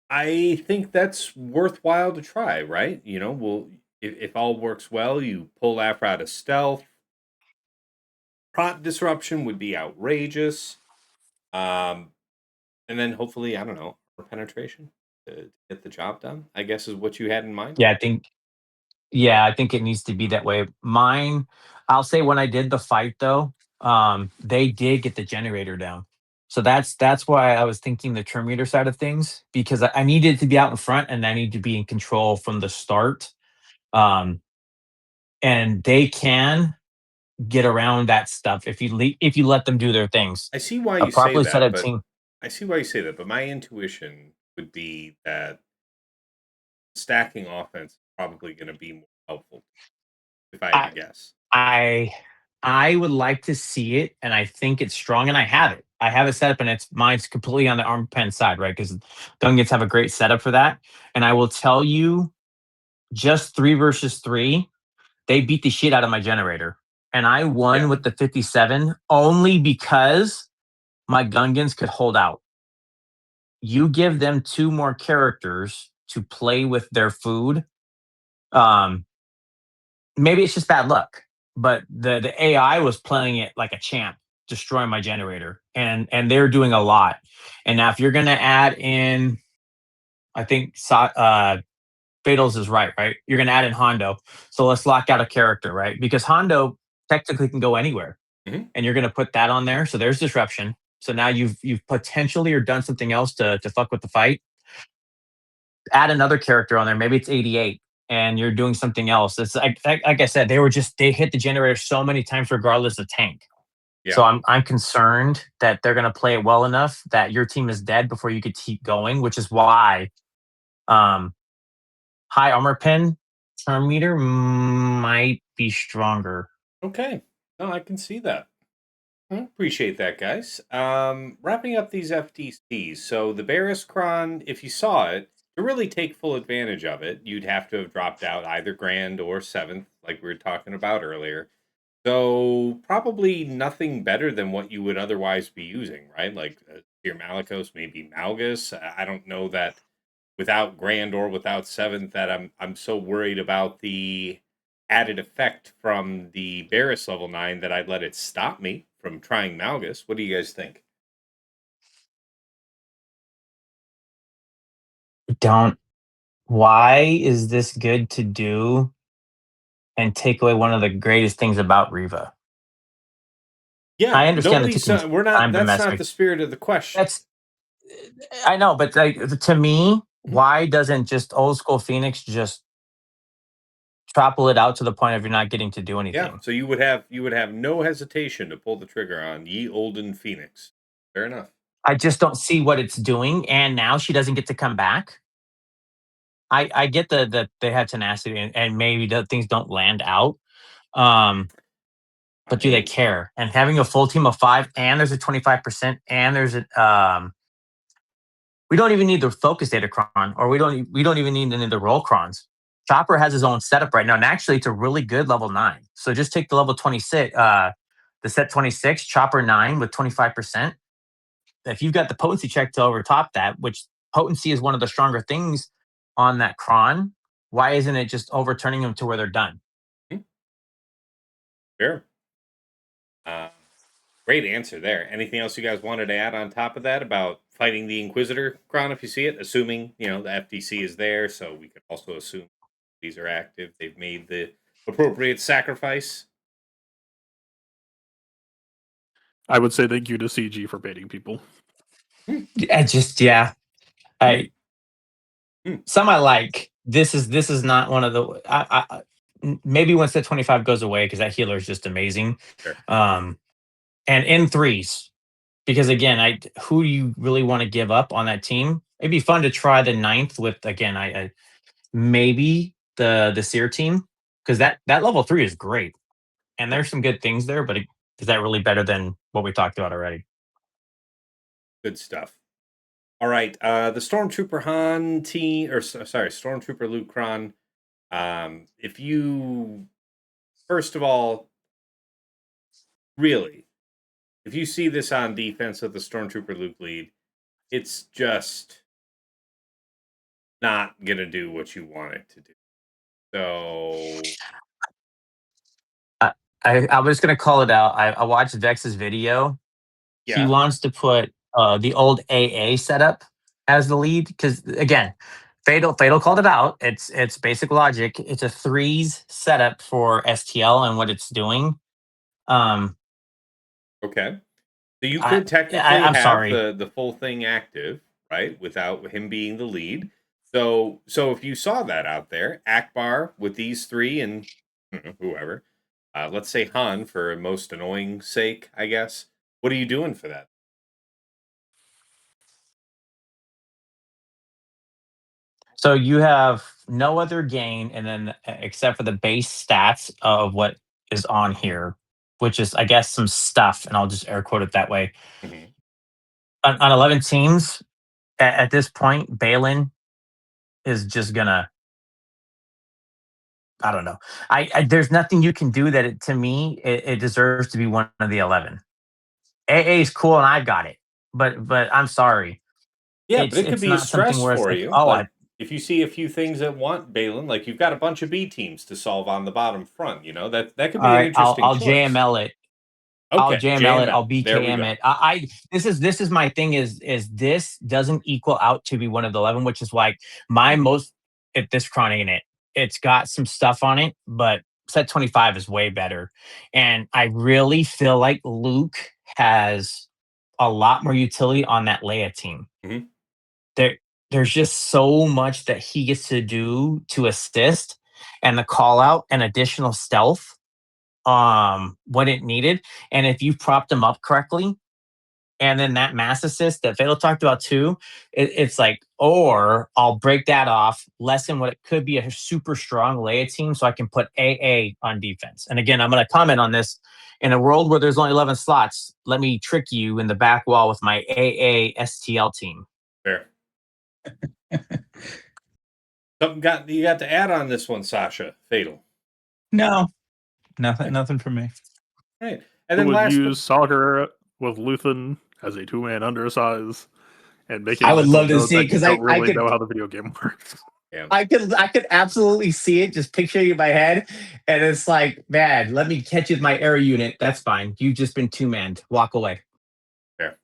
I think that's worthwhile to try, right? If all works well, you pull Afra out of stealth. Prot disruption would be outrageous. And then hopefully, I don't know, penetration to get the job done, I guess is what you had in mind. Yeah, I think it needs to be that way. Mine, I'll say when I did the fight though, they did get the generator down. So that's why I was thinking the turn meter side of things because I needed to be out in front and I need to be in control from the start. Um, and they can get around that stuff if you let them do their things. I see why A you say properly set that, up but team. my intuition would be that stacking offense is probably going to be more helpful if I had I to guess. I I would like to see it, and I think it's strong, and I have it. I have it set up, and mine's completely on the arm pen side, right? Because Gungans have a great setup for that. And I will tell you, just 3 versus 3, they beat the shit out of my generator, and I won Yeah. with the 57 only because my Gungans could hold out. You give them 2 more characters to play with their food. Um, Maybe it's just bad luck, but the AI was playing it like a champ, destroying my generator, and they're doing a lot. And now if you're gonna add in, I think Fatals is right? You're gonna add in Hondo, so let's lock out a character, right? Because Hondo technically can go anywhere, Mhm. and you're gonna put that on there, so there's disruption. So now you've potentially or done something else to fuck with the fight. Add another character on there. Maybe it's 88 and you're doing something else. It's like I said, they hit the generator so many times regardless of tank. Yeah. So I'm concerned that they're going to play it well enough that your team is dead before you could keep going, which is why um, high armor pen turn meter might be stronger. Okay. No, I can see that. I appreciate that, guys. Wrapping up these FTCs. So the Barriskron, if you saw it, to really take full advantage of it, you'd have to have dropped out either Grand or Seventh, like we were talking about earlier. So probably nothing better than what you would otherwise be using, right? Like your Malikos, maybe Malgus. I don't know that without Grand or without Seventh that I'm so worried about the added effect from the Barris level 9 that I'd let it stop me from trying Malgus. What do you guys think? Don't why is this good to do and take away one of the greatest things about Riva? Yeah, I understand the ticking we're not. time That's not domestic. the spirit of the question. That's I know, but like to me, Mhm. why doesn't just old school Phoenix just topple it out to the point of you're not getting to do Yeah, anything? so you would have no hesitation to pull the trigger on Ye Olden Phoenix. Fair enough. I just don't see what it's doing, and now she doesn't get to come back. I get that they had tenacity and maybe the things don't land out. Um, but do they I care? And having a full team of 5 and there's a 25% and there's a we don't even need the focus data cron, or we don't even need any of the roll crons. Chopper has his own setup right now, and actually it's a really good level 9. So just take the level 26, the set 26, Chopper 9 with 25%. If you've got the potency check to overtop that, which potency is one of the stronger things on that cron, why isn't it just overturning them to where they're done? Fair. Uh, Great answer there. Anything else you guys wanted to add on top of that about fighting the Inquisitor, Kron, if you see it? Assuming, the FTC is there, so we could also assume these are active. They've made the appropriate sacrifice. I would say thank you to CG for baiting people. Yeah. I Hmm. some I like. This is not one of the maybe once that 25 goes away because that healer is just amazing. Sure. And in threes, because again, who do you really want to give up on that team? It'd be fun to try the 9th with again, I maybe the Seer team, because that level 3 is great. And there's some good things there, but is that really better than what we talked about already? Good stuff. All right. The Stormtrooper Han team, or sorry, Stormtrooper Luke Kron. If you, first of all, really, if you see this on defense with the Stormtrooper Luke lead, it's just not going to do what you want it to do. So, I was going to call it out. I watched Vex's video. He yeah. wants to put the old AA setup as the lead because again, Fatal called it out. It's basic logic. It's a threes setup for STL and what it's doing. Okay. So you I, could technically I'm have sorry. the full thing active, right? Without him being the lead. So if you saw that out there, Akbar with these three and whoever, let's say Han for most annoying sake, I guess. What are you doing for that? So you have no other gain, and then except for the base stats of what is on here, which is I guess some stuff, and I'll just air quote it that way. Mhm. On 11 teams at this point, Balin is just gonna. I don't know. There's nothing you can do that to me it deserves to be one of the 11. AA is cool and I got it, but I'm sorry, Yeah, but it could it's be a not something stress where it's for like you. oh I Like if you see a few things that want Balin, like you've got a bunch of B teams to solve on the bottom front, that could all be an right interesting I'll choice. JML it. I'll Okay, JML it. I'll JML. There we BKM go. it. This is my thing is this doesn't equal out to be one of the 11, which is like my Mhm. most at this chronic in it. It's got some stuff on it, but set 25 is way better. And I really feel like Luke has a lot more utility on that Leia team. Mhm. There, there's just so much that he gets to do to assist and the call out and additional stealth when it needed. And if you propped him up correctly, and then that mass assist that Fatal talked about too, it's like, or I'll break that off, lessen what it could be a super strong Leia team, so I can put AA on defense. And again, I'm going to comment on this. In a world where there's only 11 slots, let me trick you in the back wall with my AA STL team. Fair. Something you got to add on this one, Sasha. Fatal. No, nothing for me. Right. And I then would last use Salger with Luthen as a 2-man undersize and making I would mental love to note see it that you because don't really know how the video game works. yeah. I could absolutely see it, just picturing it in my head, and it's like, man, let me catch you with my air unit. That's fine. You've just been two-manned. Walk away. Fair.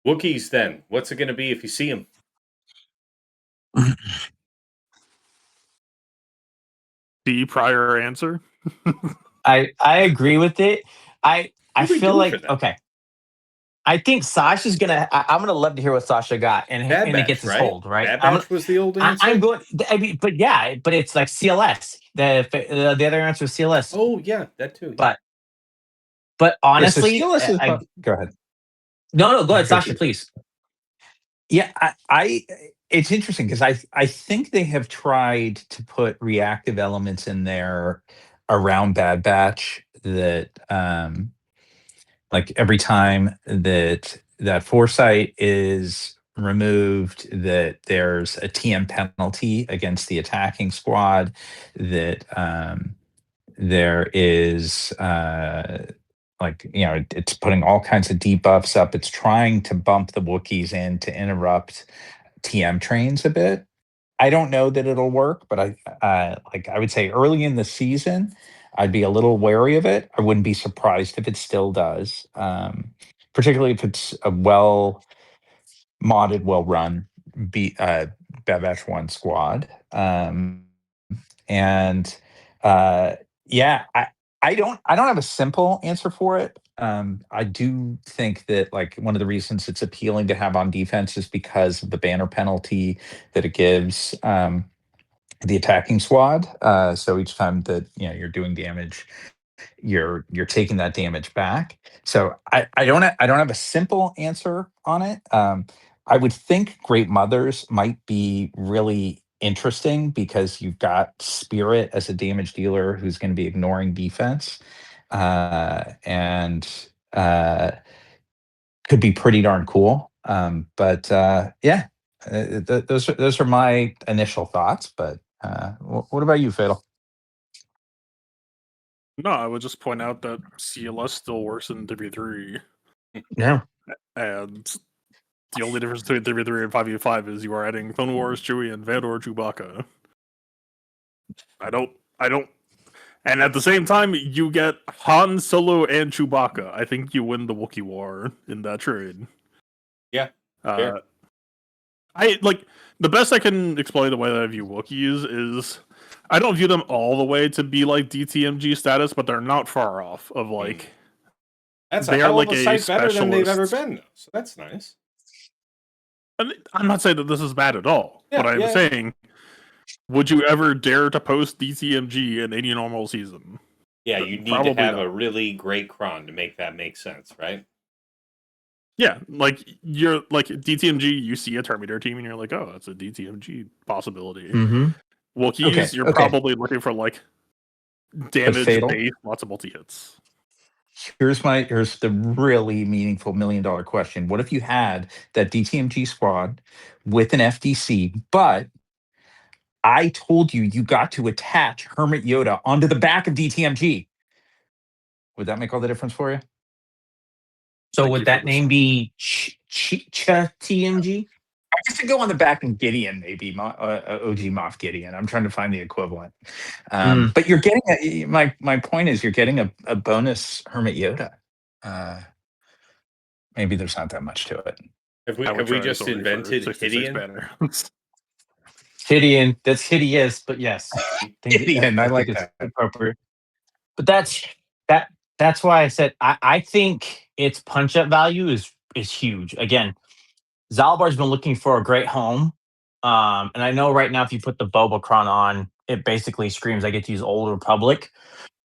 Wookiees then. What's it gonna be if you see them? The prior answer. I agree with it. I What do we feel do for like that? okay. I think Sasha's gonna. I'm gonna love to hear what Sasha got, and Bad and it Batch, gets us right? hold right. Bad Batch was the old answer. I'm going. I mean, but yeah, but it's like CLS. The other answer is CLS. Oh yeah, that too. Yeah. But Yeah, so honestly, CLS is go ahead. no, go ahead, Go Sasha, shoot. please. Yeah, I it's interesting because I think they have tried to put reactive elements in there around Bad Batch that like every time that foresight is removed, that there's a TM penalty against the attacking squad, that there is like it's putting all kinds of debuffs up. It's trying to bump the Wookiees in to interrupt TM trains a bit. I don't know that it'll work, but I would say early in the season, I'd be a little wary of it. I wouldn't be surprised if it still does, particularly if it's a well modded, well run Bad Batch One squad. And yeah, I don't have a simple answer for it. I do think that like one of the reasons it's appealing to have on defense is because of the banner penalty that it gives the attacking squad. So each time that you're doing damage, you're taking that damage back. So I don't have a simple answer on it. I would think Great Mothers might be really interesting because you've got Spirit as a damage dealer who's going to be ignoring defense, and could be pretty darn cool. But yeah, those are my initial thoughts. But what about you, Fatal? No, I would just point out that CLS still works in W3, No. and the only difference between W3 and 5v5 is you are adding Clone Wars, Chewie, and Vandor Chewbacca. I don't. And at the same time, you get Han Solo and Chewbacca. I think you win the Wookiee war in that trade. Yeah. Fair. I like the best I can explain the way that I view Wookiees is I don't view them all the way to be like DTMG status, but they're not far off of like That's they a are hell like of a a sight better than they've ever specialist. been, though. So that's nice. I'm not saying that this is bad at all. Yeah, but I'm yeah. saying, would you ever dare to post DTMG in any normal season? Yeah, you need to Probably have not. a really great cron to make that make sense, right? Yeah, like you're like DTMG, you see a Terminator team and you're like, oh, that's a DTMG possibility. Mm-hmm. Wookiees, you're okay. probably looking for like damage Fatal? base, lots of multi hits. Here's the really meaningful $1 million question. What if you had that DTMG squad with an FDC, but I told you got to attach Hermit Yoda onto the back of DTMG? Would that make all the difference for you? So Thank would you for that this. name be TMG? I guess to go on the back of Gideon, maybe OG Moff Gideon. I'm trying to find the equivalent. But you're getting my point is you're getting a bonus Hermit Yoda. Maybe there's not that much to it. Have we just invented Hideon? Banners. Hideon. That's hideous, but yes. Gideon, I like think it's that. appropriate. But that's why I said I think its punch up value is huge. Again, Zalbar's been looking for a great home. And I know right now if you put the Bobacron on, it basically screams I get to use Old Republic.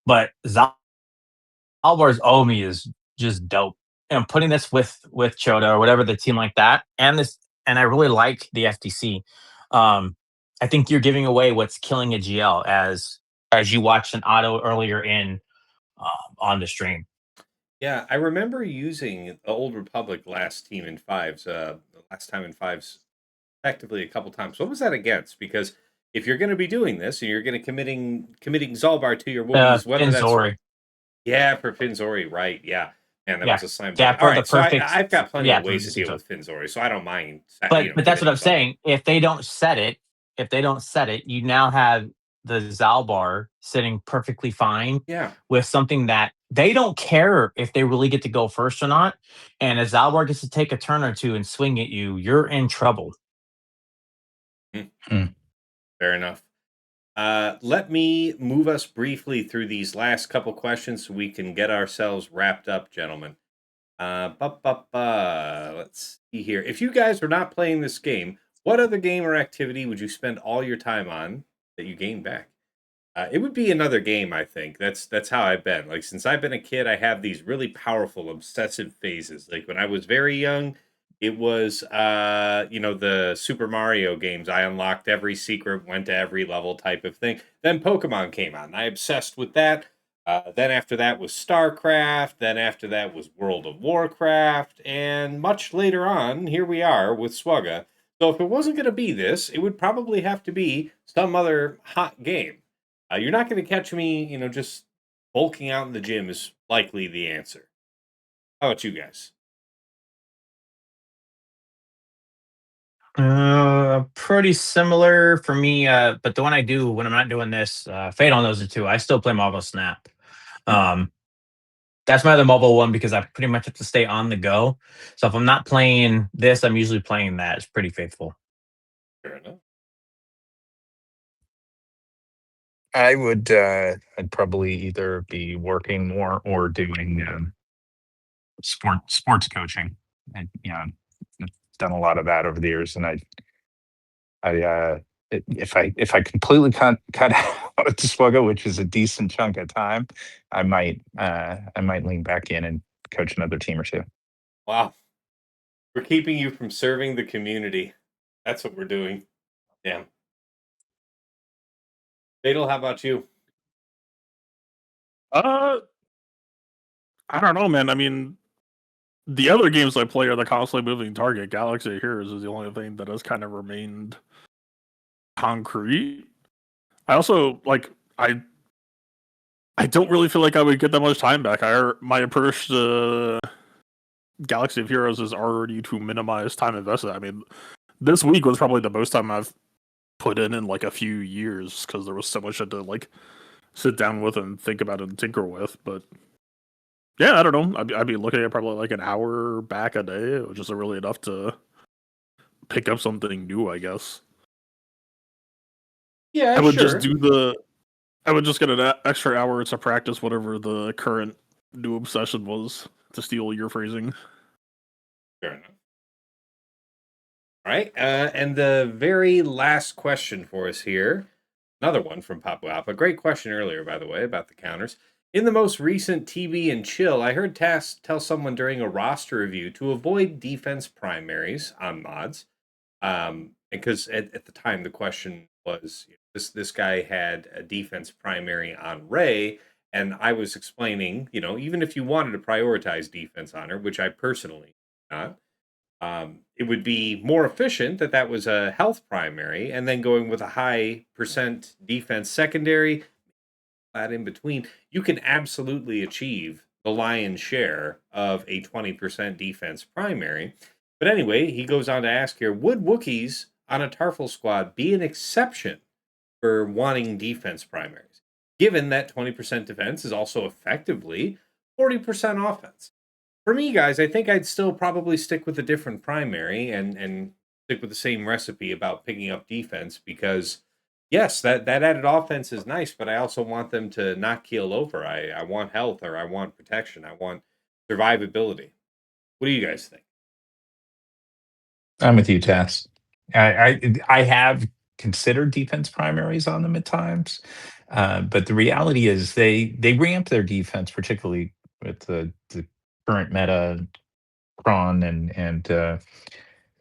But Zalbar's Omi is just dope. And putting this with Chota or whatever the team like that, and I really like the FTC. I think you're giving away what's killing a GL as you watched an auto earlier on the stream. Yeah, I remember using the Old Republic last time in fives, effectively a couple times. What was that against? Because if you're going to be doing this and you're going to committing Zalbar to your Wookiees, whether that's Finzori. Yeah, for Finzori, right? Yeah, and that Yeah. was a slam Yeah, dunk. for All the right, so perfect- I've got plenty yeah, of ways for to deal the- with Finzori, so I don't mind. But that's what I'm committing saying. If they don't set it, you now have the Zalbar sitting perfectly fine Yeah, with something that they don't care if they really get to go first or not. And if Zalbar gets to take a turn or two and swing at you, you're in trouble. fair enough. Let me move us briefly through these last couple questions so we can get ourselves wrapped up, gentlemen. Let's see here. If you guys were not playing this game, what other game or activity would you spend all your time on that you gain back? It would be another game, I think. That's how I've been. Like since I've been a kid, I have these really powerful obsessive phases. Like when I was very young, it was the Super Mario games. I unlocked every secret, went to every level type of thing. Then Pokemon came out, and I obsessed with that. Then after that was StarCraft. Then after that was World of Warcraft, and much later on, here we are with Swugga. So if it wasn't going to be this, it would probably have to be some other hot game. You're not going to catch me, just bulking out in the gym is likely the answer. How about you guys? Pretty similar for me. But the one I do when I'm not doing this, Fade on those are two. I still play Marvel Snap. Um, that's my other mobile one because I pretty much have to stay on the go. So if I'm not playing this, I'm usually playing that. It's pretty faithful. Fair enough. I'd probably either be working more or doing sports coaching. And I've done a lot of that over the years, and if I completely cut out the Swugga, which is a decent chunk of time, I might lean back in and coach another team or two. Wow. We're keeping you from serving the community. That's what we're doing. Damn. Fatal, how about you? I don't know, man. I mean, the other games I play are the constantly moving target. Galaxy of Heroes is the only thing that has kind of remained concrete. I also I don't really feel like I would get that much time back. My approach to Galaxy of Heroes is already to minimize time invested. I mean, this week was probably the most time I've put in like a few years because there was so much I had to like sit down with and think about and tinker with. But yeah, I don't know. I'd be looking at probably like an hour back a day, which is really enough to pick up something new, I guess. Yeah, I would sure. I would just get an extra hour to practice whatever the current new obsession was, to steal your phrasing. Fair enough. All right. And the very last question for us here, another one from Papa Alpha. Great question earlier, by the way, about the counters. In the most recent TB and chill, I heard Tass tell someone during a roster review to avoid defense primaries on mods. Because at the time the question was this guy had a defense primary on Ray, and I was explaining, even if you wanted to prioritize defense on her, which I personally not, it would be more efficient that was a health primary, and then going with a high percent defense secondary, that in between, you can absolutely achieve the lion's share of a 20% defense primary. But anyway, he goes on to ask here, would Wookiees on a Tarful squad be an exception for wanting defense primaries, given that 20% defense is also effectively 40% offense? For me, guys, I think I'd still probably stick with a different primary and stick with the same recipe about picking up defense because, yes, that added offense is nice, but I also want them to not keel over. I want health or I want protection. I want survivability. What do you guys think? I'm with you, Tess. I have considered defense primaries on them at times, but the reality is they ramp their defense, particularly with the current meta, Kron and the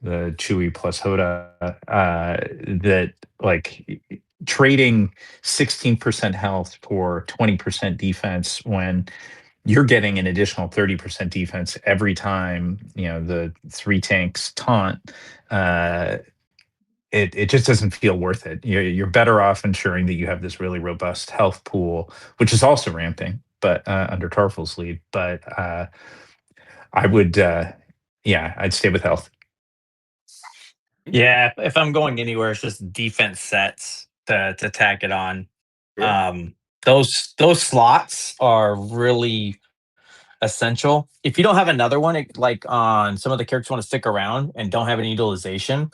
Chewy plus Hoda. That like trading 16% health for 20% defense when you're getting an additional 30% defense every time the three tanks taunt. It just doesn't feel worth it. You're better off ensuring that you have this really robust health pool, which is also ramping, but under Tarful's lead. But I would, yeah, I'd stay with health. Yeah, if I'm going anywhere, it's just defense sets to tack it on. Sure. Those slots are really essential. If you don't have another one, like on some of the characters want to stick around and don't have any utilization,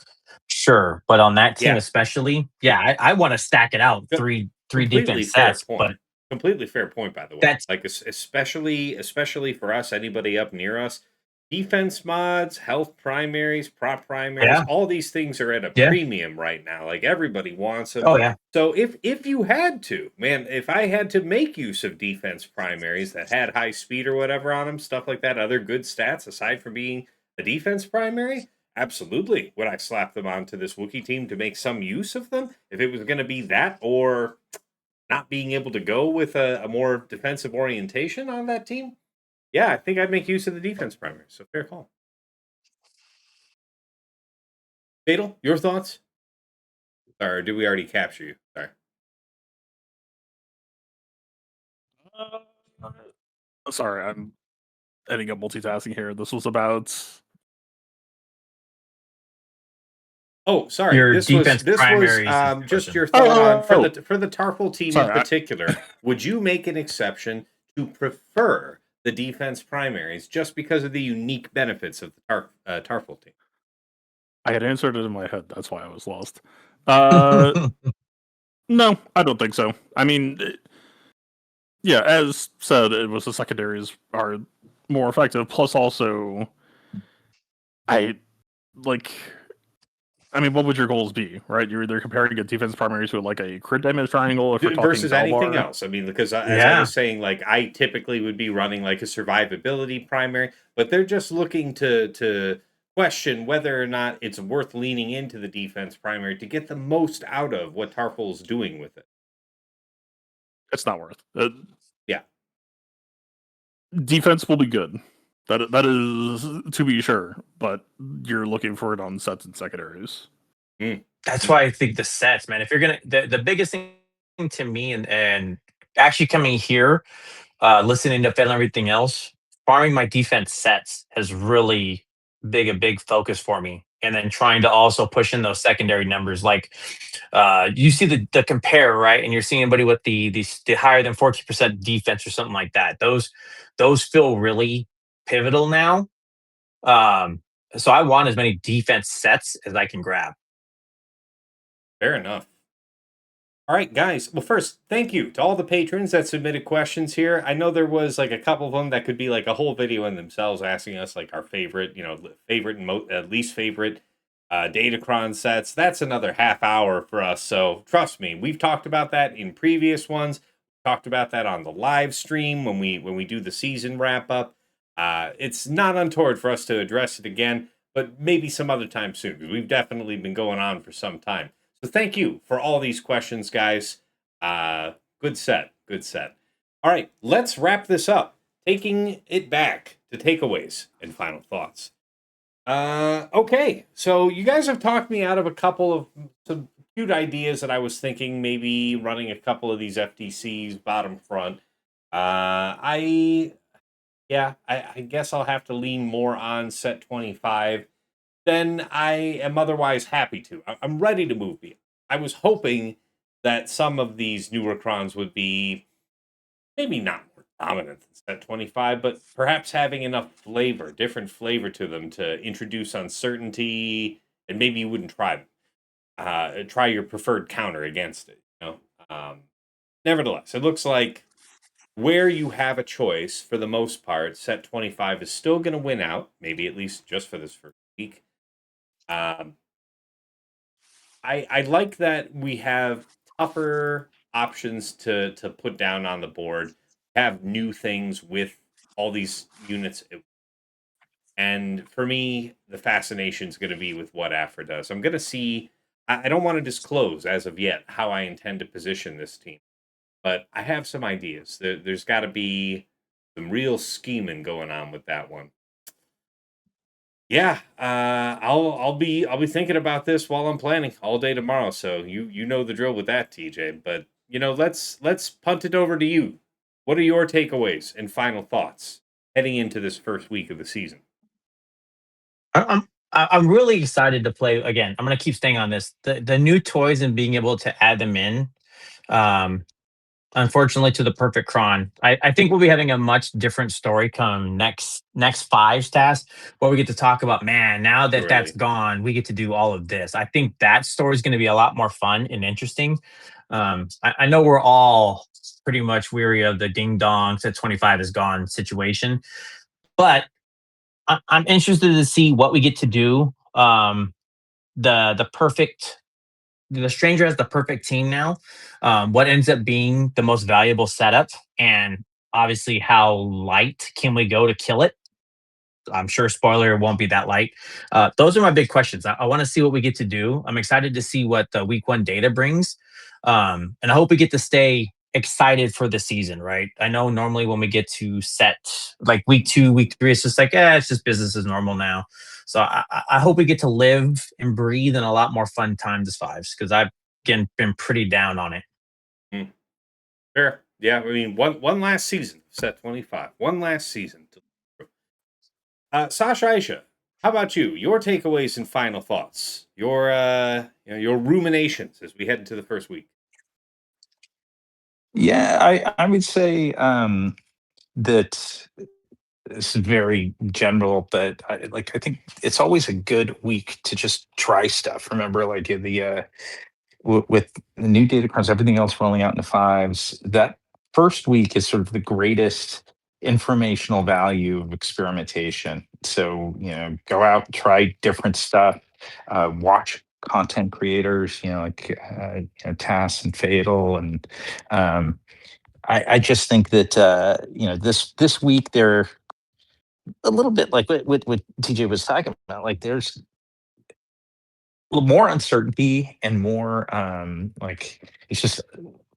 Sure, but on that team Yeah. especially, yeah, I want to stack it out Co- three Completely defense fair sets, but point. Completely fair point, by the way. that's Like, especially for us, anybody up near us, defense mods, health primaries, prop primaries, yeah, all these things are at a yeah, premium right now. Like, everybody wants them. oh yeah, So if you had to, man, if I had to make use of defense primaries that had high speed or whatever on them, stuff like that, other good stats aside from being a defense primary, absolutely would I slap them onto this Wookiee team to make some use of them if it was going to be that or not being able to go with a more defensive orientation on that team. Yeah, I think I'd make use of the defense primary. So fair call. Fatal, your thoughts? Or did we already capture you? Sorry. Uh, sorry, I'm ending up multitasking here. This was about. Oh, sorry. your This defense was primaries is the just question. your thought on Oh, for the Tarful team in sorry. particular. Would you make an exception to prefer the defense primaries just because of the unique benefits of the Tarful team? I had answered it in my head. That's why I was lost. Uh, no, I don't think so. I mean, yeah, as said, it was the secondaries are more effective. Plus, also, I like. I mean, what would your goals be, right? You're either comparing a defense primary to like a crit damage triangle if we're talking Versus anything Valbar. else. I mean, because as I Yeah, was saying, like I typically would be running like a survivability primary, but they're just looking to question whether or not it's worth leaning into the defense primary to get the most out of what Tarful's doing with it. It's not worth. Yeah, Defense will be good. That is to be sure, but you're looking for it on sets and secondaries. mm. that's why I think the sets, man. If you're gonna, the biggest thing to me, and actually coming here, listening to Phil and everything else, farming my defense sets has really a big focus for me. And then trying to also push in those secondary numbers, like you see the compare, right? And you're seeing anybody with the higher than 14% defense or something like that. Those feel really pivotal now. Um, so I want as many defense sets as I can grab. Fair enough. All right, guys. Well, first, thank you to all the patrons that submitted questions here. I know there was like a couple of them that could be like a whole video in themselves asking us like our favorite, favorite and least favorite Datacron sets. That's another half hour for us. So trust me, we've talked about that in previous ones. Talked about that on the live stream when we do the season wrap up. It's not untoward for us to address it again, but maybe some other time soon because we've definitely been going on for some time. So thank you for all these questions, guys. Good set. Good set. All right, let's wrap this up. Taking it back to takeaways and final thoughts. Okay, so you guys have talked me out of a couple of some cute ideas that I was thinking maybe running a couple of these FTCs bottom front. I yeah, I guess I'll have to lean more on set 25 then I am otherwise happy to. I'm ready to move beyond. I was hoping that some of these newer crons would be maybe not more dominant than set 25, but perhaps having enough flavor, different flavor to them to introduce uncertainty, and maybe you wouldn't try them. Try your preferred counter against it. Nevertheless, it looks like where you have a choice for the most part, set 25 is still going to win out, maybe at least just for this first week. Um, I like that we have tougher options to put down on the board, have new things with all these units. And for me, the fascination is going to be with what Afra does. I'm going to see. I don't want to disclose as of yet how I intend to position this team, but I have some ideas. There's got to be some real scheming going on with that one. Yeah, I'll be thinking about this while I'm planning all day tomorrow. So you know the drill with that, TJ. But let's punt it over to you. What are your takeaways and final thoughts heading into this first week of the season? I'm really excited to play again. I'm gonna keep staying on this. The new toys and being able to add them in. Um, unfortunately, to the perfect cron. I think we'll be having a much different story come next five task, where we get to talk about, man, now that that's Right. gone, we get to do all of this. I think that story is going to be a lot more fun and interesting. I know we're all pretty much weary of the ding dong set 25 is gone situation, but I'm interested to see what we get to do. The perfect the stranger has the perfect team now. What ends up being the most valuable setup, and obviously how light can we go to kill it? I'm sure spoiler won't be that light. Those are my big questions. I want to see what we get to do. I'm excited to see what the week one data brings. And I hope we get to stay excited for the season, right? I know normally when we get to set like week two, week three, it's just like, it's just business as normal now. So I hope we get to live and breathe in a lot more fun times as fives, because I've again been pretty down on it. Fair. Yeah, I mean, one last season, set 25. One last season. Sasha, Aisha, how about you? Your takeaways and final thoughts. Your ruminations as we head into the first week. Yeah, I would say that this is very general, but I think it's always a good week to just try stuff. Remember, like with the new data cards, everything else rolling out into fives, that first week is sort of the greatest informational value of experimentation. So, go out, try different stuff, watch content creators, like Tass and Fatal. And I just think that, this week they're a little bit like what TJ was talking about. Like there's little more uncertainty and more like it's just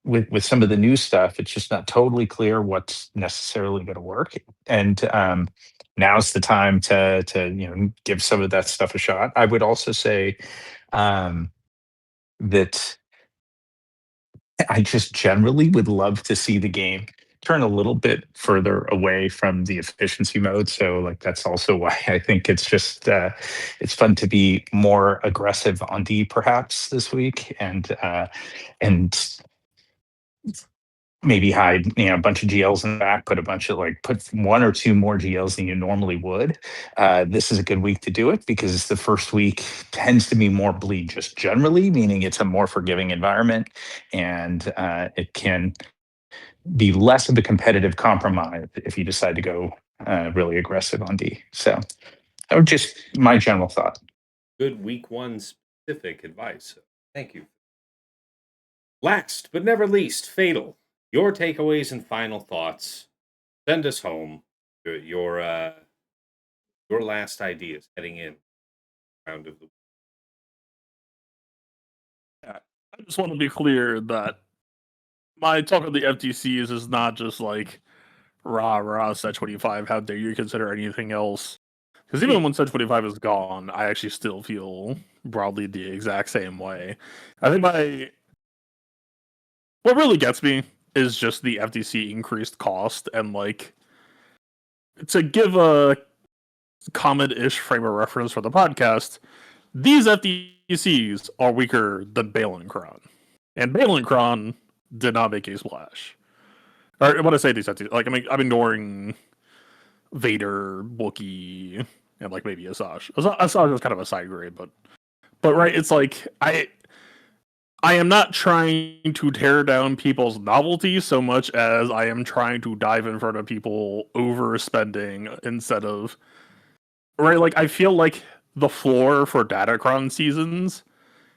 with some of the new stuff, it's just not totally clear what's necessarily going to work. And now's the time to give some of that stuff a shot. I would also say that I just generally would love to see the game turn a little bit further away from the efficiency mode. So like that's also why I think it's just it's fun to be more aggressive on D perhaps this week, and maybe hide a bunch of GLs in the back, put one or two more GLs than you normally would. This is a good week to do it because the first week tends to be more bleed just generally, meaning it's a more forgiving environment, and it can be less of a competitive compromise if you decide to go really aggressive on D. So that was just my general thought. Good week one specific advice. Thank you. Last but never least, Fatal. Your takeaways and final thoughts. Send us home. Your last ideas heading in round of the week. I just want to be clear that my talk of the FTCs is not just like rah set 25. How dare you consider anything else? Because even when set 25 is gone, I actually still feel broadly the exact same way. I think what really gets me is just the FTC increased cost, and like to give a common-ish frame of reference for the podcast, these FTCs are weaker than Balin Kron. And Balin Kron did not make a splash. Or when I say these FTCs, like I'm ignoring Vader, Wookiee, and like maybe Asajj. Asajj was kind of a side grade, but right, it's like I am not trying to tear down people's novelty so much as I am trying to dive in front of people overspending instead of right. Like I feel like the floor for Datacron seasons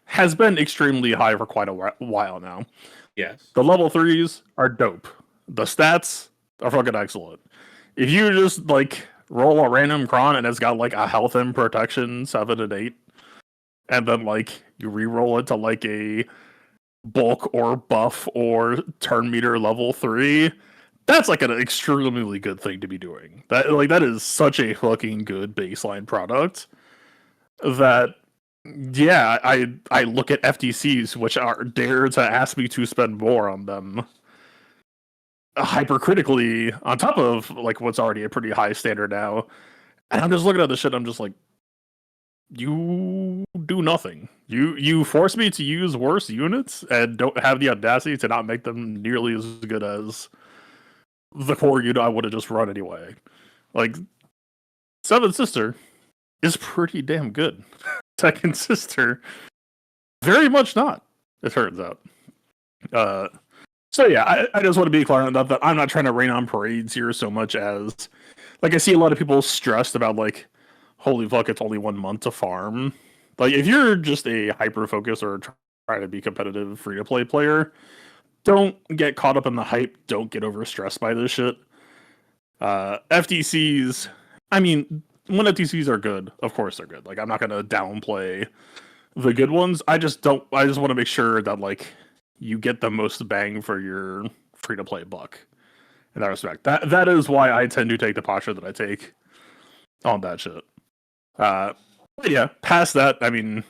has been extremely high for quite a while now. Yes. The level 3s are dope. The stats are fucking excellent. If you just like roll a random cron and it's got like a health and protection 7 and 8, and then like you re-roll it to like a bulk or buff or turn meter level 3, that's like an extremely good thing to be doing. That is such a fucking good baseline product that yeah, I look at FTCs which are dare to ask me to spend more on them hypercritically on top of like what's already a pretty high standard now. And I'm just looking at this shit, I'm just like, you do nothing. You force me to use worse units and don't have the audacity to not make them nearly as good as the core unit I would have just run anyway. Like, Seventh Sister is pretty damn good. Second Sister, very much not, it turns out. So yeah, I just want to be clear on that I'm not trying to rain on parades here so much as, like, I see a lot of people stressed about, like, holy fuck, it's only 1 month to farm. Like, if you're just a hyper focus or trying to be competitive free to play player, don't get caught up in the hype. Don't get overstressed by this shit. FTCs, I mean, when FTCs are good, of course they're good. Like, I'm not gonna downplay the good ones. I just want to make sure that, like, you get the most bang for your free to play buck. In that respect, that is why I tend to take the posture that I take on that shit. But yeah, past that, I mean,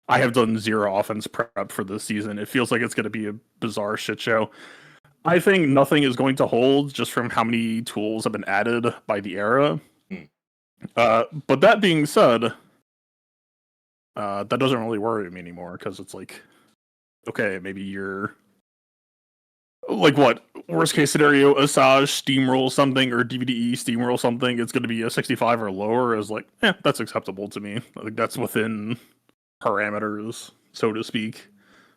I have done zero offense prep for this season. It feels like it's going to be a bizarre shit show. I think nothing is going to hold just from how many tools have been added by the era. But that being said, that doesn't really worry me anymore because it's like, okay, maybe you're like, what, worst case scenario, Asajj steamroll something or DVDE steamroll something, it's going to be a 65 or lower. Is like, that's acceptable to me. I think that's within parameters, so to speak.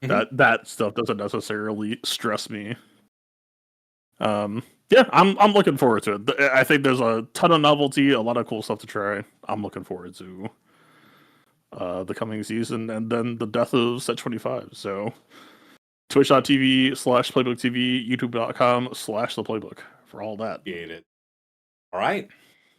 That stuff doesn't necessarily stress me. Yeah, I'm looking forward to it. I think there's a ton of novelty, a lot of cool stuff to try. I'm looking forward to the coming season and then the death of Set25. So twitch.tv/playbooktv, youtube.com/theplaybook for all that. Appreciate it. All right.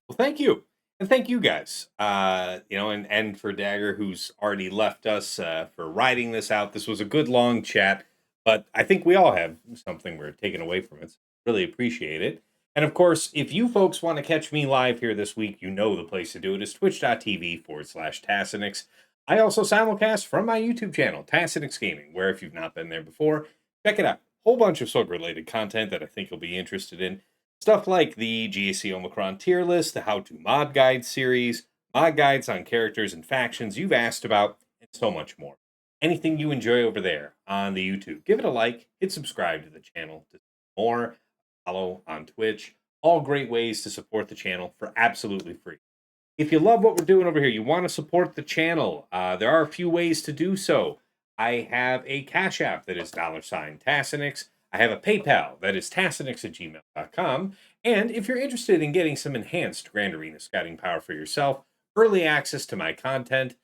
Well, thank you. And thank you guys. And for Dagger, who's already left us for writing this out. This was a good long chat, but I think we all have something we're taking away from it. So really appreciate it. And of course, if you folks want to catch me live here this week, you know the place to do it is twitch.tv/Tassenix. I also simulcast from my YouTube channel, Tassenix Gaming, where if you've not been there before, check it out. Whole bunch of Slug-related content that I think you'll be interested in. Stuff like the GAC Omicron tier list, the how-to mod guide series, mod guides on characters and factions you've asked about, and so much more. Anything you enjoy over there on the YouTube, give it a like, hit subscribe to the channel to see more, follow on Twitch. All great ways to support the channel for absolutely free. If you love what we're doing over here, you want to support the channel, there are a few ways to do so. I have a Cash App that is $Tassenix. I have a PayPal that is tassenix@gmail.com. And if you're interested in getting some enhanced Grand Arena scouting power for yourself, early access to my content,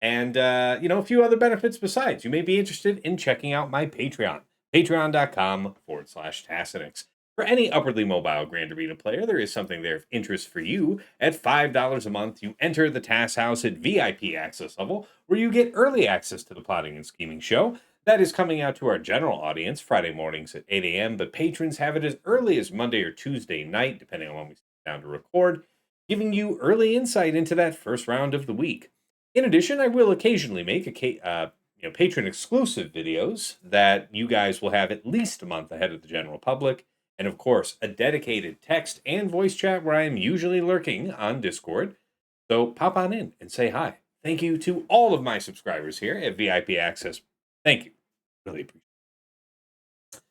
and a few other benefits besides, you may be interested in checking out my Patreon, patreon.com/Tassenix. For any upwardly mobile Grand Arena player, there is something there of interest for you. At $5 a month, you enter the TAS House at VIP access level, where you get early access to the Plotting and Scheming show. That is coming out to our general audience Friday mornings at 8 a.m., but patrons have it as early as Monday or Tuesday night, depending on when we sit down to record, giving you early insight into that first round of the week. In addition, I will occasionally make patron-exclusive videos that you guys will have at least a month ahead of the general public. And of course, a dedicated text and voice chat where I am usually lurking on Discord. So pop on in and say hi. Thank you to all of my subscribers here at VIP Access. Thank you. Really appreciate it.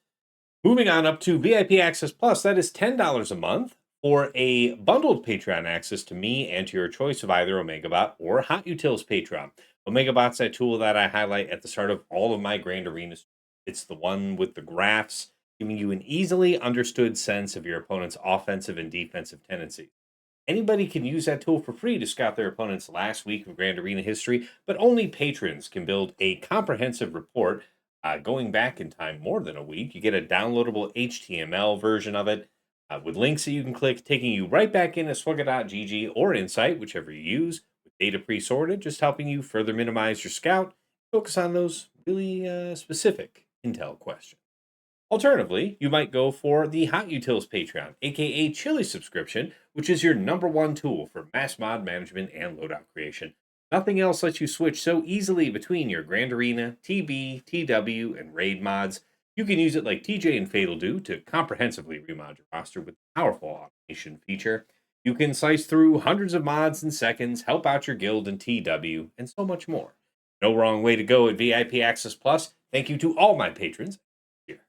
Moving on up to VIP Access Plus, that is $10 a month for a bundled Patreon access to me and to your choice of either OmegaBot or Hot Utils Patreon. OmegaBot's that tool that I highlight at the start of all of my Grand Arenas. It's the one with the graphs, giving you an easily understood sense of your opponent's offensive and defensive tendencies. Anybody can use that tool for free to scout their opponent's last week of Grand Arena history, but only patrons can build a comprehensive report going back in time more than a week. You get a downloadable HTML version of it with links that you can click, taking you right back into Swugga.gg or Insight, whichever you use, with data pre-sorted, just helping you further minimize your scout, focus on those really specific intel questions. Alternatively, you might go for the Hot Utils Patreon, aka Chili subscription, which is your #1 tool for mass mod management and loadout creation. Nothing else lets you switch so easily between your Grand Arena, TB, TW, and Raid mods. You can use it like TJ and Fatal do to comprehensively remod your roster with the powerful automation feature. You can slice through hundreds of mods in seconds, help out your guild and TW, and so much more. No wrong way to go at VIP Access Plus. Thank you to all my patrons here.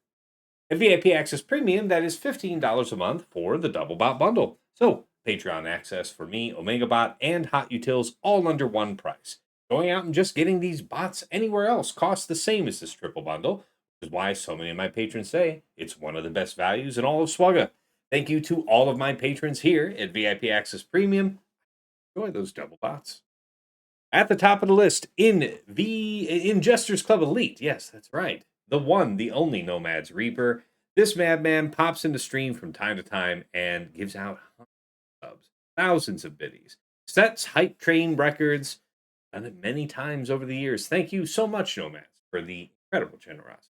At VIP Access Premium, that is $15 a month for the Double Bot bundle. So, Patreon access for me, Omega Bot, and Hot Utils all under one price. Going out and just getting these bots anywhere else costs the same as this triple bundle, which is why so many of my patrons say it's one of the best values in all of Swugga. Thank you to all of my patrons here at VIP Access Premium. Enjoy those double bots. At the top of the list, in Jester's Club Elite, yes, that's right, the one, the only Nomad's Reaper. This madman pops into stream from time to time and gives out subs, thousands of biddies, sets hype train records, done it many times over the years. Thank you so much, Nomads, for the incredible generosity.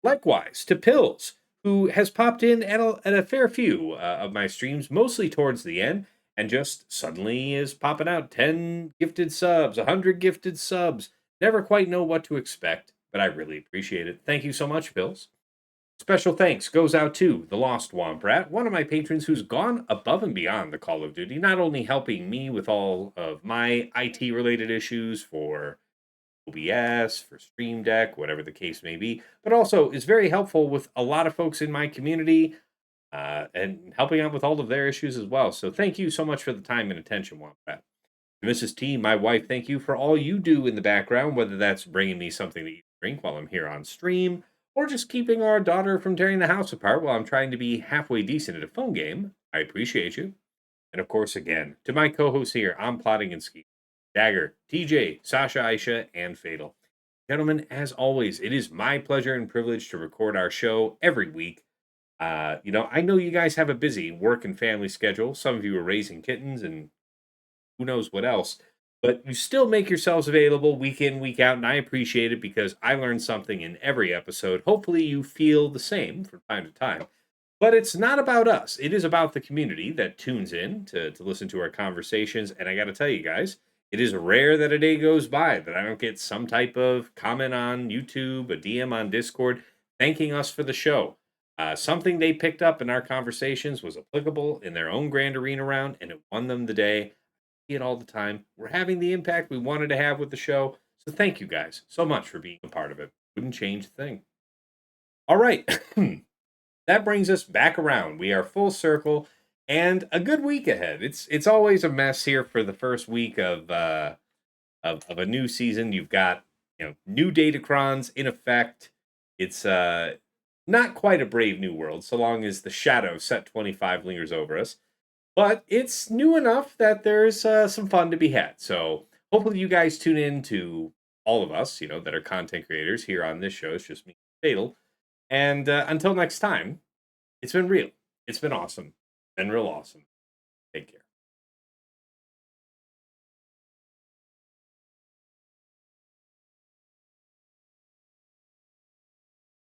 Likewise, to Pills, who has popped in at a fair few of my streams, mostly towards the end, and just suddenly is popping out 10 gifted subs, 100 gifted subs. Never quite know what to expect, but I really appreciate it. Thank you so much, Pills. Special thanks goes out to the Lost Womprat, one of my patrons who's gone above and beyond the Call of Duty, not only helping me with all of my IT-related issues for OBS, for Stream Deck, whatever the case may be, but also is very helpful with a lot of folks in my community and helping out with all of their issues as well. So thank you so much for the time and attention, Wombat. Mrs. T, my wife, thank you for all you do in the background, whether that's bringing me something to eat and drink while I'm here on stream, or just keeping our daughter from tearing the house apart while I'm trying to be halfway decent at a phone game. I appreciate you. And of course, again, to my co-hosts here on Plotting and Scheming, Dagger, TJ, Sasha, Aisha, and Fatal. Gentlemen, as always, it is my pleasure and privilege to record our show every week. I know you guys have a busy work and family schedule. Some of you are raising kittens and who knows what else, but you still make yourselves available week in, week out, and I appreciate it because I learn something in every episode. Hopefully you feel the same from time to time. But it's not about us. It is about the community that tunes in to listen to our conversations. And I got to tell you guys, it is rare that a day goes by that I don't get some type of comment on YouTube, a DM on Discord, thanking us for the show. Something they picked up in our conversations was applicable in their own Grand Arena round, and it won them the day. I see it all the time. We're having the impact we wanted to have with the show. So thank you guys so much for being a part of it. Wouldn't change a thing. All right. That brings us back around. We are full circle and a good week ahead. It's always a mess here for the first week of a new season. You've got new datacrons in effect. It's not quite a brave new world, so long as the shadow set 25 lingers over us. But it's new enough that there's some fun to be had. So hopefully you guys tune in to all of us, that are content creators here on this show. It's just me, Fatal. And until next time, it's been real. It's been awesome. Been real awesome. Take care.